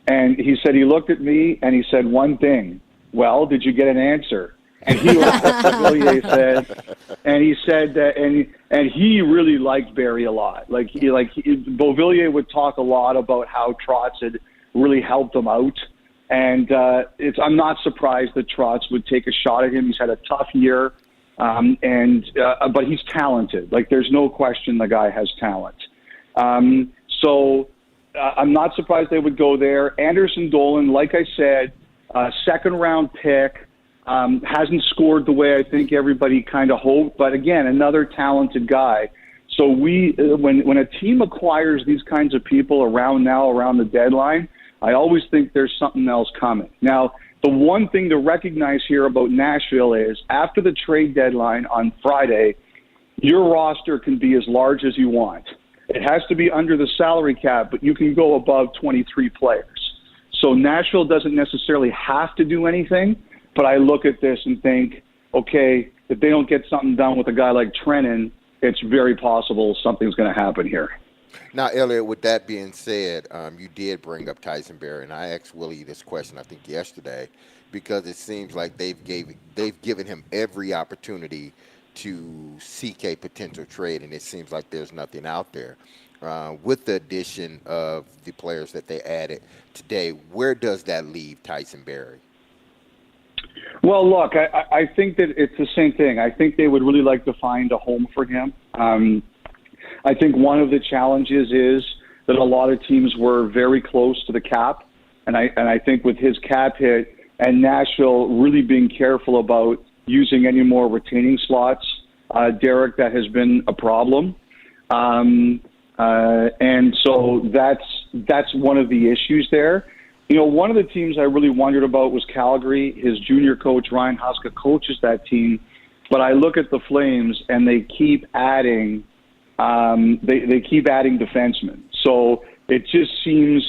And he said, he looked at me and he said one thing. Well, did you get an answer? And he said, and he said that, and he really liked Barry a lot. Beauvillier would talk a lot about how Trotz had really helped him out. And I'm not surprised that Trotz would take a shot at him. He's had a tough year, but he's talented. Like, there's no question the guy has talent. So I'm not surprised they would go there. Anderson Dolan, like I said, second-round pick, hasn't scored the way I think everybody kind of hoped. But, again, another talented guy. So when a team acquires these kinds of people around the deadline, I always think there's something else coming. Now, the one thing to recognize here about Nashville is after the trade deadline on Friday, your roster can be as large as you want. It has to be under the salary cap, but you can go above 23 players. So Nashville doesn't necessarily have to do anything, but I look at this and think, okay, if they don't get something done with a guy like Trennan, it's very possible something's going to happen here. Now, Elliot, with that being said, you did bring up Tyson Barrie, and I asked Willie this question, I think, yesterday, because it seems like they've given him every opportunity to seek a potential trade, and it seems like there's nothing out there. With the addition of the players that they added today, where does that leave Tyson Barrie? Well, look, I think that it's the same thing. I think they would really like to find a home for him. I think one of the challenges is that a lot of teams were very close to the cap, and I think with his cap hit and Nashville really being careful about using any more retaining slots, Derek, that has been a problem, and so that's one of the issues there. You know, one of the teams I really wondered about was Calgary. His junior coach Ryan Huska coaches that team, but I look at the Flames and they keep adding. They keep adding defensemen. So it just seems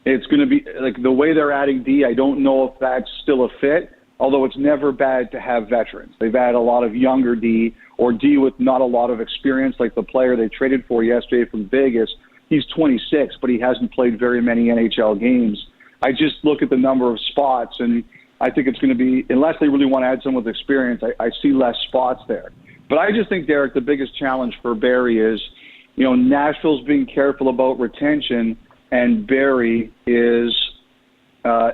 it's going to be like the way they're adding D. I don't know if that's still a fit, although it's never bad to have veterans. They've had a lot of younger D or D with not a lot of experience, like the player they traded for yesterday from Vegas. He's 26, but he hasn't played very many NHL games. I just look at the number of spots, and I think it's going to be, unless they really want to add someone with experience, I see less spots there. But I just think, Derek, the biggest challenge for Barrie is, you know, Nashville's being careful about retention, and Barrie is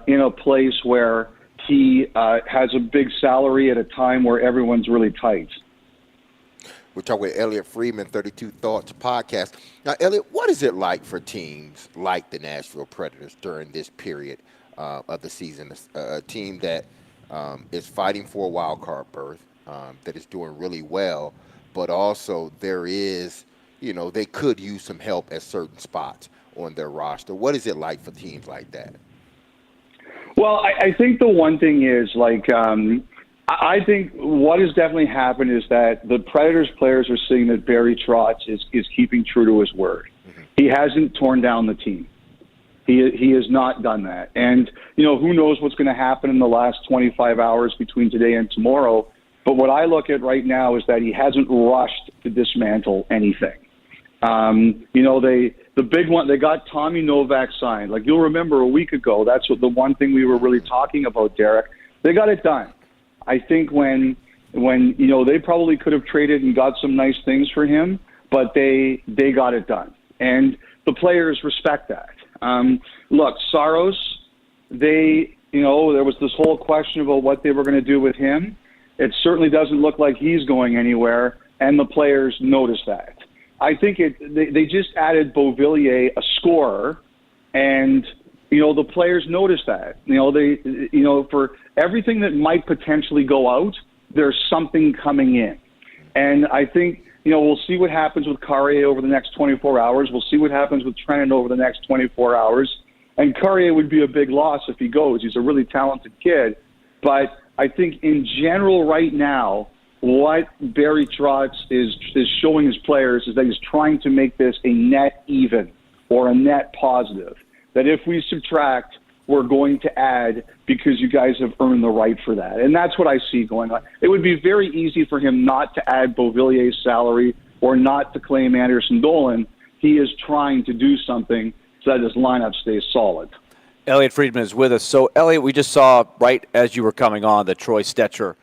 in a place where he has a big salary at a time where everyone's really tight. We're talking with Elliot Friedman, 32 Thoughts podcast. Now, Elliot, what is it like for teams like the Nashville Predators during this period of the season? A team that is fighting for a wild card berth, that is doing really well, but also there is, you know, they could use some help at certain spots on their roster. What is it like for teams like that? Well, I think the one thing is, like, I think what has definitely happened is that the Predators players are seeing that Barry Trotz is keeping true to his word. Mm-hmm. He hasn't torn down the team. He has not done that. And, you know, who knows what's going to happen in the last 25 hours between today and tomorrow. But what I look at right now is that he hasn't rushed to dismantle anything. You know, the big one, they got Tommy Novak signed. Like, you'll remember a week ago, that's what the one thing we were really talking about, Derek. They got it done. I think when you know, they probably could have traded and got some nice things for him, but they got it done. And the players respect that. Look, Saros, you know, there was this whole question about what they were going to do with him. It certainly doesn't look like he's going anywhere, and the players notice that. I think they just added Beauvillier, a scorer, and, you know, the players notice that. You know, for everything that might potentially go out, there's something coming in. And I think, you know, we'll see what happens with Carrier over the next 24 hours. We'll see what happens with Trennan over the next 24 hours. And Carrier would be a big loss if he goes. He's a really talented kid. But I think in general right now, what Barry Trotz is showing his players is that he's trying to make this a net even or a net positive. That if we subtract, we're going to add because you guys have earned the right for that. And that's what I see going on. It would be very easy for him not to add Beauvillier's salary or not to claim Anderson Dolan. He is trying to do something so that his lineup stays solid. Elliot Friedman is with us. So, Elliot, we just saw right as you were coming on that Troy Stetcher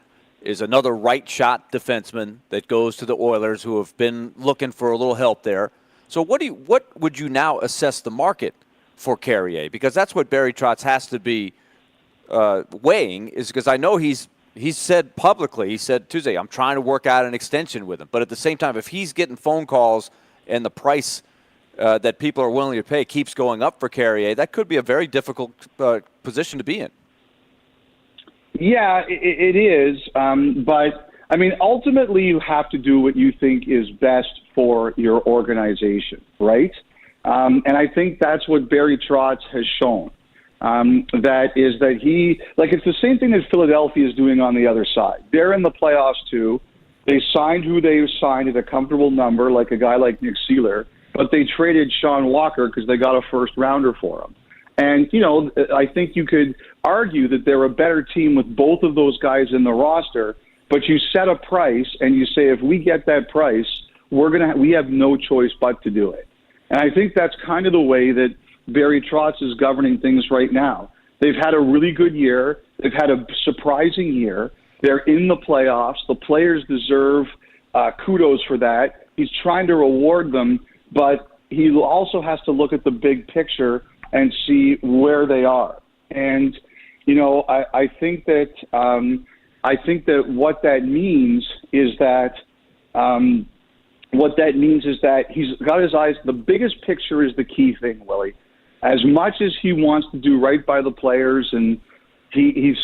is another right-shot defenseman that goes to the Oilers, who have been looking for a little help there. So what would you now assess the market for Carrier? Because that's what Barry Trotz has to be weighing, is because I know he's said publicly, he said Tuesday, I'm trying to work out an extension with him. But at the same time, if he's getting phone calls and the price that people are willing to pay keeps going up for Carrier, that could be a very difficult position to be in. Yeah, it is. But, I mean, ultimately you have to do what you think is best for your organization, right? And I think that's what Barry Trotz has shown. That he, like, it's the same thing that Philadelphia is doing on the other side. They're in the playoffs too. They signed who they signed at a comfortable number, like a guy like Nick Seeler, but they traded Sean Walker because they got a first rounder for him. And, you know, I think you could argue that they're a better team with both of those guys in the roster, but you set a price and you say, if we get that price, we have no choice but to do it. And I think that's kind of the way that Barry Trotz is governing things right now. They've had a really good year. They've had a surprising year. They're in the playoffs. The players deserve kudos for that. He's trying to reward them, but he also has to look at the big picture and see where they are. And, you know, I think that what that means is that he's got his eyes. The biggest picture is the key thing, Willie. As much as he wants to do right by the players, and he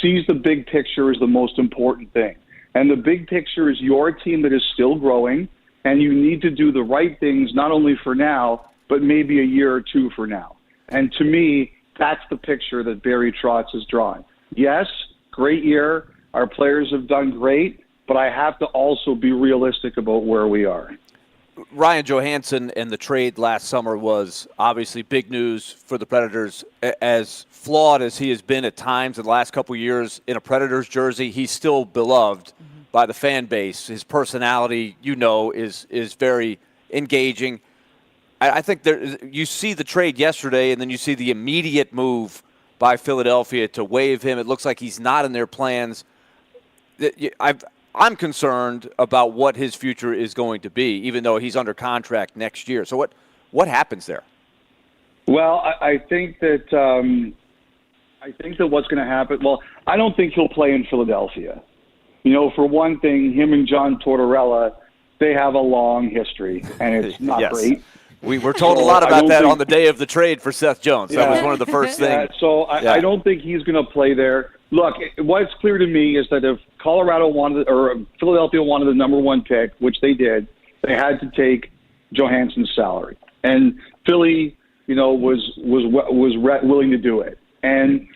sees the big picture as the most important thing. And the big picture is your team that is still growing, and you need to do the right things not only for now, but maybe a year or two for now. And to me, that's the picture that Barry Trotz is drawing. Yes, great year. Our players have done great, but I have to also be realistic about where we are. Ryan Johansson and the trade last summer was obviously big news for the Predators. As flawed as he has been at times in the last couple of years in a Predators jersey, he's still beloved by the fan base. His personality, you know, is very engaging. I think you see the trade yesterday, and then you see the immediate move by Philadelphia to waive him. It looks like he's not in their plans. I'm concerned about what his future is going to be, even though he's under contract next year. So what happens there? Well, I think that what's going to happen. Well, I don't think he'll play in Philadelphia. You know, for one thing, him and John Tortorella, they have a long history, and it's not yes. great. We were told a lot about that on the day of the trade for Seth Jones. Yeah. That was one of the first things. I don't think he's going to play there. Look, what's clear to me is that if Colorado wanted, or Philadelphia wanted the number one pick, which they did, they had to take Johansson's salary, and Philly, you know, was willing to do it. And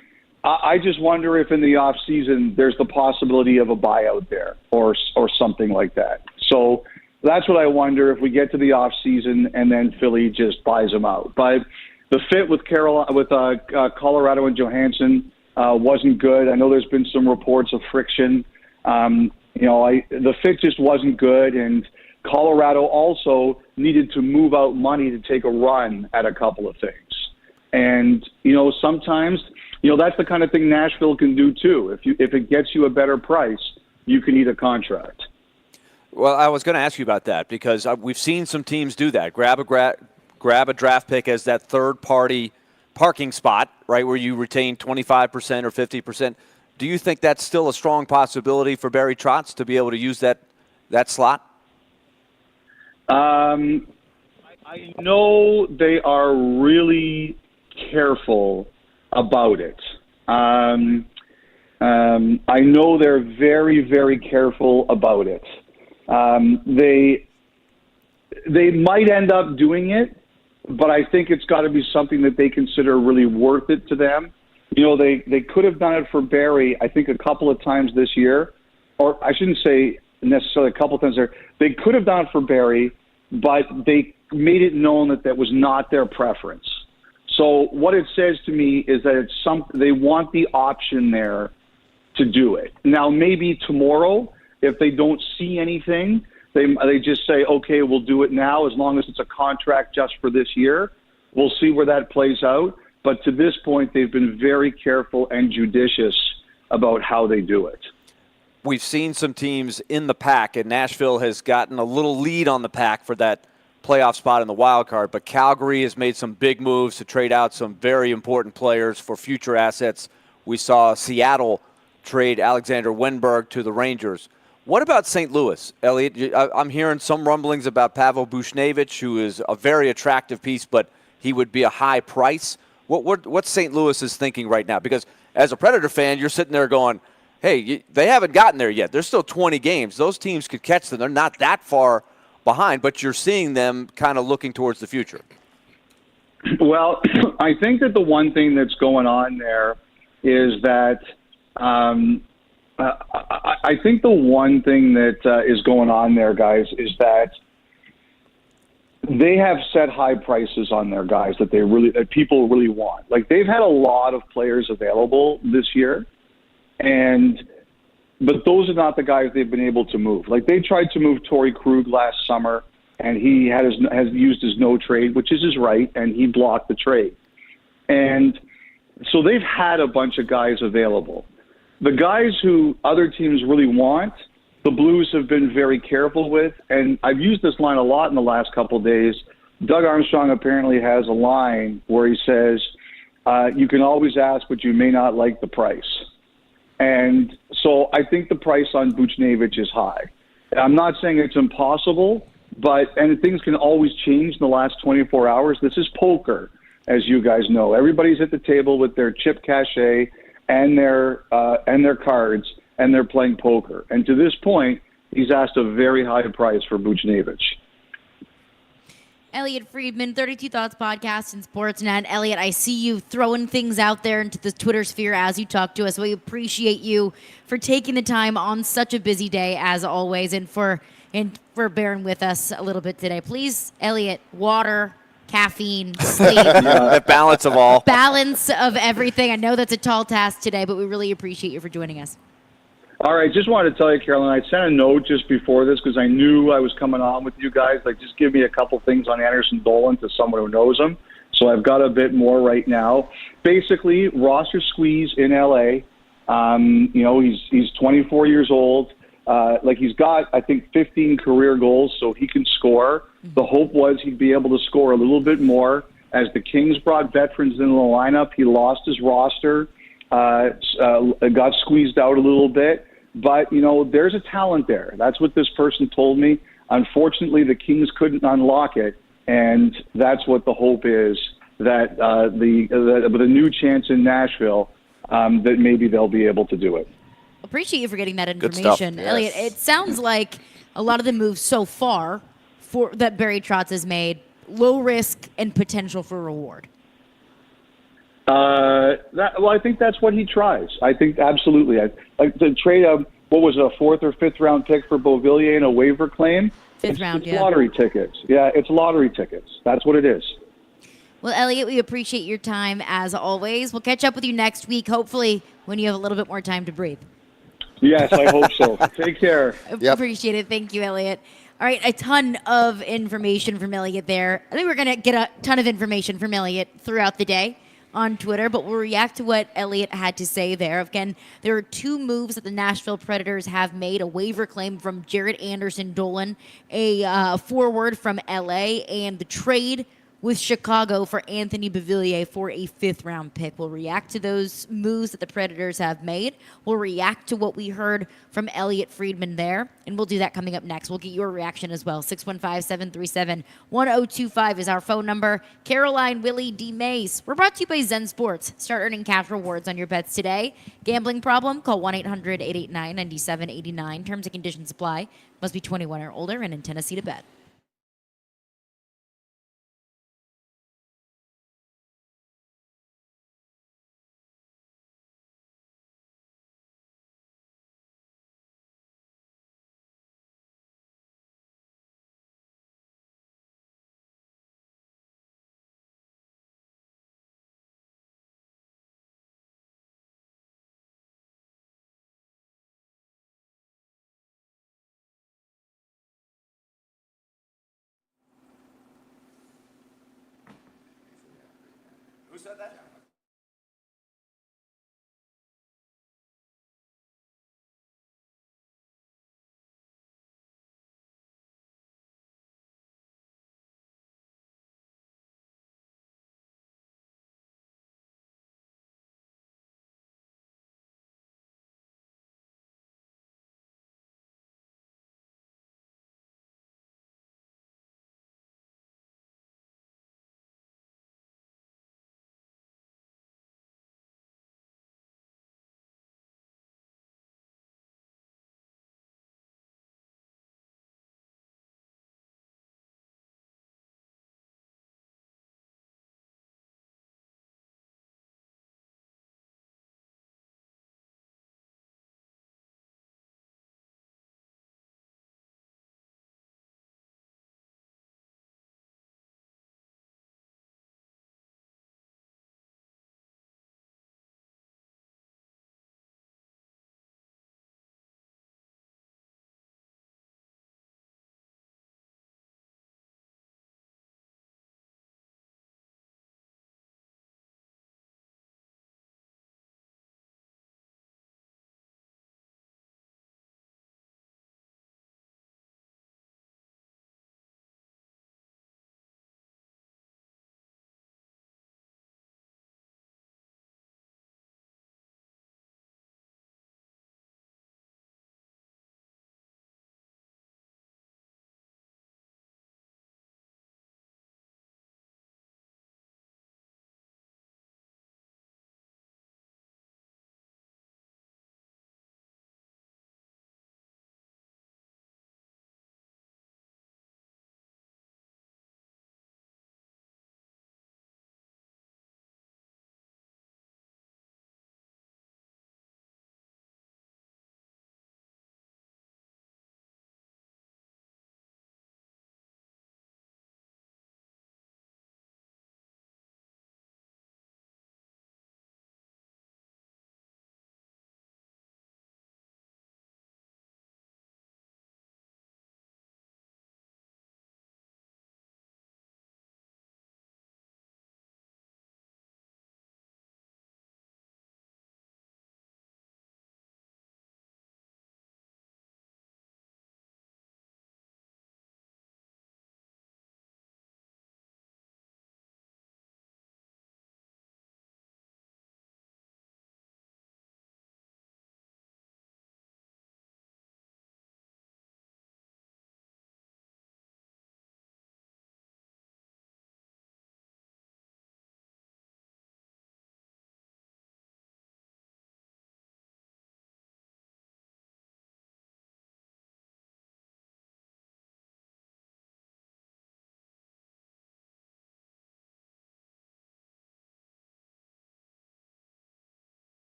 I just wonder if in the off season there's the possibility of a buyout there or something like that. So that's what I wonder if we get to the off season and then Philly just buys him out. But the fit with Colorado and Johansson wasn't good. I know there's been some reports of friction. The fit just wasn't good, and Colorado also needed to move out money to take a run at a couple of things. And, you know, sometimes, you know, that's the kind of thing Nashville can do too. If it gets you a better price, you can eat a contract. Well, I was going to ask you about that because we've seen some teams do that. Grab a draft pick as that third-party parking spot, right, where you retain 25% or 50%. Do you think that's still a strong possibility for Barry Trotz to be able to use that slot? I know they are really careful about it. I know they're very, very careful about it. They might end up doing it, but I think it's got to be something that they consider really worth it to them. You know, they could have done it for Barry, I think, a couple of times this year, or I shouldn't say necessarily a couple of times there. They could have done it for Barry, but they made it known that that was not their preference. So what it says to me is that they want the option there to do it. Now, maybe tomorrow, if they don't see anything, they just say, okay, we'll do it now as long as it's a contract just for this year. We'll see where that plays out. But to this point, they've been very careful and judicious about how they do it. We've seen some teams in the pack, and Nashville has gotten a little lead on the pack for that playoff spot in the wild card. But Calgary has made some big moves to trade out some very important players for future assets. We saw Seattle trade Alexander Wenberg to the Rangers. What about St. Louis, Elliot? I'm hearing some rumblings about Pavel Buchnevich, who is a very attractive piece, but he would be a high price. What's St. Louis is thinking right now? Because as a Predator fan, you're sitting there going, hey, they haven't gotten there yet. There's still 20 games. Those teams could catch them. They're not that far behind, but you're seeing them kind of looking towards the future. Well, I think that the one thing that's going on there is that I think the one thing that is going on there, guys, is that they have set high prices on their guys that people really want. Like, they've had a lot of players available this year, but those are not the guys they've been able to move. Like, they tried to move Torrey Krug last summer, and he has used his no trade, which is his right, and he blocked the trade. And so they've had a bunch of guys available. The guys who other teams really want, the Blues have been very careful with, and I've used this line a lot in the last couple of days. Doug Armstrong apparently has a line where he says, you can always ask, but you may not like the price. And so I think the price on Buchnevich is high. I'm not saying it's impossible, and things can always change in the last 24 hours. This is poker, as you guys know. Everybody's at the table with their chip cachet and their cards, and they're playing poker. And to this point, he's asked a very high price for Buchnevich. Elliot Friedman, 32 Thoughts Podcast and Sportsnet. Elliot, I see you throwing things out there into the Twitter sphere as you talk to us. We appreciate you for taking the time on such a busy day, as always, and for bearing with us a little bit today. Please, Elliot, water, caffeine, sleep. The balance of all. Balance of everything. I know that's a tall task today, but we really appreciate you for joining us. All right, just wanted to tell you, Carolyn, I sent a note just before this because I knew I was coming on with you guys. Like, just give me a couple things on Anderson Dolan to someone who knows him. So I've got a bit more right now. Basically, roster squeeze in L.A. He's 24 years old. He's got, I think, 15 career goals, so he can score. The hope was he'd be able to score a little bit more. As the Kings brought veterans into the lineup, he lost his roster, got squeezed out a little bit. But, there's a talent there. That's what this person told me. Unfortunately, the Kings couldn't unlock it, and that's what the hope is, that with a new chance in Nashville, that maybe they'll be able to do it. Appreciate you for getting that Good stuff. information. Yes. Elliot, it sounds like a lot of the moves so far that Barry Trotz has made, low risk and potential for reward. I think that's what he tries. I think absolutely. Like the trade of what was it, a 4th or 5th round pick for Beauvillier and a waiver claim. Fifth round, it's lottery tickets. Yeah, it's lottery tickets. That's what it is. Well, Elliot, we appreciate your time as always. We'll catch up with you next week, hopefully when you have a little bit more time to breathe. Yes, I hope so. Take care. Yep. Appreciate it. Thank you, Elliot. All right, a ton of information from Elliot there. I think we're going to get a ton of information from Elliot throughout the day on Twitter, but we'll react to what Elliot had to say there. Again, there are 2 moves that the Nashville Predators have made: a waiver claim from Jared Anderson Dolan, a forward from LA, and the trade with Chicago for Anthony Beauvillier for a 5th round pick. We'll react to those moves that the Predators have made. We'll react to what we heard from Elliot Friedman there, and we'll do that coming up next. We'll get your reaction as well. 615-737-1025 is our phone number. Caroline, Willy, D-Mase. We're brought to you by Zen Sports. Start earning cash rewards on your bets today. Gambling problem? Call 1-800-889-9789. Terms and conditions apply. Must be 21 or older and in Tennessee to bet. said that?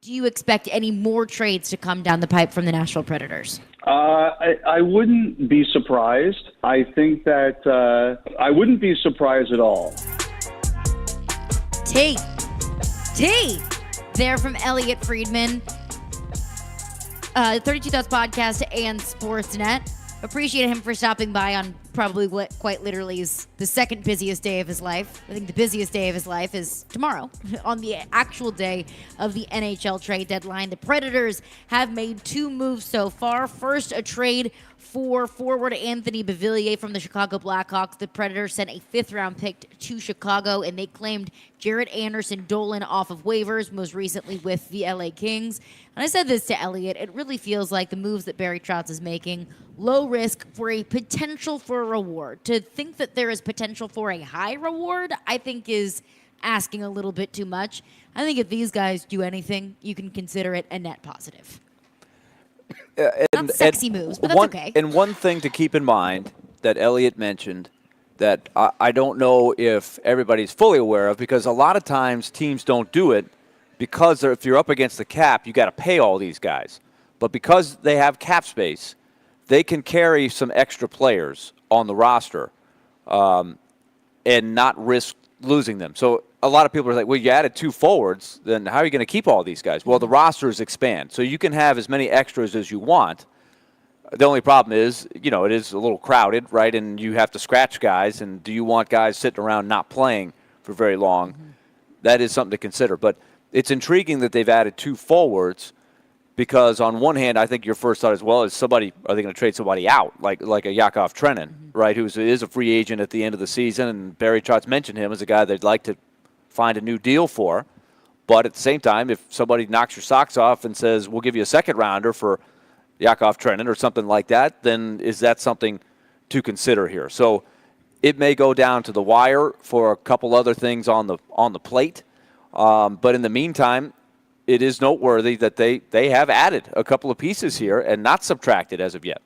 Do you expect any more trades to come down the pipe from the Nashville Predators? I wouldn't be surprised. I think that I wouldn't be surprised at all. T. There from Elliot Friedman, 32 Thoughts Podcast and Sportsnet. Appreciate him for stopping by on probably what quite literally is the second busiest day of his life. I think the busiest day of his life is tomorrow, on the actual day of the NHL trade deadline. The Predators have made 2 moves so far. First, a trade for forward Anthony Beauvillier from the Chicago Blackhawks. The Predators sent a 5th-round pick to Chicago, and they claimed Jared Anderson-Dolan off of waivers, most recently with the LA Kings. And I said this to Elliot, it really feels like the moves that Barry Trotz is making, low risk for a potential for a reward. To think that there is potential for a high reward, I think is asking a little bit too much. I think if these guys do anything, you can consider it a net positive. Not sexy moves, but that's okay. And one thing to keep in mind that Elliot mentioned that I don't know if everybody's fully aware of, because a lot of times teams don't do it because if you're up against the cap, you got to pay all these guys. But because they have cap space, they can carry some extra players on the roster and not risk losing them. So a lot of people are like, well, you added 2 forwards, then how are you going to keep all these guys? Well, the rosters expand. So you can have as many extras as you want. The only problem is, it is a little crowded, right? And you have to scratch guys. And do you want guys sitting around not playing for very long? Mm-hmm. That is something to consider. But it's intriguing that they've added 2 forwards because on one hand, I think your first thought as well is are they going to trade somebody out, like a Yakov Trenin, right, who is a free agent at the end of the season, and Barry Trotz mentioned him as a guy they'd like to find a new deal for. But at the same time, if somebody knocks your socks off and says, we'll give you a second-rounder for Yakov Trenin or something like that, then is that something to consider here? So it may go down to the wire for a couple other things on the plate. But in the meantime, it is noteworthy that they have added a couple of pieces here and not subtracted as of yet.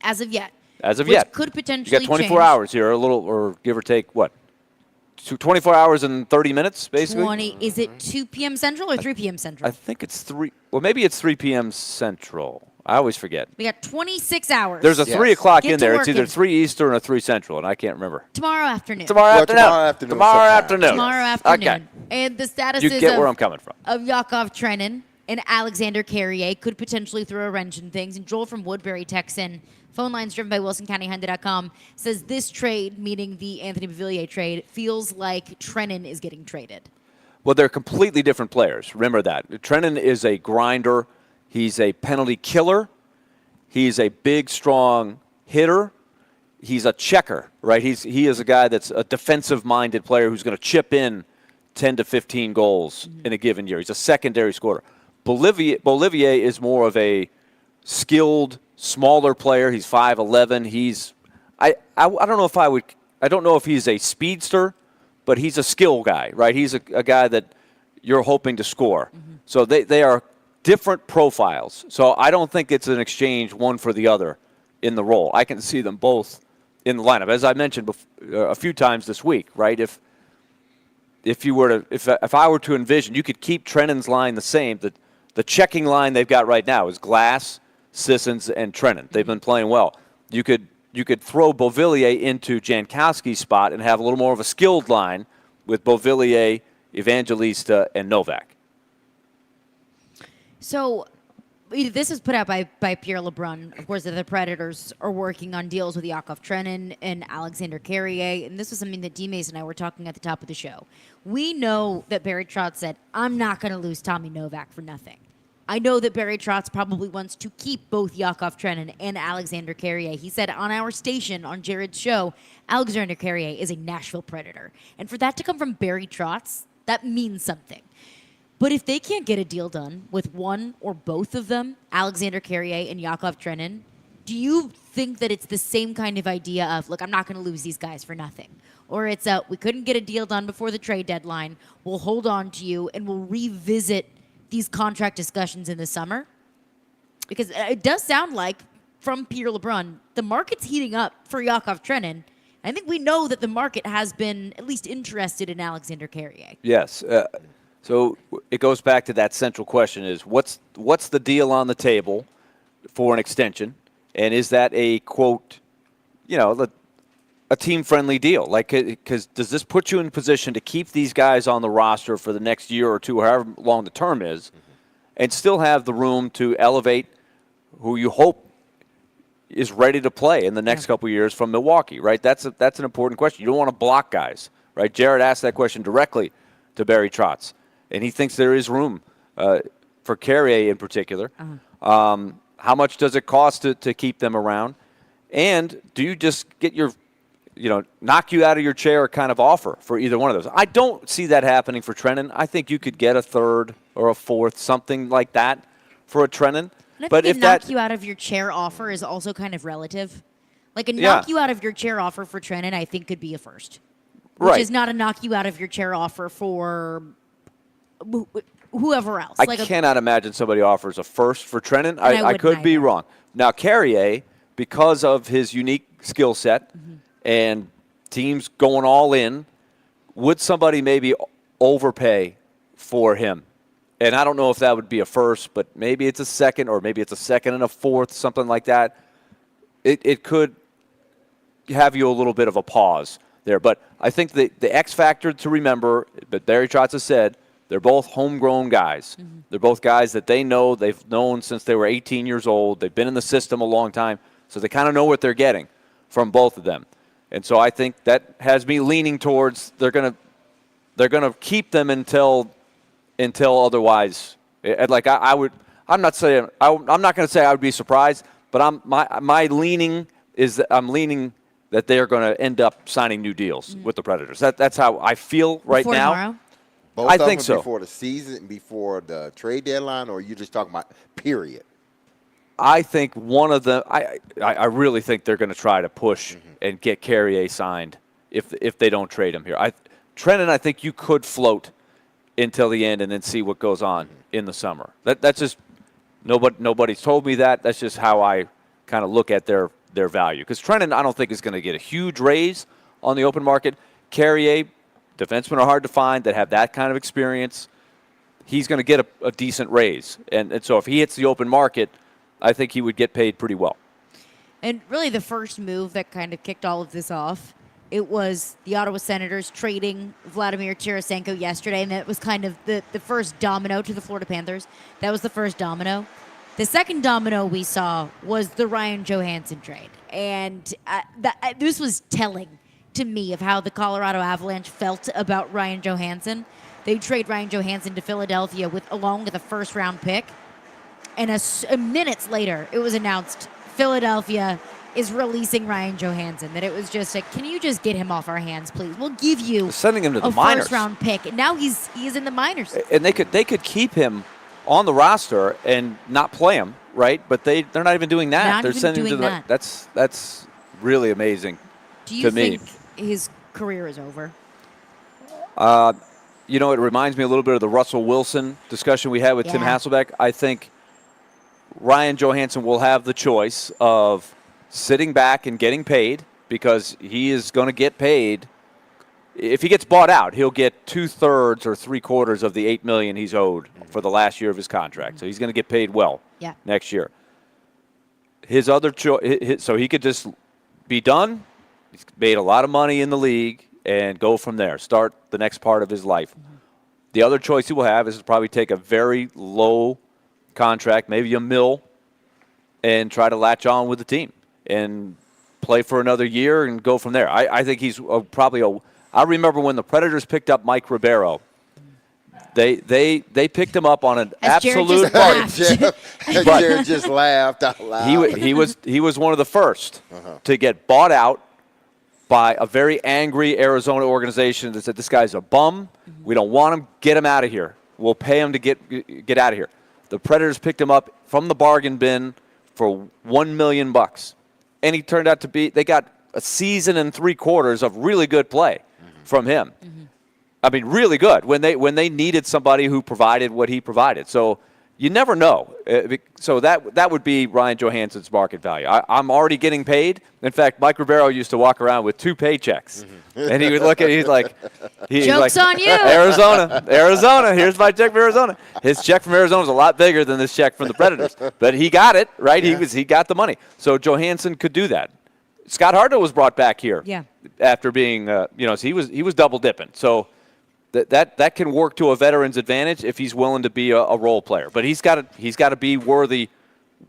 As of yet. Which could potentially you got 24 change. hours here, a little, or give or take, what? 24 hours and 30 minutes, basically? Is it 2 p.m. Central or 3 p.m. Central? I think it's 3. Well, maybe it's 3 p.m. Central. I always forget. We got 26 hours. There's a 3 o'clock Get in to there. It's working. either 3 Eastern or 3 Central, and I can't remember. Tomorrow afternoon. Tomorrow afternoon. Tomorrow afternoon. Okay. And the status You is get where I'm coming from. of Yakov Trenin and Alexander Carrier could potentially throw a wrench in things. And Joel from Woodbury texts in, phone lines driven by WilsonCountyHonda.com, says this trade, meaning the Anthony Beauvillier trade, feels like Trenin is getting traded. Well, they're completely different players. Remember that. Trenin is a grinder. He's a penalty killer. He's a big, strong hitter. He's a checker, right? He is a guy that's a defensive-minded player who's going to chip in 10 to 15 goals in a given year. He's a secondary scorer. Beauvillier is more of a skilled, smaller player. He's 5'11". I don't know if he's a speedster, but he's a skill guy, right? He's a guy that you're hoping to score. Mm-hmm. So they are different profiles. So I don't think it's an exchange one for the other in the role. I can see them both in the lineup, as I mentioned a few times this week, right? If I were to envision, you could keep Trenin's line the same. The checking line they've got right now is Glass, Sissons, and Trenin. They've been playing well. You could throw Beauvillier into Jankowski's spot and have a little more of a skilled line with Beauvillier, Evangelista, and Novak. So this is put out by Pierre LeBrun. Of course, the Predators are working on deals with Yakov Trenin and Alexander Carrier, and this was something that D-Mase and I were talking at the top of the show. We know that Barry Trotz said, I'm not going to lose Tommy Novak for nothing. I know that Barry Trotz probably wants to keep both Yakov Trenin and Alexander Carrier. He said on our station, on Jared's show, Alexander Carrier is a Nashville Predator. And for that to come from Barry Trotz, that means something. But if they can't get a deal done with one or both of them, Alexander Carrier and Yakov Trenin, do you think that it's the same kind of idea of, look, I'm not going to lose these guys for nothing? Or it's we couldn't get a deal done before the trade deadline, we'll hold on to you, and we'll revisit these contract discussions in the summer? Because it does sound like, from Pierre LeBrun, the market's heating up for Yakov Trenin. I think we know that the market has been at least interested in Alexander Carrier. Yes. So it goes back to that central question is what's the deal on the table for an extension? And is that a, quote, a team-friendly deal? Like, because does this put you in position to keep these guys on the roster for the next year or two, however long the term is, and still have the room to elevate who you hope is ready to play in the next couple of years from Milwaukee, right? That's an important question. You don't want to block guys, right? Jared asked that question directly to Barry Trotz, and he thinks there is room for Carrier in particular. How much does it cost to keep them around? And do you just get knock you out of your chair kind of offer for either one of those? I don't see that happening for Trennan. I think you could get a third or a fourth, something like that for a Trennan. But if knock you out of your chair offer is also kind of relative. Like a knock you out of your chair offer for Trennan, I think could be a first. Which is not a knock you out of your chair offer for whoever else. I cannot imagine somebody offers a first for Trennan. I could be wrong. Now, Carrier, because of his unique skill set and teams going all in, would somebody maybe overpay for him? And I don't know if that would be a first, but maybe it's a second, or maybe it's a second and a fourth, something like that. It could have you a little bit of a pause there. But I think the X factor to remember, but Barry Trotz has said, they're both homegrown guys. They're both guys that they know. They've known since they were 18 years old. They've been in the system a long time, so they kind of know what they're getting from both of them. And so I think that has me leaning towards they're gonna keep them until otherwise. I'm not going to say I would be surprised, but my leaning is that I'm leaning that they are going to end up signing new deals with the Predators. That's how I feel before now. Tomorrow? Both I of think them so. Before the season, before the trade deadline, or are you just talking about period? I think one of them. I really think they're going to try to push and get Carrier signed if they don't trade him here. Trennan, I think you could float until the end and then see what goes on in the summer. That's just nobody's told me that. That's just how I kind of look at their value. Because Trennan, I don't think is going to get a huge raise on the open market. Carrier, defensemen are hard to find that have that kind of experience. He's going to get a decent raise. And so if he hits the open market, I think he would get paid pretty well. And really the first move that kind of kicked all of this off, it was the Ottawa Senators trading Vladimir Tarasenko yesterday, and that was kind of the first domino to the Florida Panthers. That was the first domino. The second domino we saw was the Ryan Johansson trade. And this was telling to me of how the Colorado Avalanche felt about Ryan Johansson. They trade Ryan Johansson to Philadelphia along with a first-round pick. And minutes later, it was announced Philadelphia is releasing Ryan Johansson. That it was just like, can you just get him off our hands, please? We'll give you sending him to the a minors. first-round pick. And now he's in the minors. And they could keep him on the roster and not play him, right? But they're not even doing that. They're sending him to that. That's really amazing. Do you to me. think his career is over? It reminds me a little bit of the Russell Wilson discussion we had with Tim Hasselbeck. I think Ryan Johansson will have the choice of sitting back and getting paid, because he is going to get paid. If he gets bought out, he'll get 2/3 or 3/4 of the $8 million he's owed for the last year of his contract. So he's going to get paid well next year. His other choice, so he could just be done. He's made a lot of money in the league and go from there, start the next part of his life. The other choice he will have is to probably take a very low contract, maybe $1 million, and try to latch on with the team and play for another year and go from there. I think he's I remember when the Predators picked up Mike Ribeiro. They picked him up on an absolute bargain. Jared just laughed out loud. He was one of the first to get bought out by a very angry Arizona organization that said, this guy's a bum. We don't want him. Get him out of here. We'll pay him to get out of here. The Predators picked him up from the bargain bin for $1 million. And he turned out to be, they got a season and 3/4 of really good play from him. I mean, really good when they needed somebody who provided what he provided. So you never know. So that would be Ryan Johansson's market value. I'm already getting paid. In fact, Mike Ribeiro used to walk around with 2 paychecks. And he would look at he's like, Joke's on you. Arizona, here's my check from Arizona. His check from Arizona is a lot bigger than this check from the Predators. But he got it, right? Yeah. He got the money. So Johansson could do that. Scott Hartnell was brought back here after being, so he was double dipping. So that can work to a veteran's advantage if he's willing to be a role player. But he's got to be worthy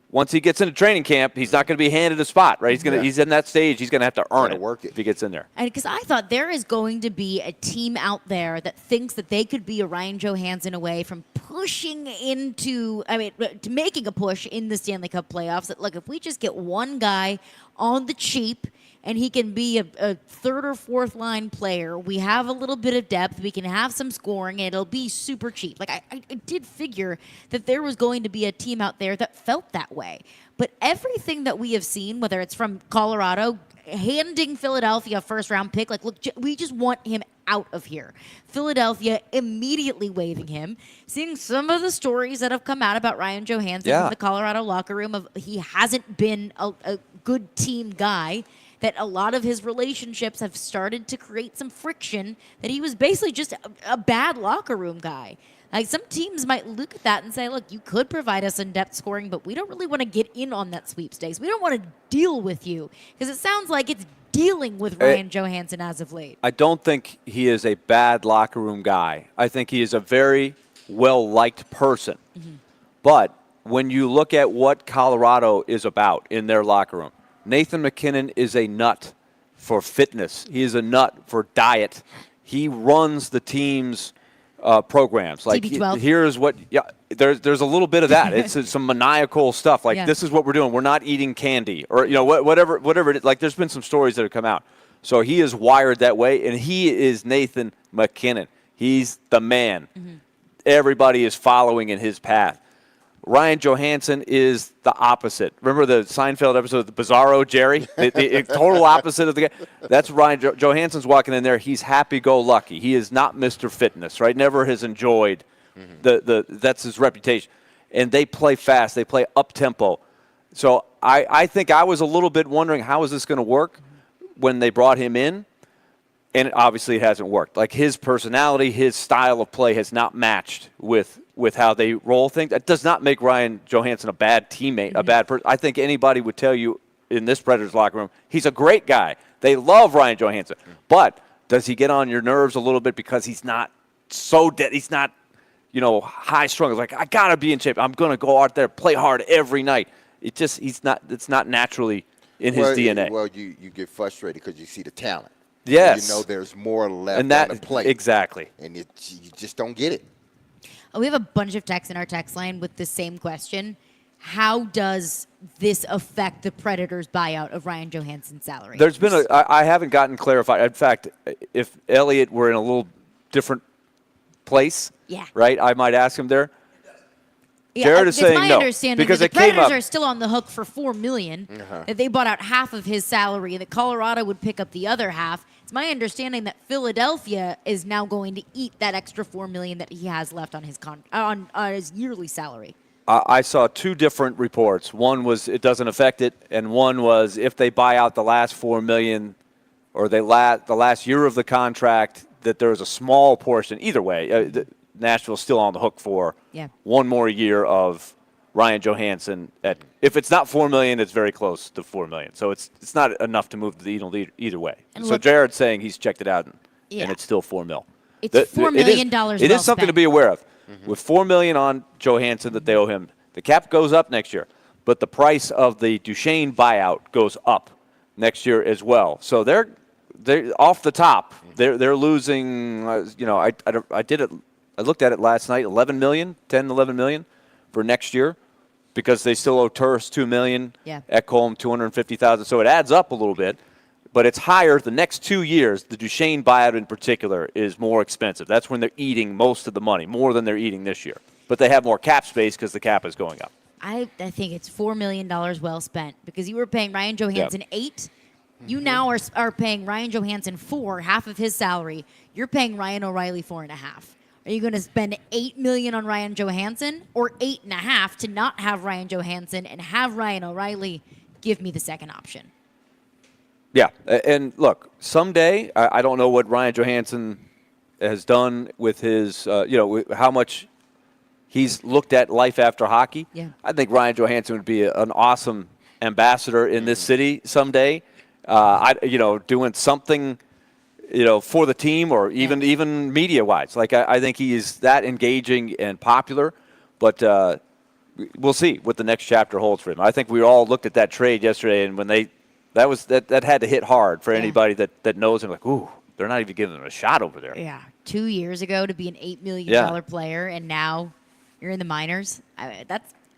once he gets into training camp, he's not going to be handed a spot, right? He's in that stage. He's going to have to earn it, work it if he gets in there. And because I thought there is going to be a team out there that thinks that they could be a Ryan Johansson away from pushing into, to making a push in the Stanley Cup playoffs. That, look, if we just get one guy on the cheap and he can be a third or fourth line player, we have a little bit of depth, we can have some scoring, and it'll be super cheap. Like, I did figure that there was going to be a team out there that felt that way. But everything that we have seen, whether it's from Colorado, handing Philadelphia a first-round pick, like, look, we just want him out of here. Philadelphia immediately waiving him. Seeing some of the stories that have come out about Ryan Johansson in the Colorado locker room of he hasn't been a good team guy, that a lot of his relationships have started to create some friction, that he was basically just a bad locker room guy. Like, some teams might look at that and say, look, you could provide us in-depth scoring, but we don't really want to get in on that sweepstakes. We don't want to deal with you, because it sounds like it's dealing with Ryan Johansson as of late. I don't think he is a bad locker room guy. I think he is a very well-liked person. Mm-hmm. But when you look at what Colorado is about in their locker room, Nathan MacKinnon is a nut for fitness. He is a nut for diet. He runs the team's programs. Like, here's what. Yeah, there's a little bit of that. It's some maniacal stuff. Like, this is what we're doing. We're not eating candy, or whatever it is. Like, there's been some stories that have come out. So he is wired that way, and he is Nathan MacKinnon. He's the man. Mm-hmm. Everybody is following in his path. Ryan Johansson is the opposite. Remember the Seinfeld episode, the Bizarro Jerry? the total opposite of the guy. That's Ryan Johansson's walking in there. He's happy-go-lucky. He is not Mr. Fitness, right? Never has enjoyed that's his reputation. And they play fast. They play up-tempo. So I think I was a little bit wondering, how is this going to work when they brought him in? And obviously it hasn't worked. Like, his personality, his style of play has not matched with how they roll things. That does not make Ryan Johansson a bad teammate, a bad person. I think anybody would tell you in this Predators locker room, he's a great guy. They love Ryan Johansson. But does he get on your nerves a little bit because he's not so dead? He's not, high strung. It's like, I got to be in shape. I'm going to go out there, play hard every night. It's not naturally in his DNA. Well, you get frustrated because you see the talent. Yes. There's more left on the plate. Exactly. And you just don't get it. We have a bunch of texts in our text line with the same question. How does this affect the Predators' buyout of Ryan Johansson's salary? There's been I haven't gotten clarified. In fact, if Elliott were in a little different place, right, I might ask him there. Jared is saying no. My understanding because the Predators are still on the hook for $4 million. That they bought out half of his salary, and that Colorado would pick up the other half. It's my understanding that Philadelphia is now going to eat that extra $4 million that he has left on his on his yearly salary. I saw two different reports. One was it doesn't affect it, and one was if they buy out the last $4 million or the last year of the contract, that there is a small portion. Either way, Nashville's still on the hook for one more year of Ryan Johansson. If it's not $4 million, it's very close to $4 million. So it's not enough to move the needle either way. And so Jared's saying he's checked it out, and it's still $4 million. It's $4 million. It is something to be aware of. Mm-hmm. With $4 million on Johansson that they owe him, the cap goes up next year, but the price of the Duchesne buyout goes up next year as well. So they're off the top. They're losing. I did it. I looked at it last night. 11 million for next year, because they still owe Turris $2 million. Ekholm $250,000. So it adds up a little bit. But it's higher the next 2 years. The Duchesne buyout in particular is more expensive. That's when they're eating most of the money, more than they're eating this year. But they have more cap space because the cap is going up. I think it's $4 million well spent, because you were paying Ryan Johansson $8. You now are paying Ryan Johansson $4, half of his salary. You're paying Ryan O'Reilly $4.5. Are you going to spend $8 million on Ryan Johansson, or $8.5 to not have Ryan Johansson and have Ryan O'Reilly? Give me the second option. Yeah, and look, someday, I don't know what Ryan Johansson has done with his, how much he's looked at life after hockey. Yeah. I think Ryan Johansson would be an awesome ambassador in this city someday, doing something, for the team, or even media-wise. Like, I think he is that engaging and popular, but we'll see what the next chapter holds for him. I think we all looked at that trade yesterday, and when that had to hit hard for anybody that knows him. Like, ooh, they're not even giving him a shot over there. Yeah, 2 years ago to be an $8 million player, and now you're in the minors.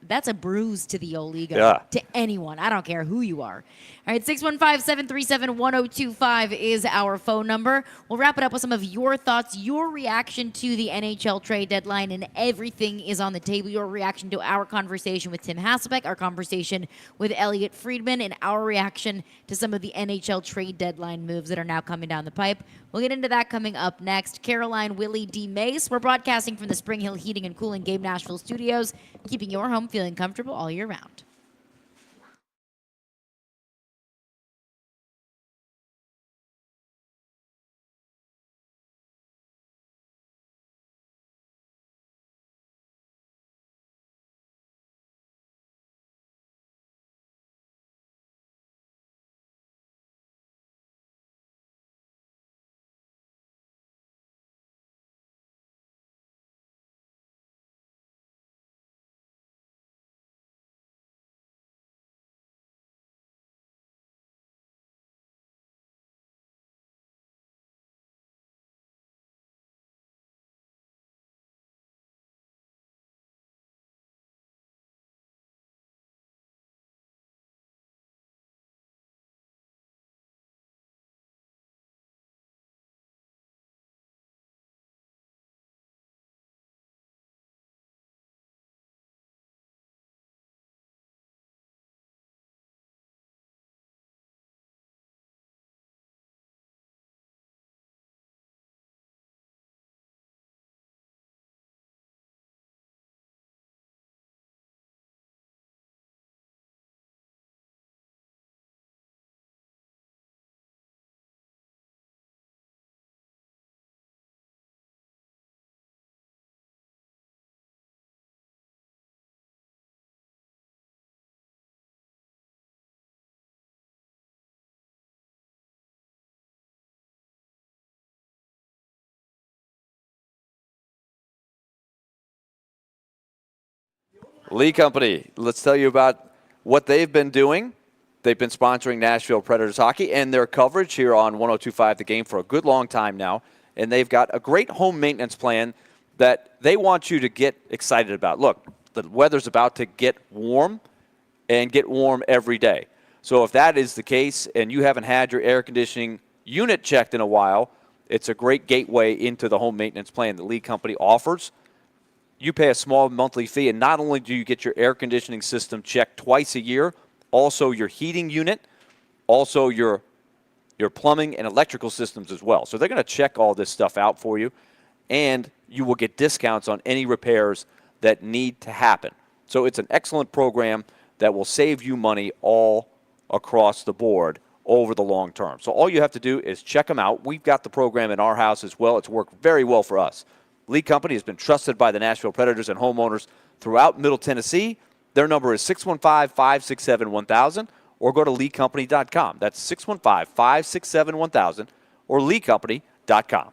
That's a bruise to the old ego, to anyone. I don't care who you are. All right, 615-737-1025 is our phone number. We'll wrap it up with some of your thoughts, your reaction to the NHL trade deadline, and everything is on the table. Your reaction to our conversation with Tim Hasselbeck, our conversation with Elliot Friedman, and our reaction to some of the NHL trade deadline moves that are now coming down the pipe. We'll get into that coming up next. Caroline, Willy, D-Mase. We're broadcasting from the Spring Hill Heating and Cooling Gabe Nashville studios, keeping your home feeling comfortable all year round. Lee Company, let's tell you about what they've been doing. They've been sponsoring Nashville Predators hockey and their coverage here on 102.5 The Game for a good long time now. And they've got a great home maintenance plan that they want you to get excited about. Look, the weather's about to get warm and get warm every day. So if that is the case and you haven't had your air conditioning unit checked in a while, it's a great gateway into the home maintenance plan that Lee Company offers. You pay a small monthly fee, and not only do you get your air conditioning system checked twice a year, also your heating unit, also your plumbing and electrical systems as well. So they're going to check all this stuff out for you, and you will get discounts on any repairs that need to happen. So it's an excellent program that will save you money all across the board over the long term. So all you have to do is check them out. We've got the program in our house as well. It's worked very well for us. Lee Company has been trusted by the Nashville Predators and homeowners throughout Middle Tennessee. Their number is 615-567-1000 or go to leecompany.com. That's 615-567-1000 or leecompany.com.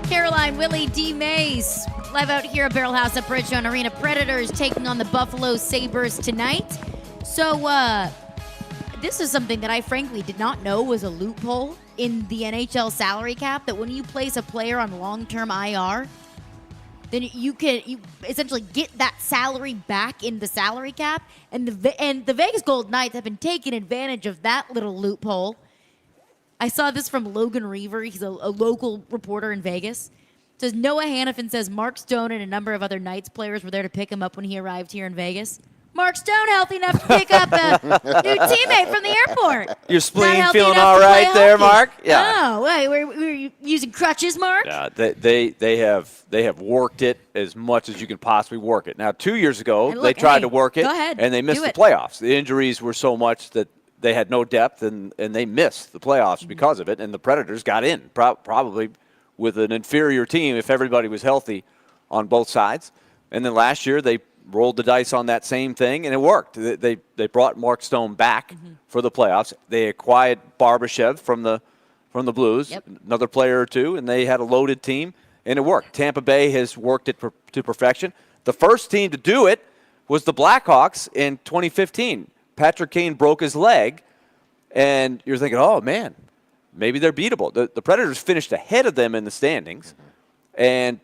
Caroline, Willy, D-Mase, live out here at Barrel House at Bridgestone Arena. Predators taking on the Buffalo Sabres tonight. So, this is something that I frankly did not know was a loophole in the NHL salary cap, that when you place a player on long-term IR, then you essentially get that salary back in the salary cap. And the Vegas Golden Knights have been taking advantage of that little loophole. I saw this from Logan Reaver. He's a local reporter in Vegas. It says Noah Hannafin says Mark Stone and a number of other Knights players were there to pick him up when he arrived here in Vegas. Mark Stone healthy enough to pick up a new teammate from the airport. Your spleen Not healthy feeling enough all to play right there, hockey. Mark? Yeah. Oh, wait, were you using crutches, Mark? Yeah, they have worked it as much as you can possibly work it. Now, 2 years ago, And they look, tried hey, to work it, go ahead, and they missed do the it. playoffs. The injuries were so much that they had no depth, and they missed the playoffs Mm-hmm. because of it, and the Predators got in, probably with an inferior team if everybody was healthy on both sides. And then last year, they rolled the dice on that same thing, and it worked. They brought Mark Stone back for the playoffs. They acquired Barbashev from the Blues, another player or two, and they had a loaded team, and it worked. Tampa Bay has worked it to perfection. The first team to do it was the Blackhawks in 2015. Patrick Kane broke his leg, and you're thinking, oh, man, maybe they're beatable. The Predators finished ahead of them in the standings and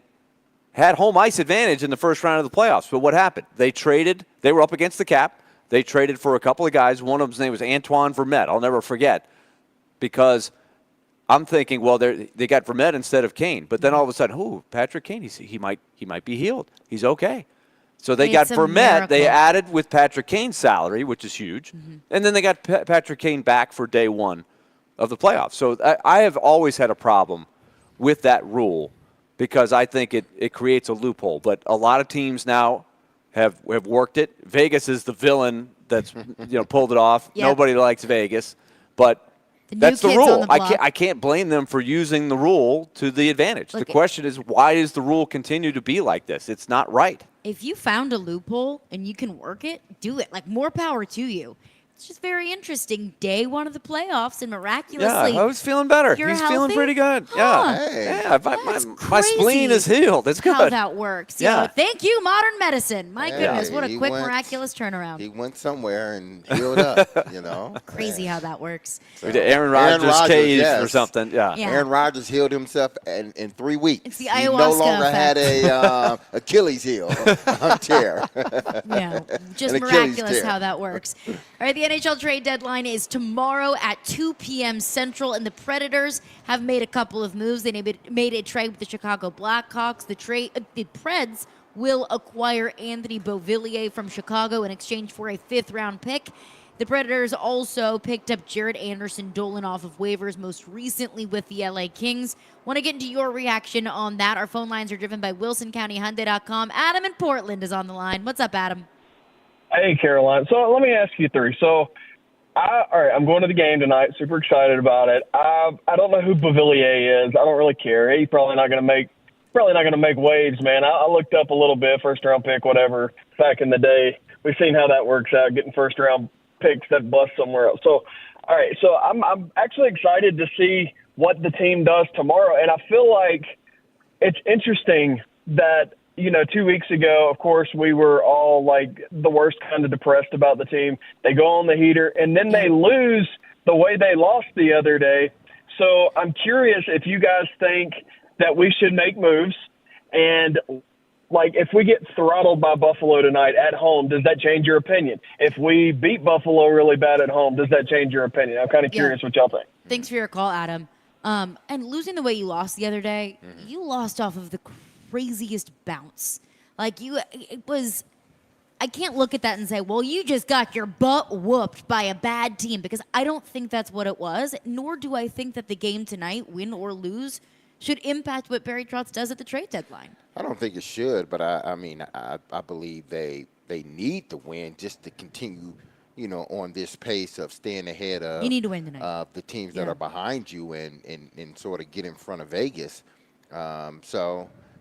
had home ice advantage in the first round of the playoffs. But what happened? They traded. They were up against the cap. They traded for a couple of guys. One of them's name was Antoine Vermette. I'll never forget, because I'm thinking, well, they got Vermette instead of Kane. But then all of a sudden, Patrick Kane, he might be healed. He's okay. So they got It's a Vermette. They miracle. added with Patrick Kane's salary, which is huge. And then they got Patrick Kane back for day one of the playoffs. So I have always had a problem with that rule, because I think it creates a loophole. But a lot of teams now have worked it. Vegas is the villain that's pulled it off. Yep. Nobody likes Vegas, but The new that's the kids on rule. the block. I can't blame them for using the rule to the advantage. Look, the question is, why does the rule continue to be like this? It's not right. If you found a loophole and you can work it, do it. Like, more power to you. It's just very interesting. Day one of the playoffs, and miraculously, Yeah, I was feeling better. you're He's healthy? feeling pretty good. Huh. Yeah, Hey. yeah. That's My spleen crazy is healed. It's good. how that works. Yeah. Thank you, modern medicine. My Hey, goodness, what a he quick, went- miraculous turnaround. He went somewhere and healed up, Crazy how that works. We did Aaron Rodgers cage yes. or something. Yeah. Yeah. Aaron Rodgers healed himself in 3 weeks. It's the he no ayahuasca longer had effect. a Achilles heel tear. Yeah, just An Achilles miraculous tear. how that works. All right, the NHL trade deadline is tomorrow at 2 p.m. Central, and the Predators have made a couple of moves. They made a trade with the Chicago Blackhawks. The Preds will acquire Anthony Beauvillier from Chicago in exchange for a 5th-round pick. The Predators also picked up Jared Anderson Dolan off of waivers, most recently with the LA Kings. Want to get into your reaction on that? Our phone lines are driven by WilsonCountyHyundai.com. Adam in Portland is on the line. What's up, Adam? Hey, Caroline. So let me ask you three. So, all right, I'm going to the game tonight. Super excited about it. I don't know who Beauvillier is. I don't really care. He's probably not going to make waves, man. I looked up a little bit, first round pick, whatever, back in the day. We've seen how that works out, getting first round picks that bust somewhere else. So, all right, so I'm actually excited to see what the team does tomorrow, and I feel like it's interesting that 2 weeks ago, of course, we were all like the worst kind of depressed about the team. They go on the heater, and then they lose the way they lost the other day. So I'm curious if you guys think that we should make moves, and like if we get throttled by Buffalo tonight at home, does that change your opinion? If we beat Buffalo really bad at home, does that change your opinion? I'm kind of curious what y'all think. Thanks for your call, Adam. And losing the way you lost the other day, you lost off of the craziest bounce. Like, it was, I can't look at that and say, well, you just got your butt whooped by a bad team, because I don't think that's what it was, nor do I think that the game tonight, win or lose, should impact what Barry Trotz does at the trade deadline. I don't think it should, but I believe they need to win just to continue, on this pace of staying ahead of You need to win tonight. the teams that Yeah. are behind you and sort of get in front of Vegas.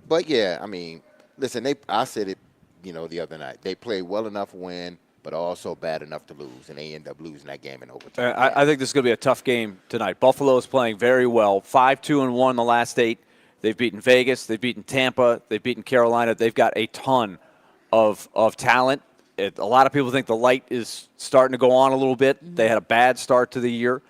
But yeah, I mean, listen, I said it, the other night. They played well enough to win, but also bad enough to lose, and they end up losing that game in overtime. I think this is going to be a tough game tonight. Buffalo is playing very well, 5-2-1 the last 8. They've beaten Vegas. They've beaten Tampa. They've beaten Carolina. They've got a ton of talent. A lot of people think the light is starting to go on a little bit. They had a bad start to the year.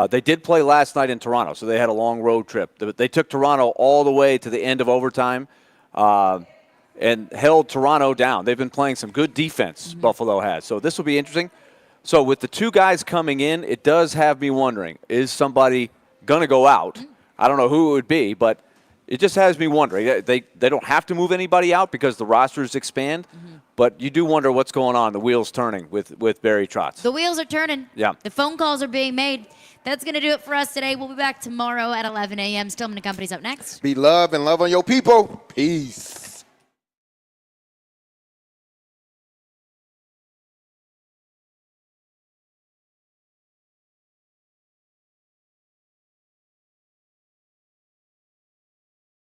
They did play last night in Toronto, so they had a long road trip. They took Toronto all the way to the end of overtime and held Toronto down. They've been playing some good defense, Buffalo has. So this will be interesting. So with the two guys coming in, it does have me wondering, is somebody going to go out? I don't know who it would be, but it just has me wondering. They don't have to move anybody out because the rosters expand, but you do wonder what's going on, the wheels turning with Barry Trotz. The wheels are turning. Yeah. The phone calls are being made. That's going to do it for us today. We'll be back tomorrow at 11 a.m. Stillman & Company's up next. Be love and love on your people. Peace.